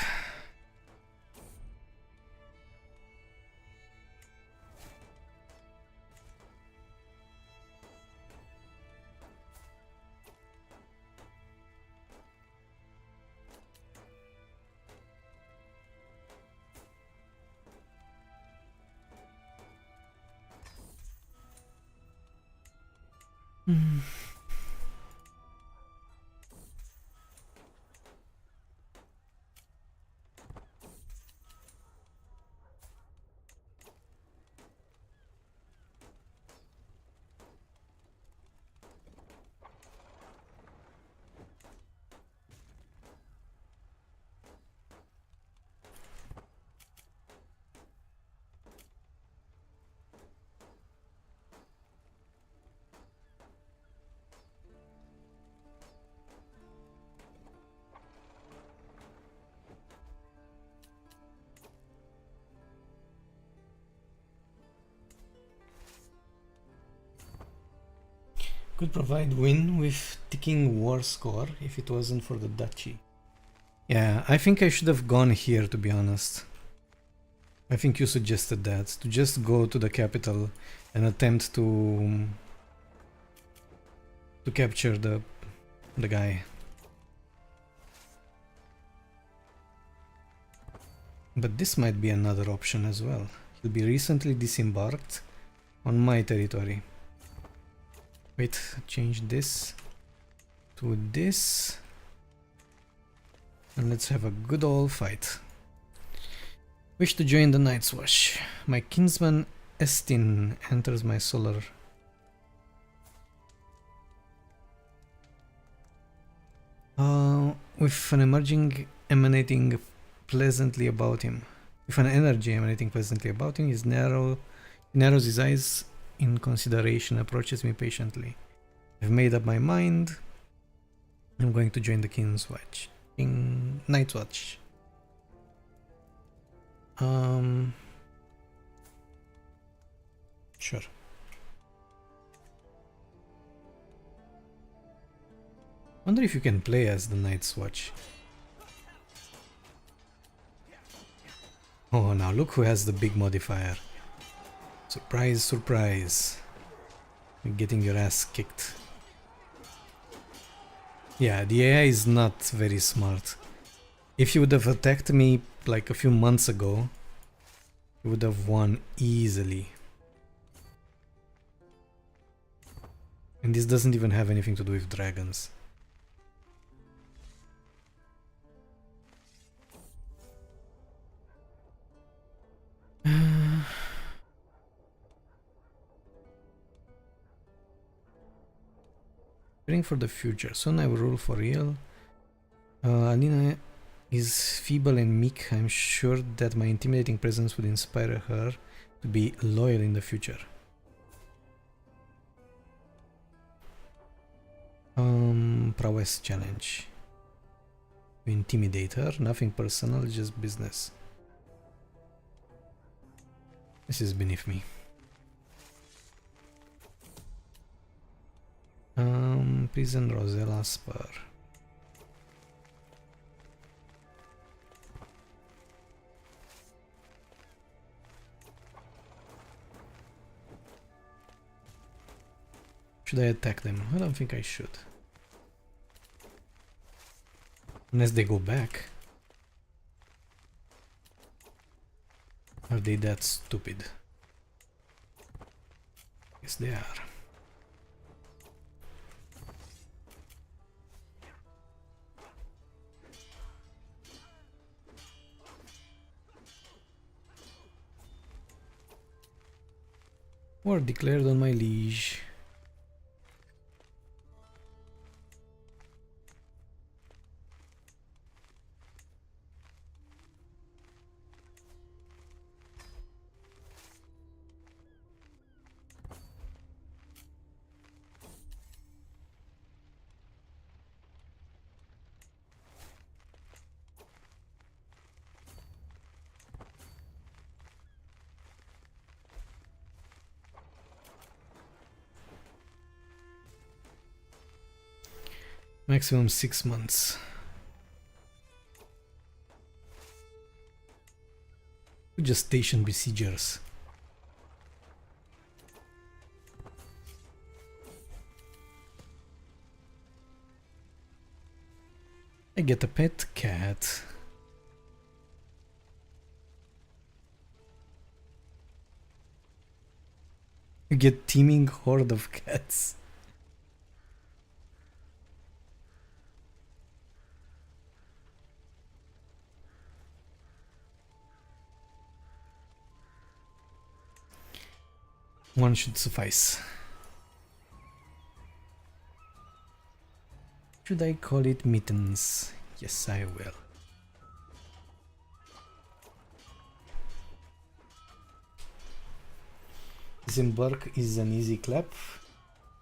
Could provide win with ticking war score if it wasn't for the duchy. Yeah, I think I should have gone here, to be honest. I think you suggested that, to just go to the capital and attempt to capture the guy. But this might be another option as well. He'll be recently disembarked on my territory. Wait, change this to this. And let's have a good old fight. Wish to join the Night's Watch. My kinsman Estin enters my solar. With an emerging emanating pleasantly about him. With an energy emanating pleasantly about him, he narrows his eyes in consideration, approaches me patiently. I've made up my mind. I'm going to join the King's Watch. Night's Watch. Sure. Wonder if you can play as the Night's Watch. Oh, now look who has the big modifier. Surprise, surprise. You're getting your ass kicked. Yeah, the AI is not very smart. If you would have attacked me like a few months ago, you would have won easily. And this doesn't even have anything to do with dragons. Preparing for the future. Soon I will rule for real. Alina is feeble and meek. I'm sure that my intimidating presence would inspire her to be loyal in the future. Prowess challenge. You intimidate her. Nothing personal, just business. This is beneath me. Prison Rosella Spur. Should I attack them? I don't think I should. Unless they go back. Are they that stupid? Yes, they are. War declared on my liege. Maximum 6 months. We just station besiegers. I get a pet cat. You get teeming horde of cats. One should suffice. Should I call it mittens? Yes, I will. Disembark is an easy clap.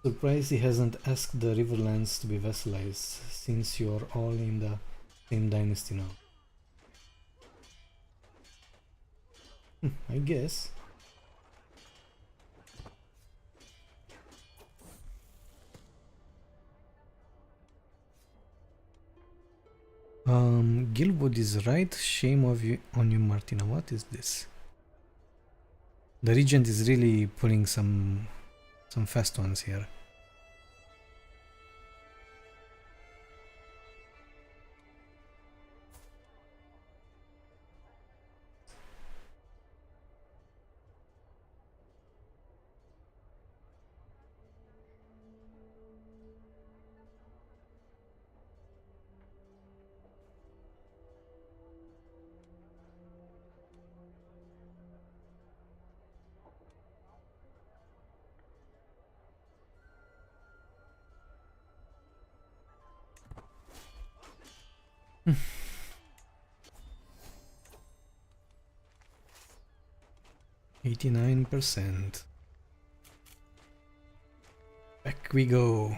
Surprised he hasn't asked the Riverlands to be vassalized, since you're all in the same dynasty now. I guess. Gilwood is right. Shame on you, Martina. What is this? The regent is really pulling some fast ones here. Hmm. 89%. Back we go.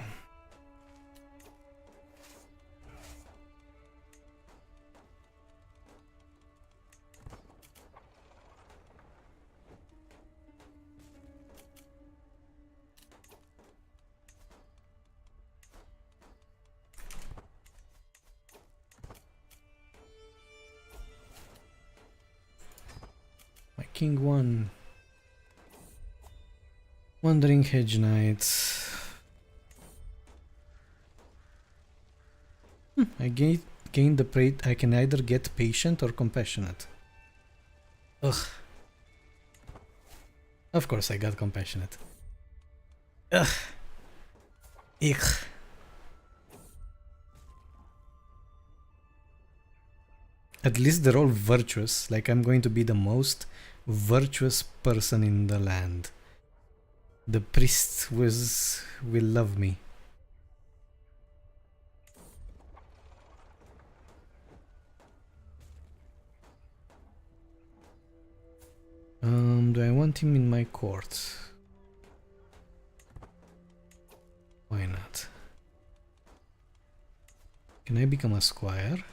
My king won. Wandering Hedge Knights. I gained the prey. I can either get patient or compassionate. Ugh. Of course I got compassionate. Ugh. Ich. At least they're all virtuous. Like I'm going to be the most virtuous person in the land. The priest will love me. Do I want him in my court? Why not? Can I become a squire?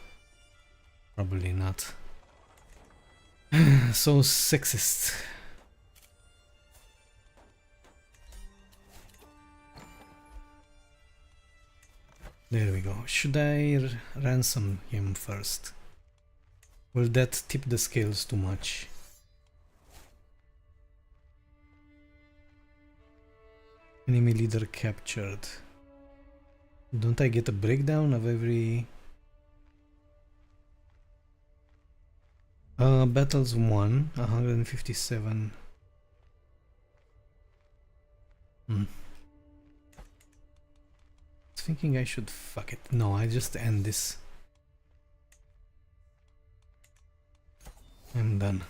Probably not. So sexist. There we go. Should I ransom him first? Will that tip the scales too much? Enemy leader captured. Don't I get a breakdown of every... Battles won, 157. I was thinking I should fuck it. No, I just end this. I'm done.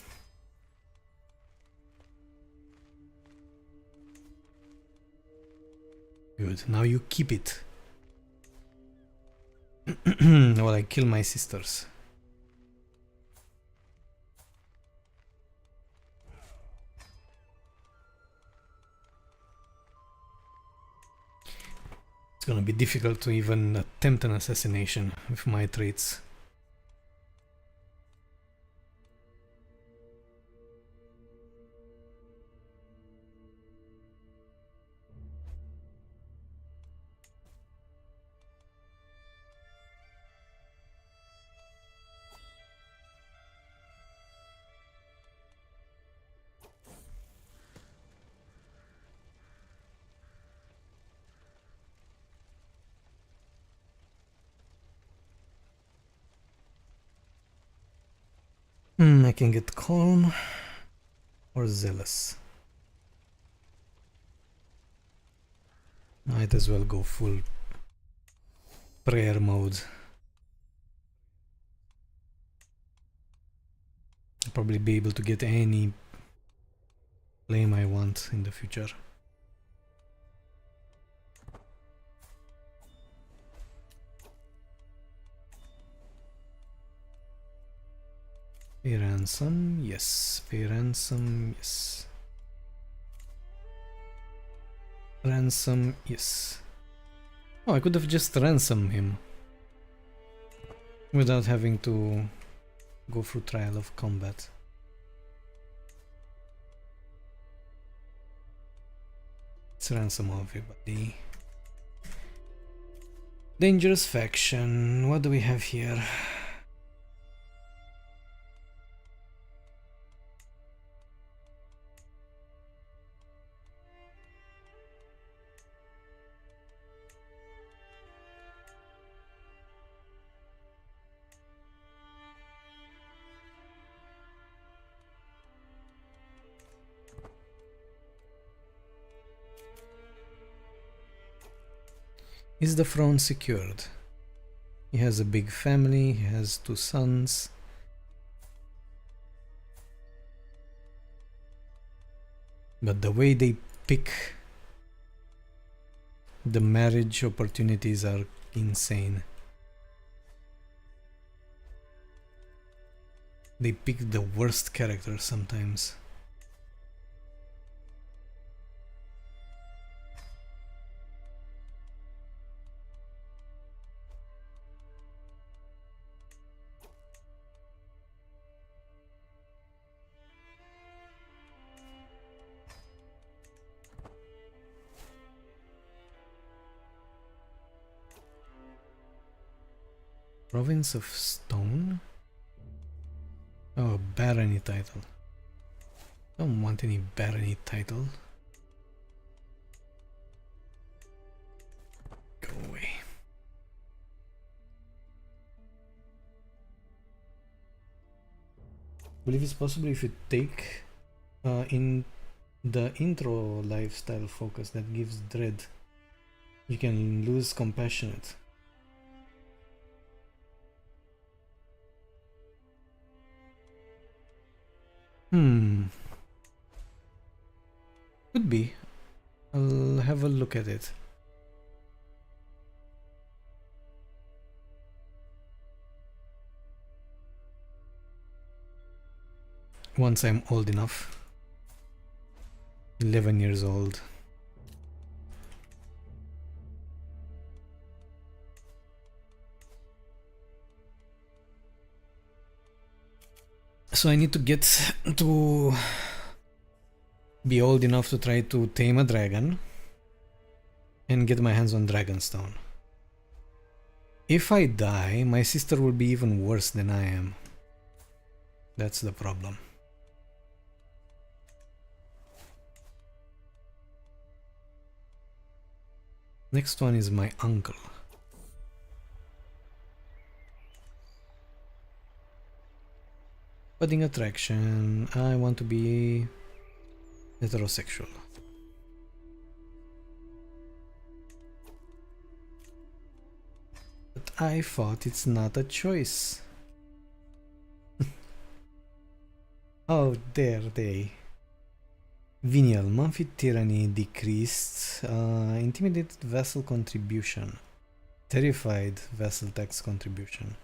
Good, now you keep it. While I kill my sisters. It's gonna be difficult to even attempt an assassination with my traits. I can get calm or zealous. Might as well go full prayer mode. I'll probably be able to get any flame I want in the future. Pay ransom, yes. Pay ransom, yes. Ransom, yes. Oh, I could have just ransomed him without having to go through trial of combat. Let's ransom everybody. Dangerous faction. What do we have here? Is the throne secured? He has a big family, he has 2 sons. But the way they pick the marriage opportunities are insane. They pick the worst characters sometimes. Province of Stone? Oh, barony title. Don't want any barony title. Go away. I believe it's possible if you take in the intro lifestyle focus that gives dread, you can lose compassionate. Could be. I'll have a look at it. Once I'm old enough. 11 years old. So I need to get to be old enough to try to tame a dragon and get my hands on Dragonstone. If I die, my sister will be even worse than I am. That's the problem. Next one is my uncle. Budding attraction. I want to be heterosexual. But I thought it's not a choice. Oh, there they. Venial, monthly tyranny decreased. Intimidated vassal contribution. Terrified vassal tax contribution.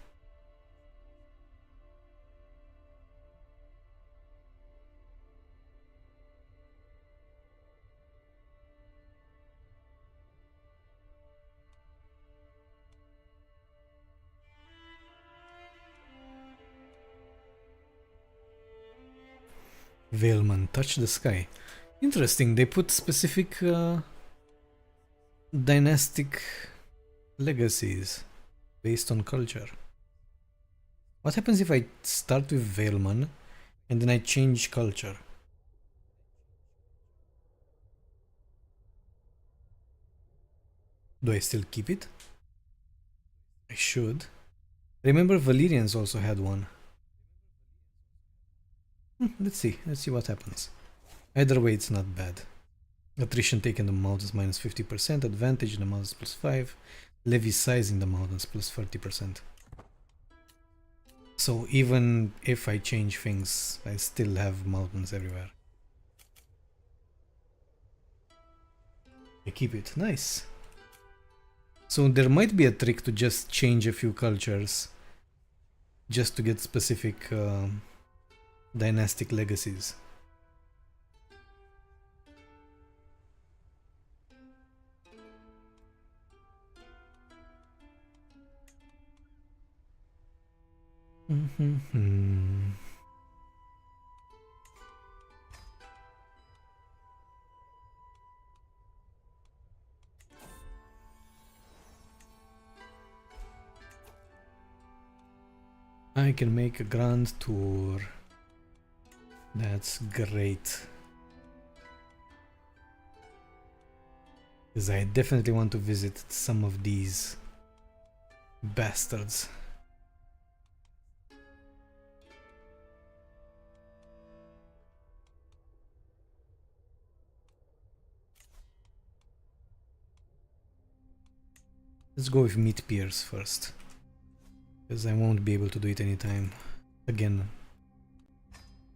Veilman, touch the sky. Interesting, they put specific dynastic legacies based on culture. What happens if I start with Veilman and then I change culture? Do I still keep it? I should. Remember Valyrians also had one. Let's see what happens. Either way, it's not bad. Attrition taken in the mountains minus 50%, advantage in the mountains plus 5, levy size in the mountains plus 30%. So even if I change things, I still have mountains everywhere. I keep it. Nice. So there might be a trick to just change a few cultures just to get specific dynastic legacies. I can make a grand tour. That's great. Because I definitely want to visit some of these bastards. Let's go with meat peers first. Because I won't be able to do it anytime again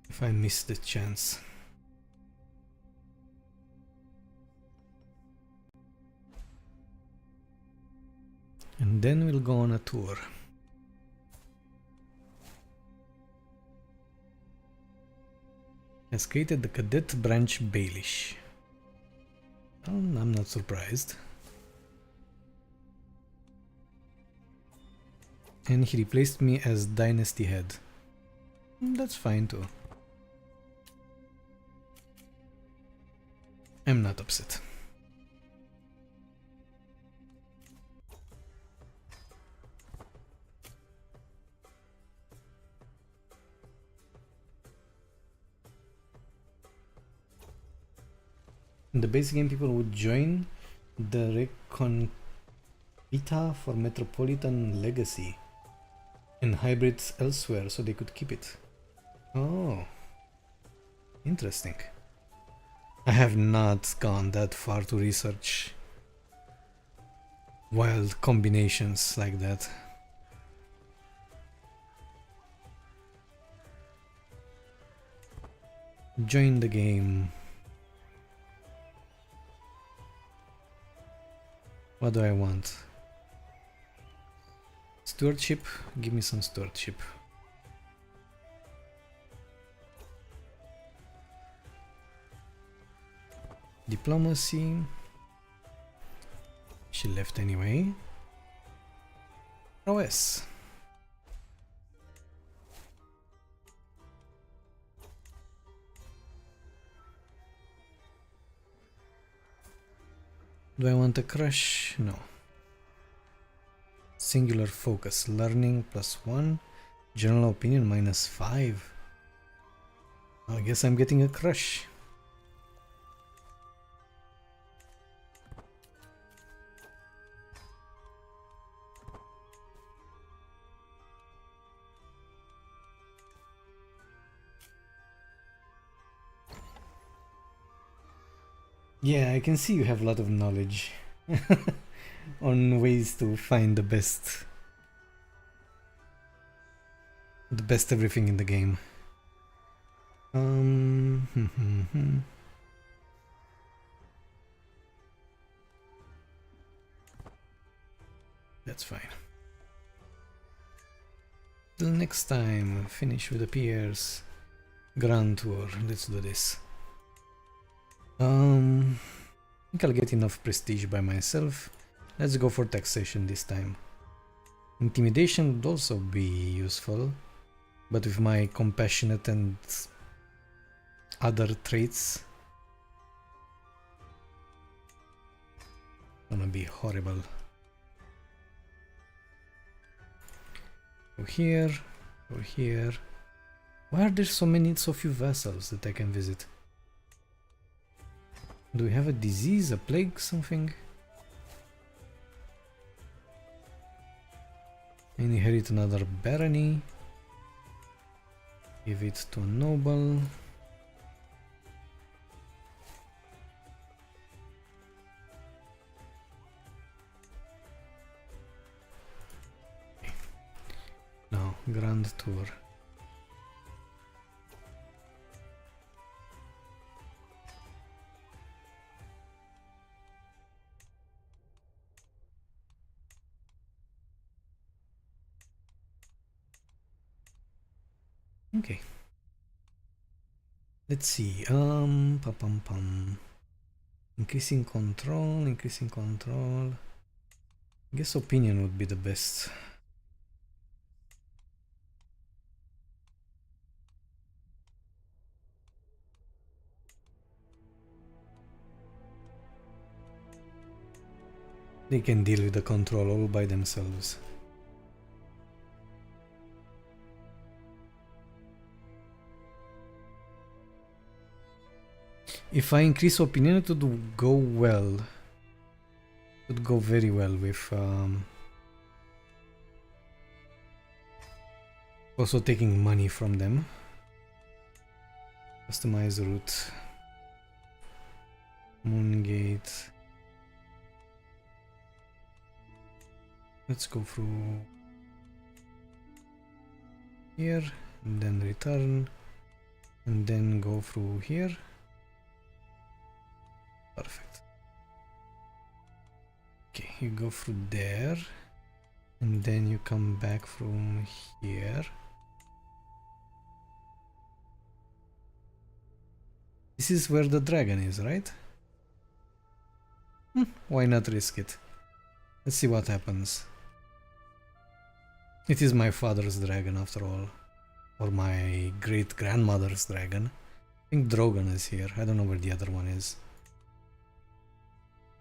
if I miss the chance. And then we'll go on a tour. Has created the cadet branch Baelish. Well, I'm not surprised. And he replaced me as dynasty head. That's fine too. I'm not upset. In the basic game, people would join the Reconquista for Metropolitan Legacy and hybrids elsewhere so they could keep it. Oh, interesting. I have not gone that far to research wild combinations like that. Join the game. What do I want? Stewardship? Give me some stewardship. Diplomacy. She left anyway. Prowess. Do I want a crush? No. Singular focus. Learning +1. General opinion -5. I guess I'm getting a crush. Yeah, I can see you have a lot of knowledge on ways to find the best everything in the game. That's fine. Till next time, finish with the peers. Grand Tour, let's do this. I think I'll get enough prestige by myself. Let's go for taxation this time. Intimidation would also be useful, but with my compassionate and other traits, gonna be horrible. Go here, go here. Why are there so few vassals that I can visit? Do we have a disease, a plague, something? Inherit another barony. Give it to a noble. Now, Grand Tour. Okay. Let's see. Increasing control, increasing control. I guess opinion would be the best. They can deal with the control all by themselves. If I increase opinion, it would go well. It would go very well with also taking money from them. Customize route. Moongate. Let's go through here and then return and then go through here. Perfect. Okay, you go through there and then you come back from here. This is where the dragon is, right? Why not risk it? Let's see what happens. It is my father's dragon after all. Or my great-grandmother's dragon. I think Drogon is here. I don't know where the other one is.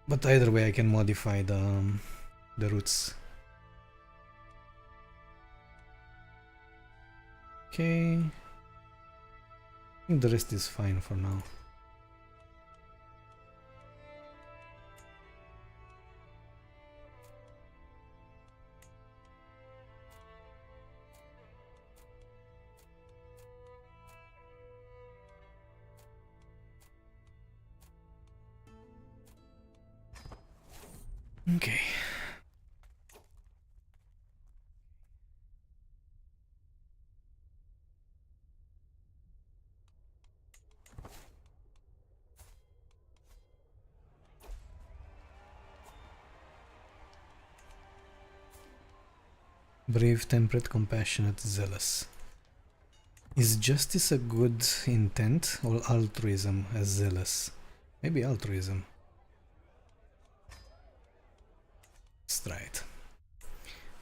But either way I can modify the routes. Okay. I think the rest is fine for now. Okay. Brave, temperate, compassionate, zealous. Is justice a good intent or altruism as zealous? Maybe altruism. Let's try it.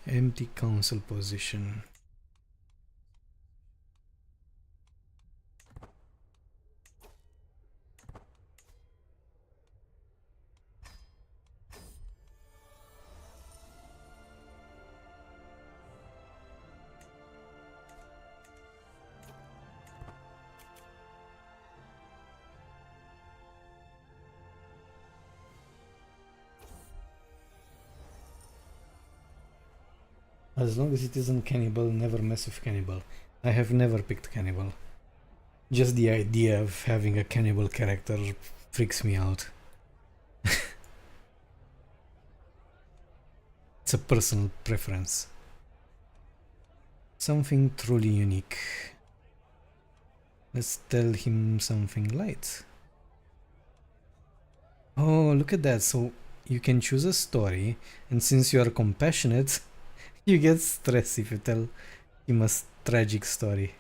Empty council position. As long as it isn't cannibal, never mess with cannibal. I have never picked cannibal. Just the idea of having a cannibal character freaks me out. It's a personal preference. Something truly unique. Let's tell him something light. Oh, look at that. So you can choose a story, and since you are compassionate, you get stress if you tell him a tragic story.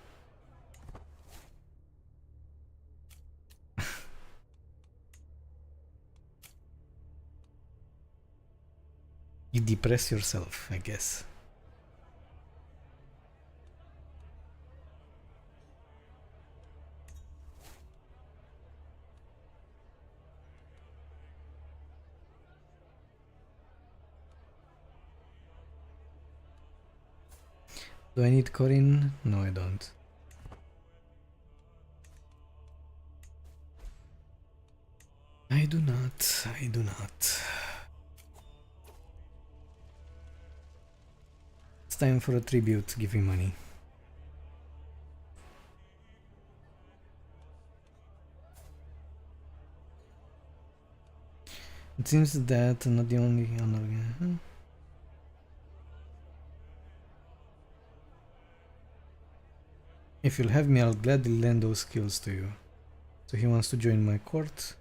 You depress yourself, I guess. Do I need Corin? No, I don't. I do not. I do not. It's time for a tribute. Give me money. It seems that not the only honor. If you'll have me, I'll gladly lend those skills to you. So he wants to join my court.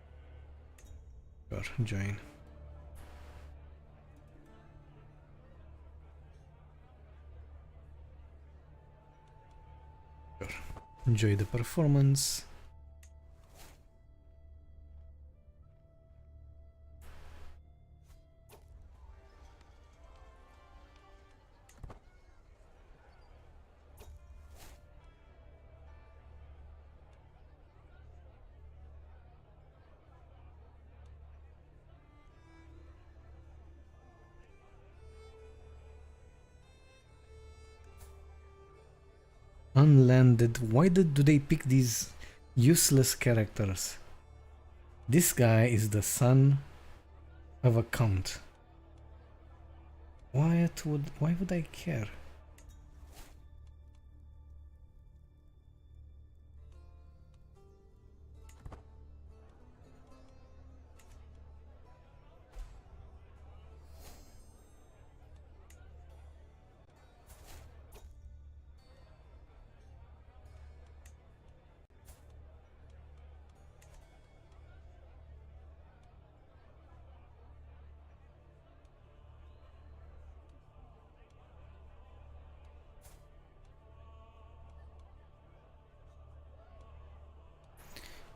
Sure, join. Sure. Enjoy the performance. Unlanded. Why do they pick these useless characters? This guy is the son of a count. Why would I care?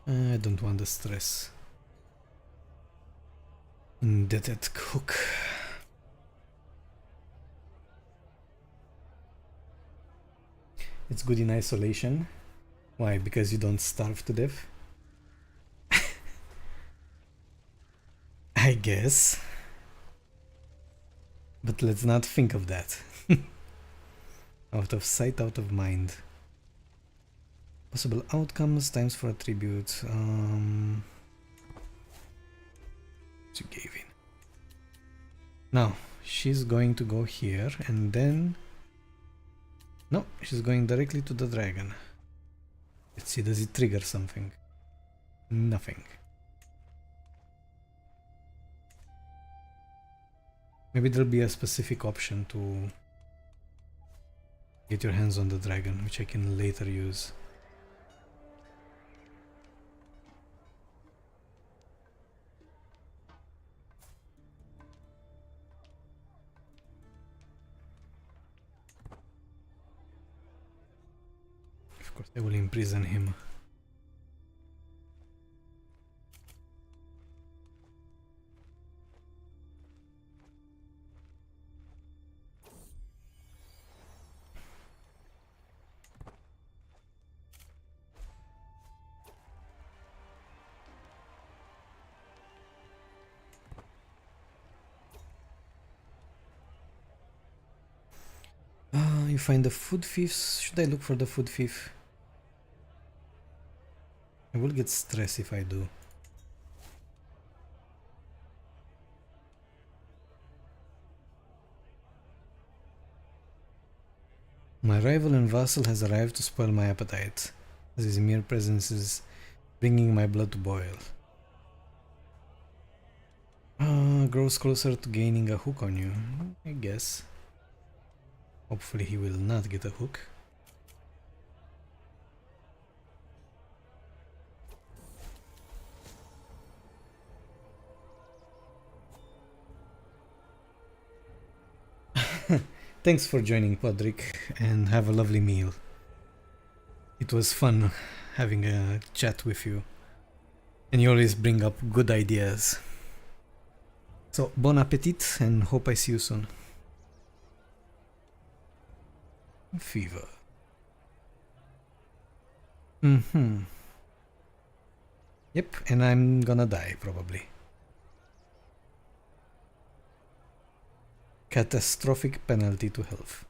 I don't want the stress. Indebted cook. It's good in isolation. Why? Because you don't starve to death? I guess. But let's not think of that. Out of sight, out of mind. Possible outcomes, times for attribute. She gave in. Now, she's going to go here and then... No, she's going directly to the dragon. Let's see, does it trigger something? Nothing. Maybe there'll be a specific option to get your hands on the dragon, which I can later use. Of course, I will imprison him. You find the food thieves. Should I look for the food thief? I will get stressed if I do. My rival and vassal has arrived to spoil my appetite, as his mere presence is bringing my blood to boil. Grows closer to gaining a hook on you, I guess. Hopefully he will not get a hook. Thanks for joining, Podrick, and have a lovely meal. It was fun having a chat with you, and you always bring up good ideas. So, bon appetit, and hope I see you soon. Fever. Yep, and I'm gonna die, probably. Catastrophic penalty to health.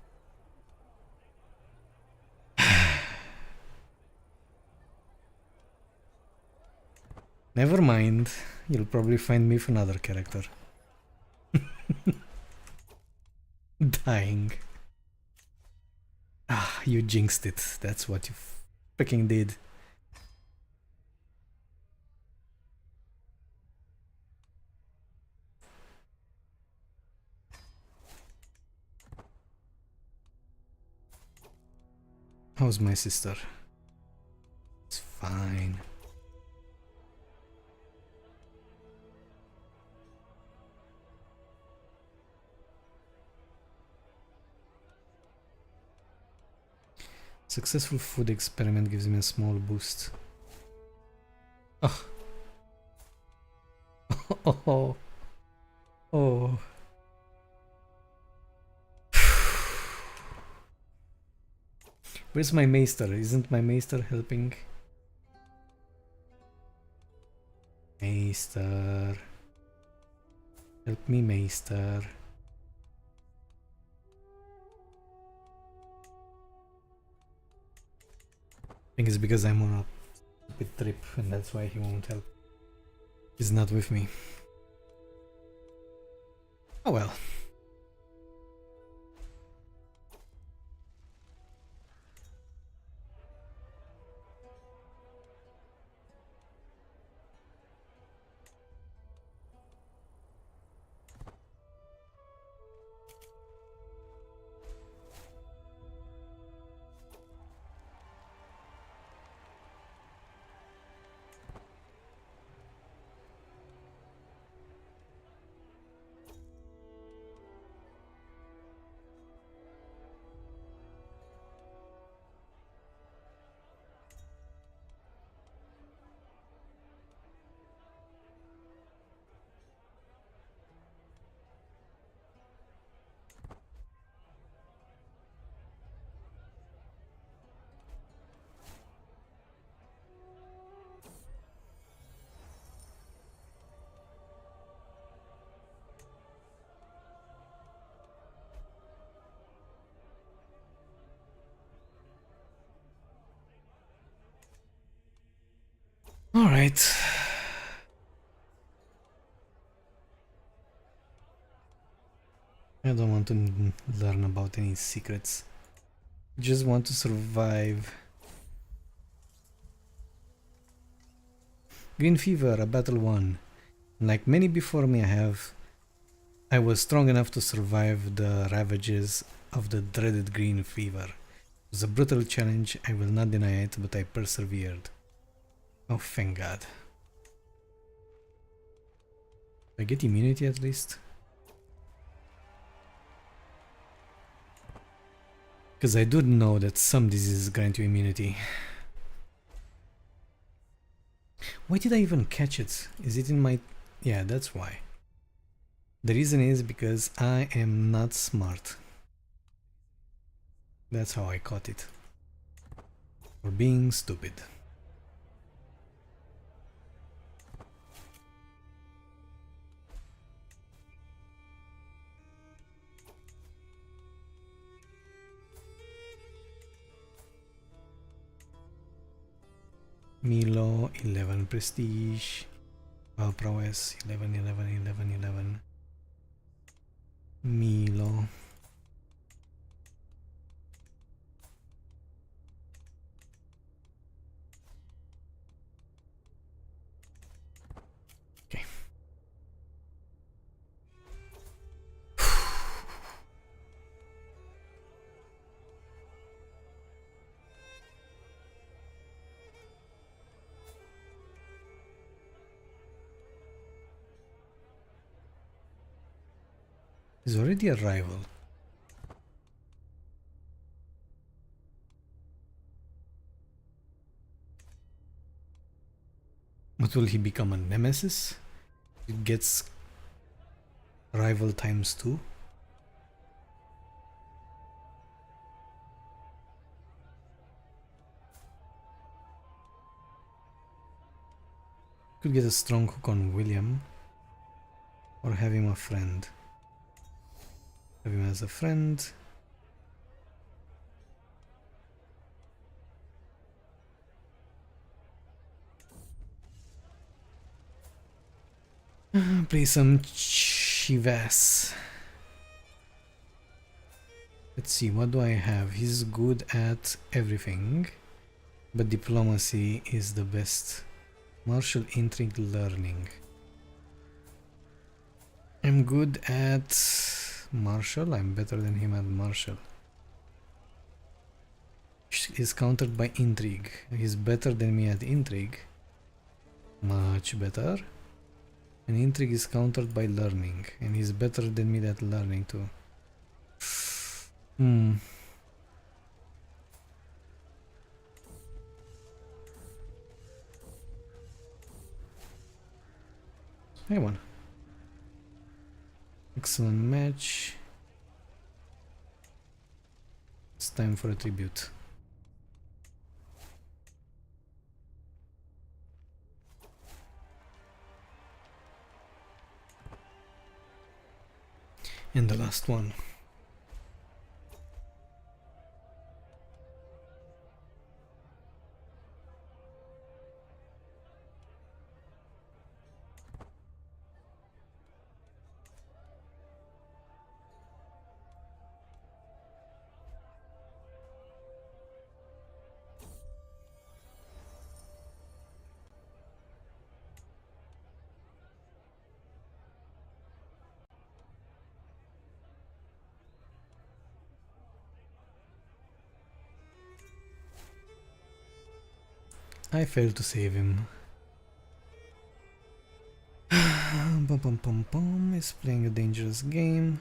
Never mind, you'll probably find me with another character. Dying. Ah, you jinxed it. That's what you freaking did. How's my sister? It's fine. Successful food experiment gives me a small boost. Oh. Oh. Oh. Where's my maester? Isn't my maester helping? Maester. Help me, maester. I think it's because I'm on a stupid trip and that's why he won't help. He's not with me. Oh well. All right. I don't want to learn about any secrets. Just want to survive. Green fever, a battle won. Like many before me, I was strong enough to survive the ravages of the dreaded green fever. It was a brutal challenge, I will not deny it, but I persevered. Oh, thank God. Do I get immunity at least? Because I do know that some diseases grant you immunity. Why did I even catch it? Is it in my... Yeah, that's why. The reason is because I am not smart. That's how I caught it. For being stupid. Milo, 11 prestige. Prowess, 11, 11, 11, 11. Milo. Okay. He's already a rival. But will he become a nemesis? It gets rival times 2. Could get a strong hook on William. Or have him a friend. Have him as a friend. Play some Chivas. Let's see, what do I have? He's good at everything, but diplomacy is the best. Martial intrigue learning. I'm good at martial. I'm better than him at martial. Is countered by intrigue. He's better than me at intrigue. Much better. And intrigue is countered by learning. And he's better than me at learning too. I won. Excellent match. It's time for a tribute. And the last one. I failed to save him. Is playing a dangerous game.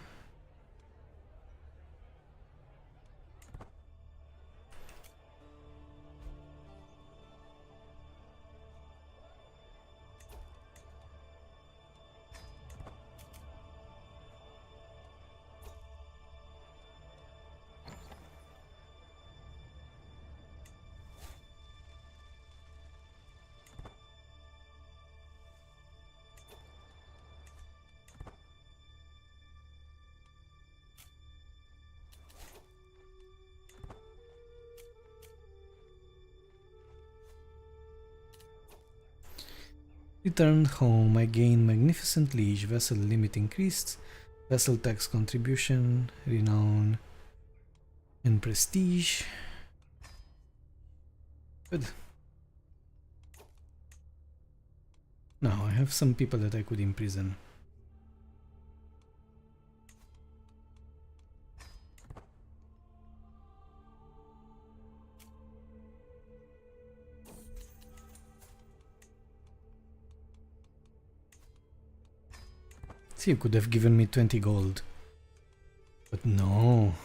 Returned home, I gained magnificent liege, vessel limit increased, vessel tax contribution, renown, and prestige. Good. Now I have some people that I could imprison. See, you could have given me 20 gold. But no.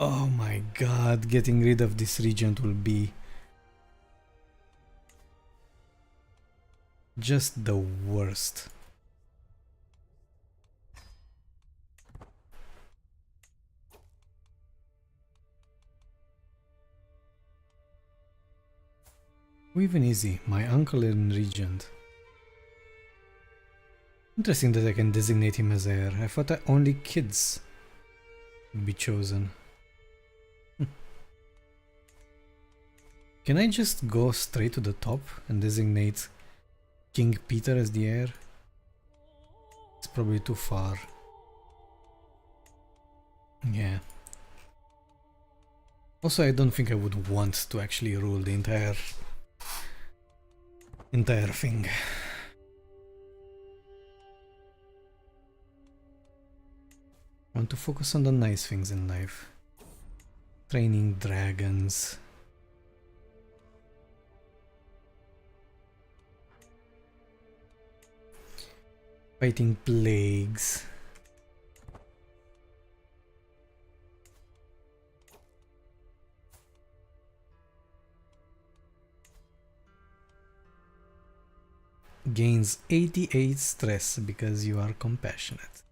Oh my god, getting rid of this regent will be just the worst. Even easy, my uncle and regent. Interesting that I can designate him as heir. I thought that only kids would be chosen. Can I just go straight to the top and designate King Petyr as the heir? It's probably too far. Yeah. Also, I don't think I would want to actually rule the entire thing. I want to focus on the nice things in life. Training dragons. Fighting plagues. Gains 88 stress because you are compassionate.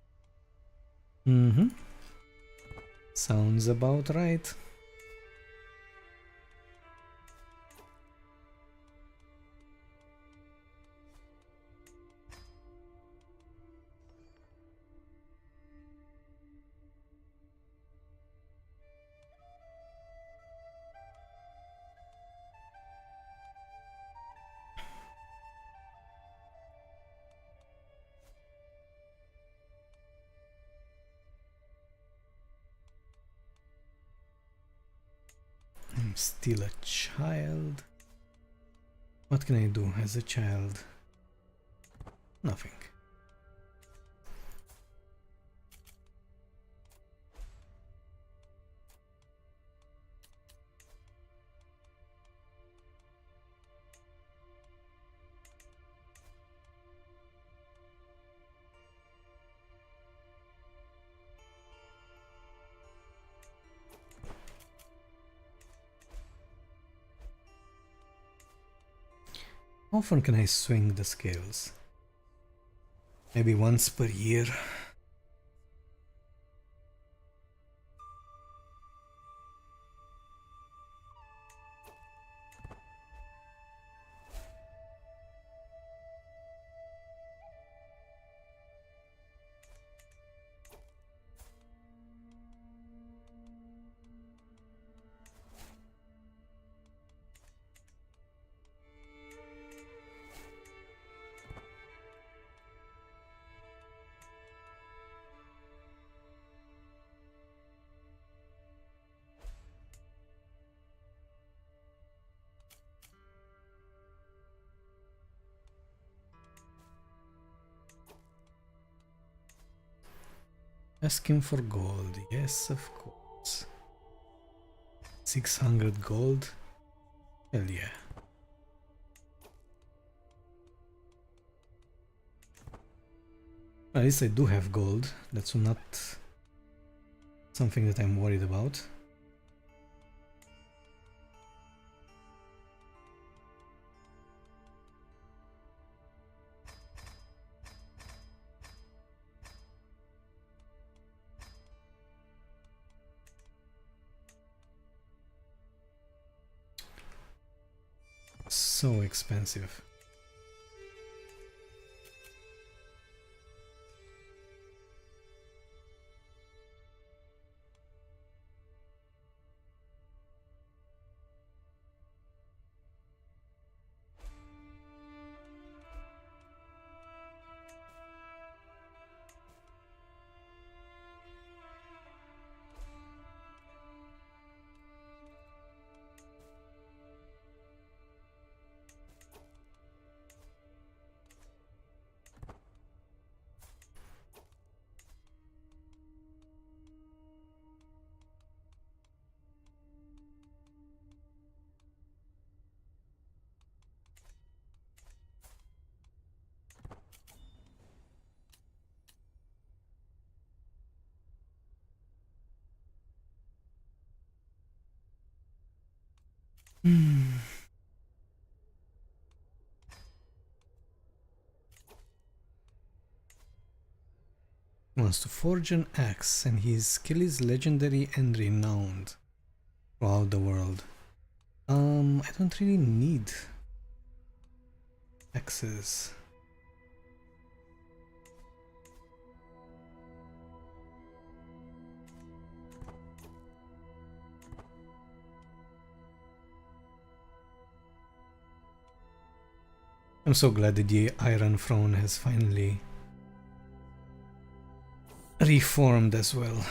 Sounds about right. I'm still a child. What can I do as a child? Nothing. How often can I swing the scales? Maybe once per year. Ask him for gold. Yes, of course. 600 gold? Hell yeah. At least I do have gold. That's not something that I'm worried about. So expensive. Wants to forge an axe, and his skill is legendary and renowned throughout the world. I don't really need axes. I'm so glad that the Iron Throne has finally reformed as well.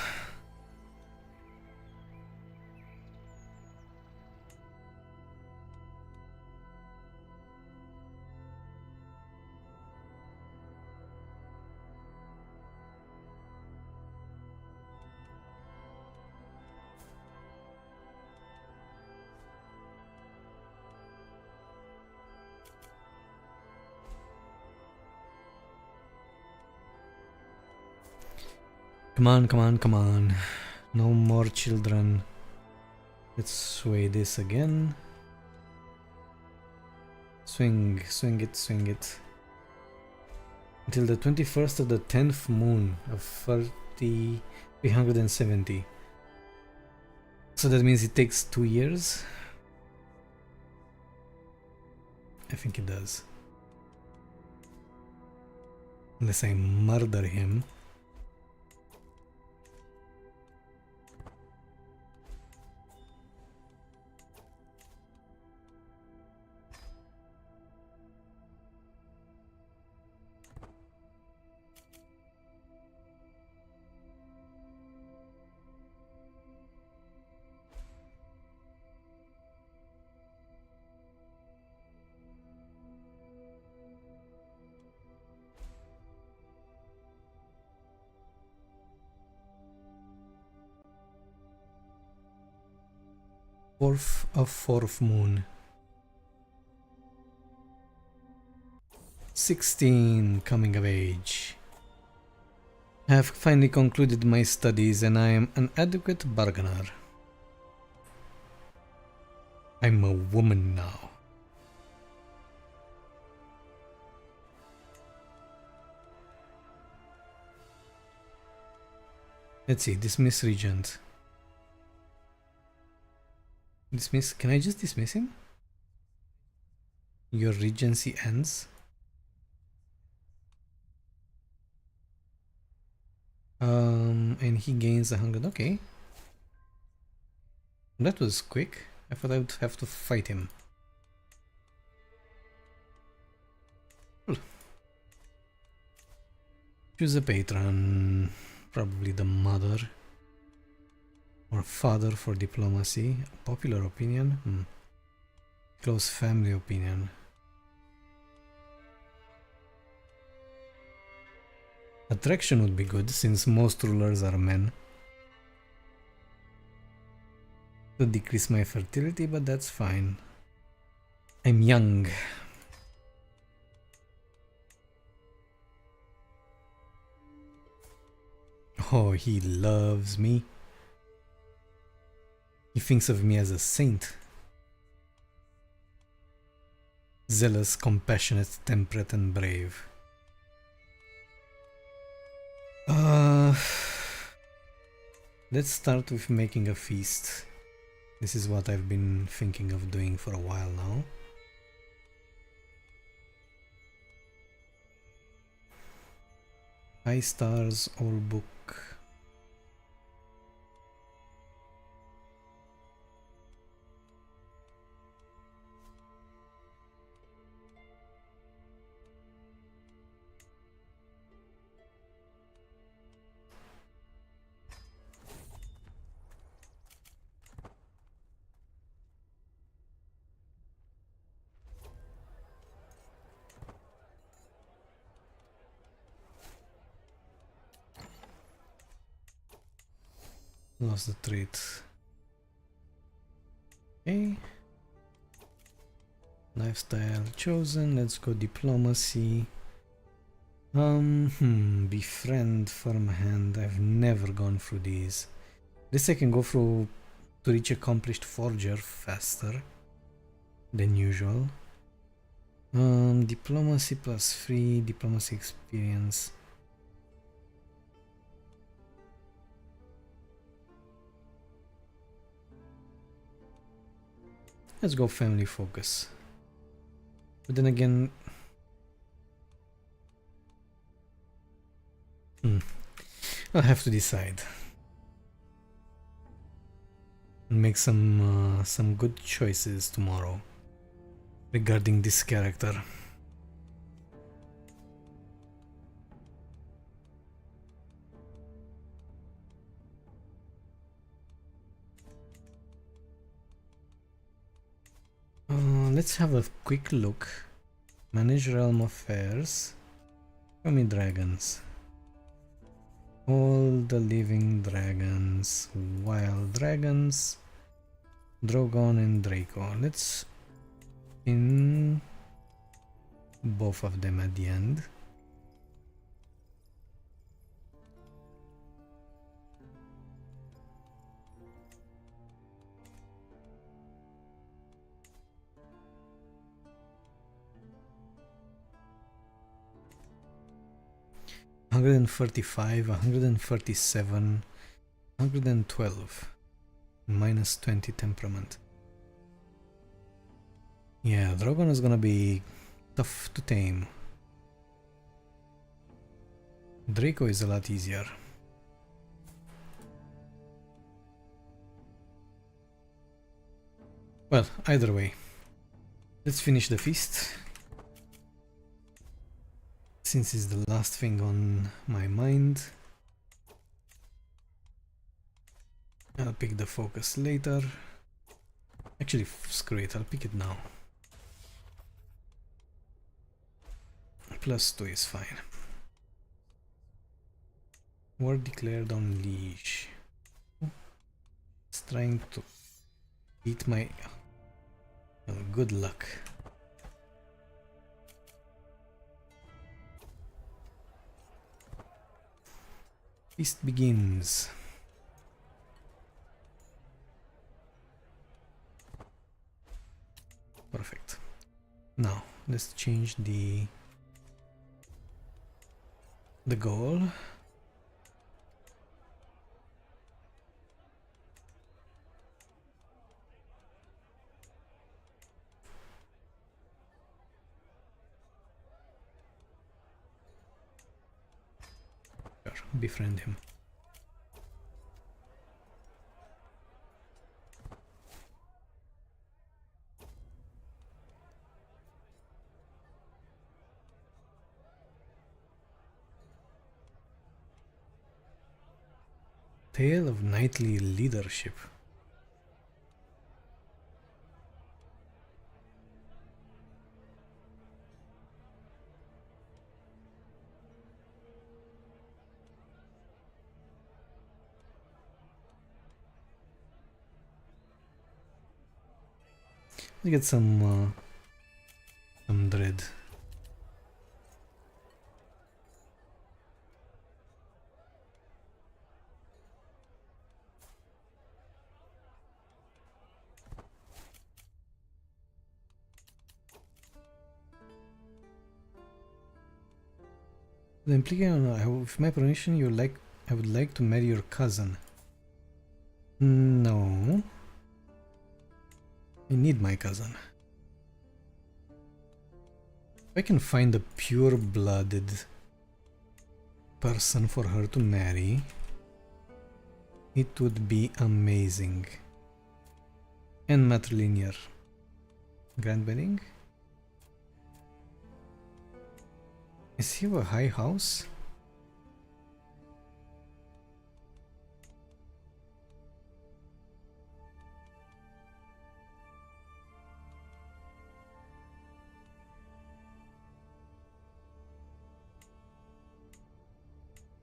Come on, come on, come on. No more children. Let's sway this again. Swing, swing it, swing it. Until the 21st of the 10th moon of 370. So that means it takes 2 years? I think it does. Unless I murder him. Fourth moon. 16, coming of age. I have finally concluded my studies and I am an adequate bargainer. I'm a woman now. Let's see, dismiss regent. Dismiss, can I just dismiss him? Your regency ends. And he gains 100, okay. That was quick. I thought I would have to fight him. Choose a patron. Probably the mother. Or father for diplomacy. Popular opinion? Close family opinion. Attraction would be good, since most rulers are men. To decrease my fertility, but that's fine. I'm young. Oh, he loves me. He thinks of me as a saint. Zealous, compassionate, temperate, and brave. Let's start with making a feast. This is what I've been thinking of doing for a while now. High stars, all book. Lost the trait. Okay. Lifestyle chosen. Let's go diplomacy. Befriend, firm hand. I've never gone through these. This I can go through to reach accomplished forger faster than usual. Diplomacy +3, diplomacy experience. Let's go family focus. But then again, I'll have to decide. Make some good choices tomorrow regarding this character. let's have a quick look. Manage realm affairs. Show me dragons. All the living dragons, wild dragons, Drogon and Draco. Let's pin both of them at the end. $135, 137, 112, minus 20 temperament. Yeah, Drogon is gonna be tough to tame. Draco is a lot easier. Well, either way, let's finish the feast. Since it's the last thing on my mind, I'll pick the focus later. Actually, screw it, I'll pick it now. +2 is fine. War declared on leash. It's trying to beat my... Oh, good luck. Feast begins. Perfect. Now let's change the goal. Sure, befriend him. Tale of knightly leadership. Let's get some dread. The implication, with my permission, I would like to marry your cousin. No. I need my cousin. If I can find a pure-blooded person for her to marry, it would be amazing. And matrilinear. Grand wedding? Is he a high house?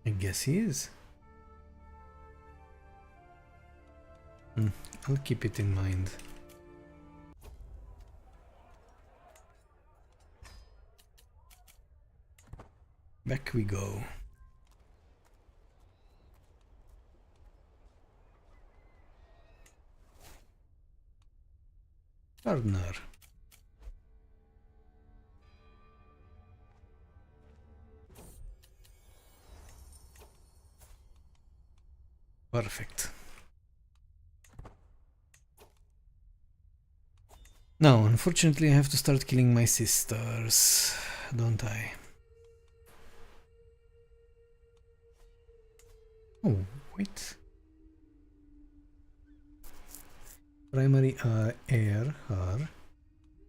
I guess he is. I'll keep it in mind. Back we go. Gardener. Perfect. Now, unfortunately, I have to start killing my sisters, don't I? Oh, wait. Primary heir, her,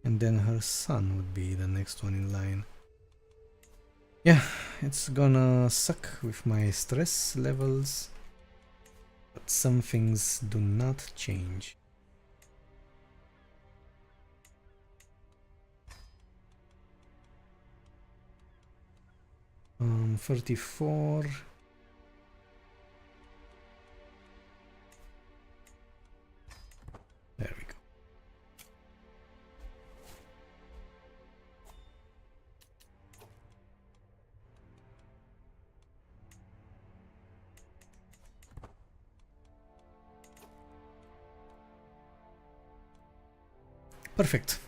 and then her son would be the next one in line. Yeah, it's gonna suck with my stress levels, but some things do not change. 34. There we go. Perfect.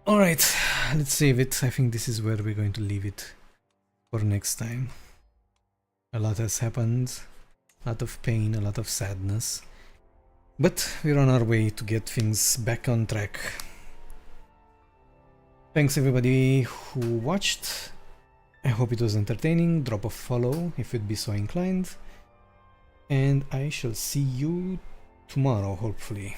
All right, let's save it. I think this is where we're going to leave it for next time. A lot has happened, a lot of pain, a lot of sadness, but we're on our way to get things back on track. Thanks everybody who watched. I hope it was entertaining. Drop a follow if you'd be so inclined. And I shall see you tomorrow, hopefully.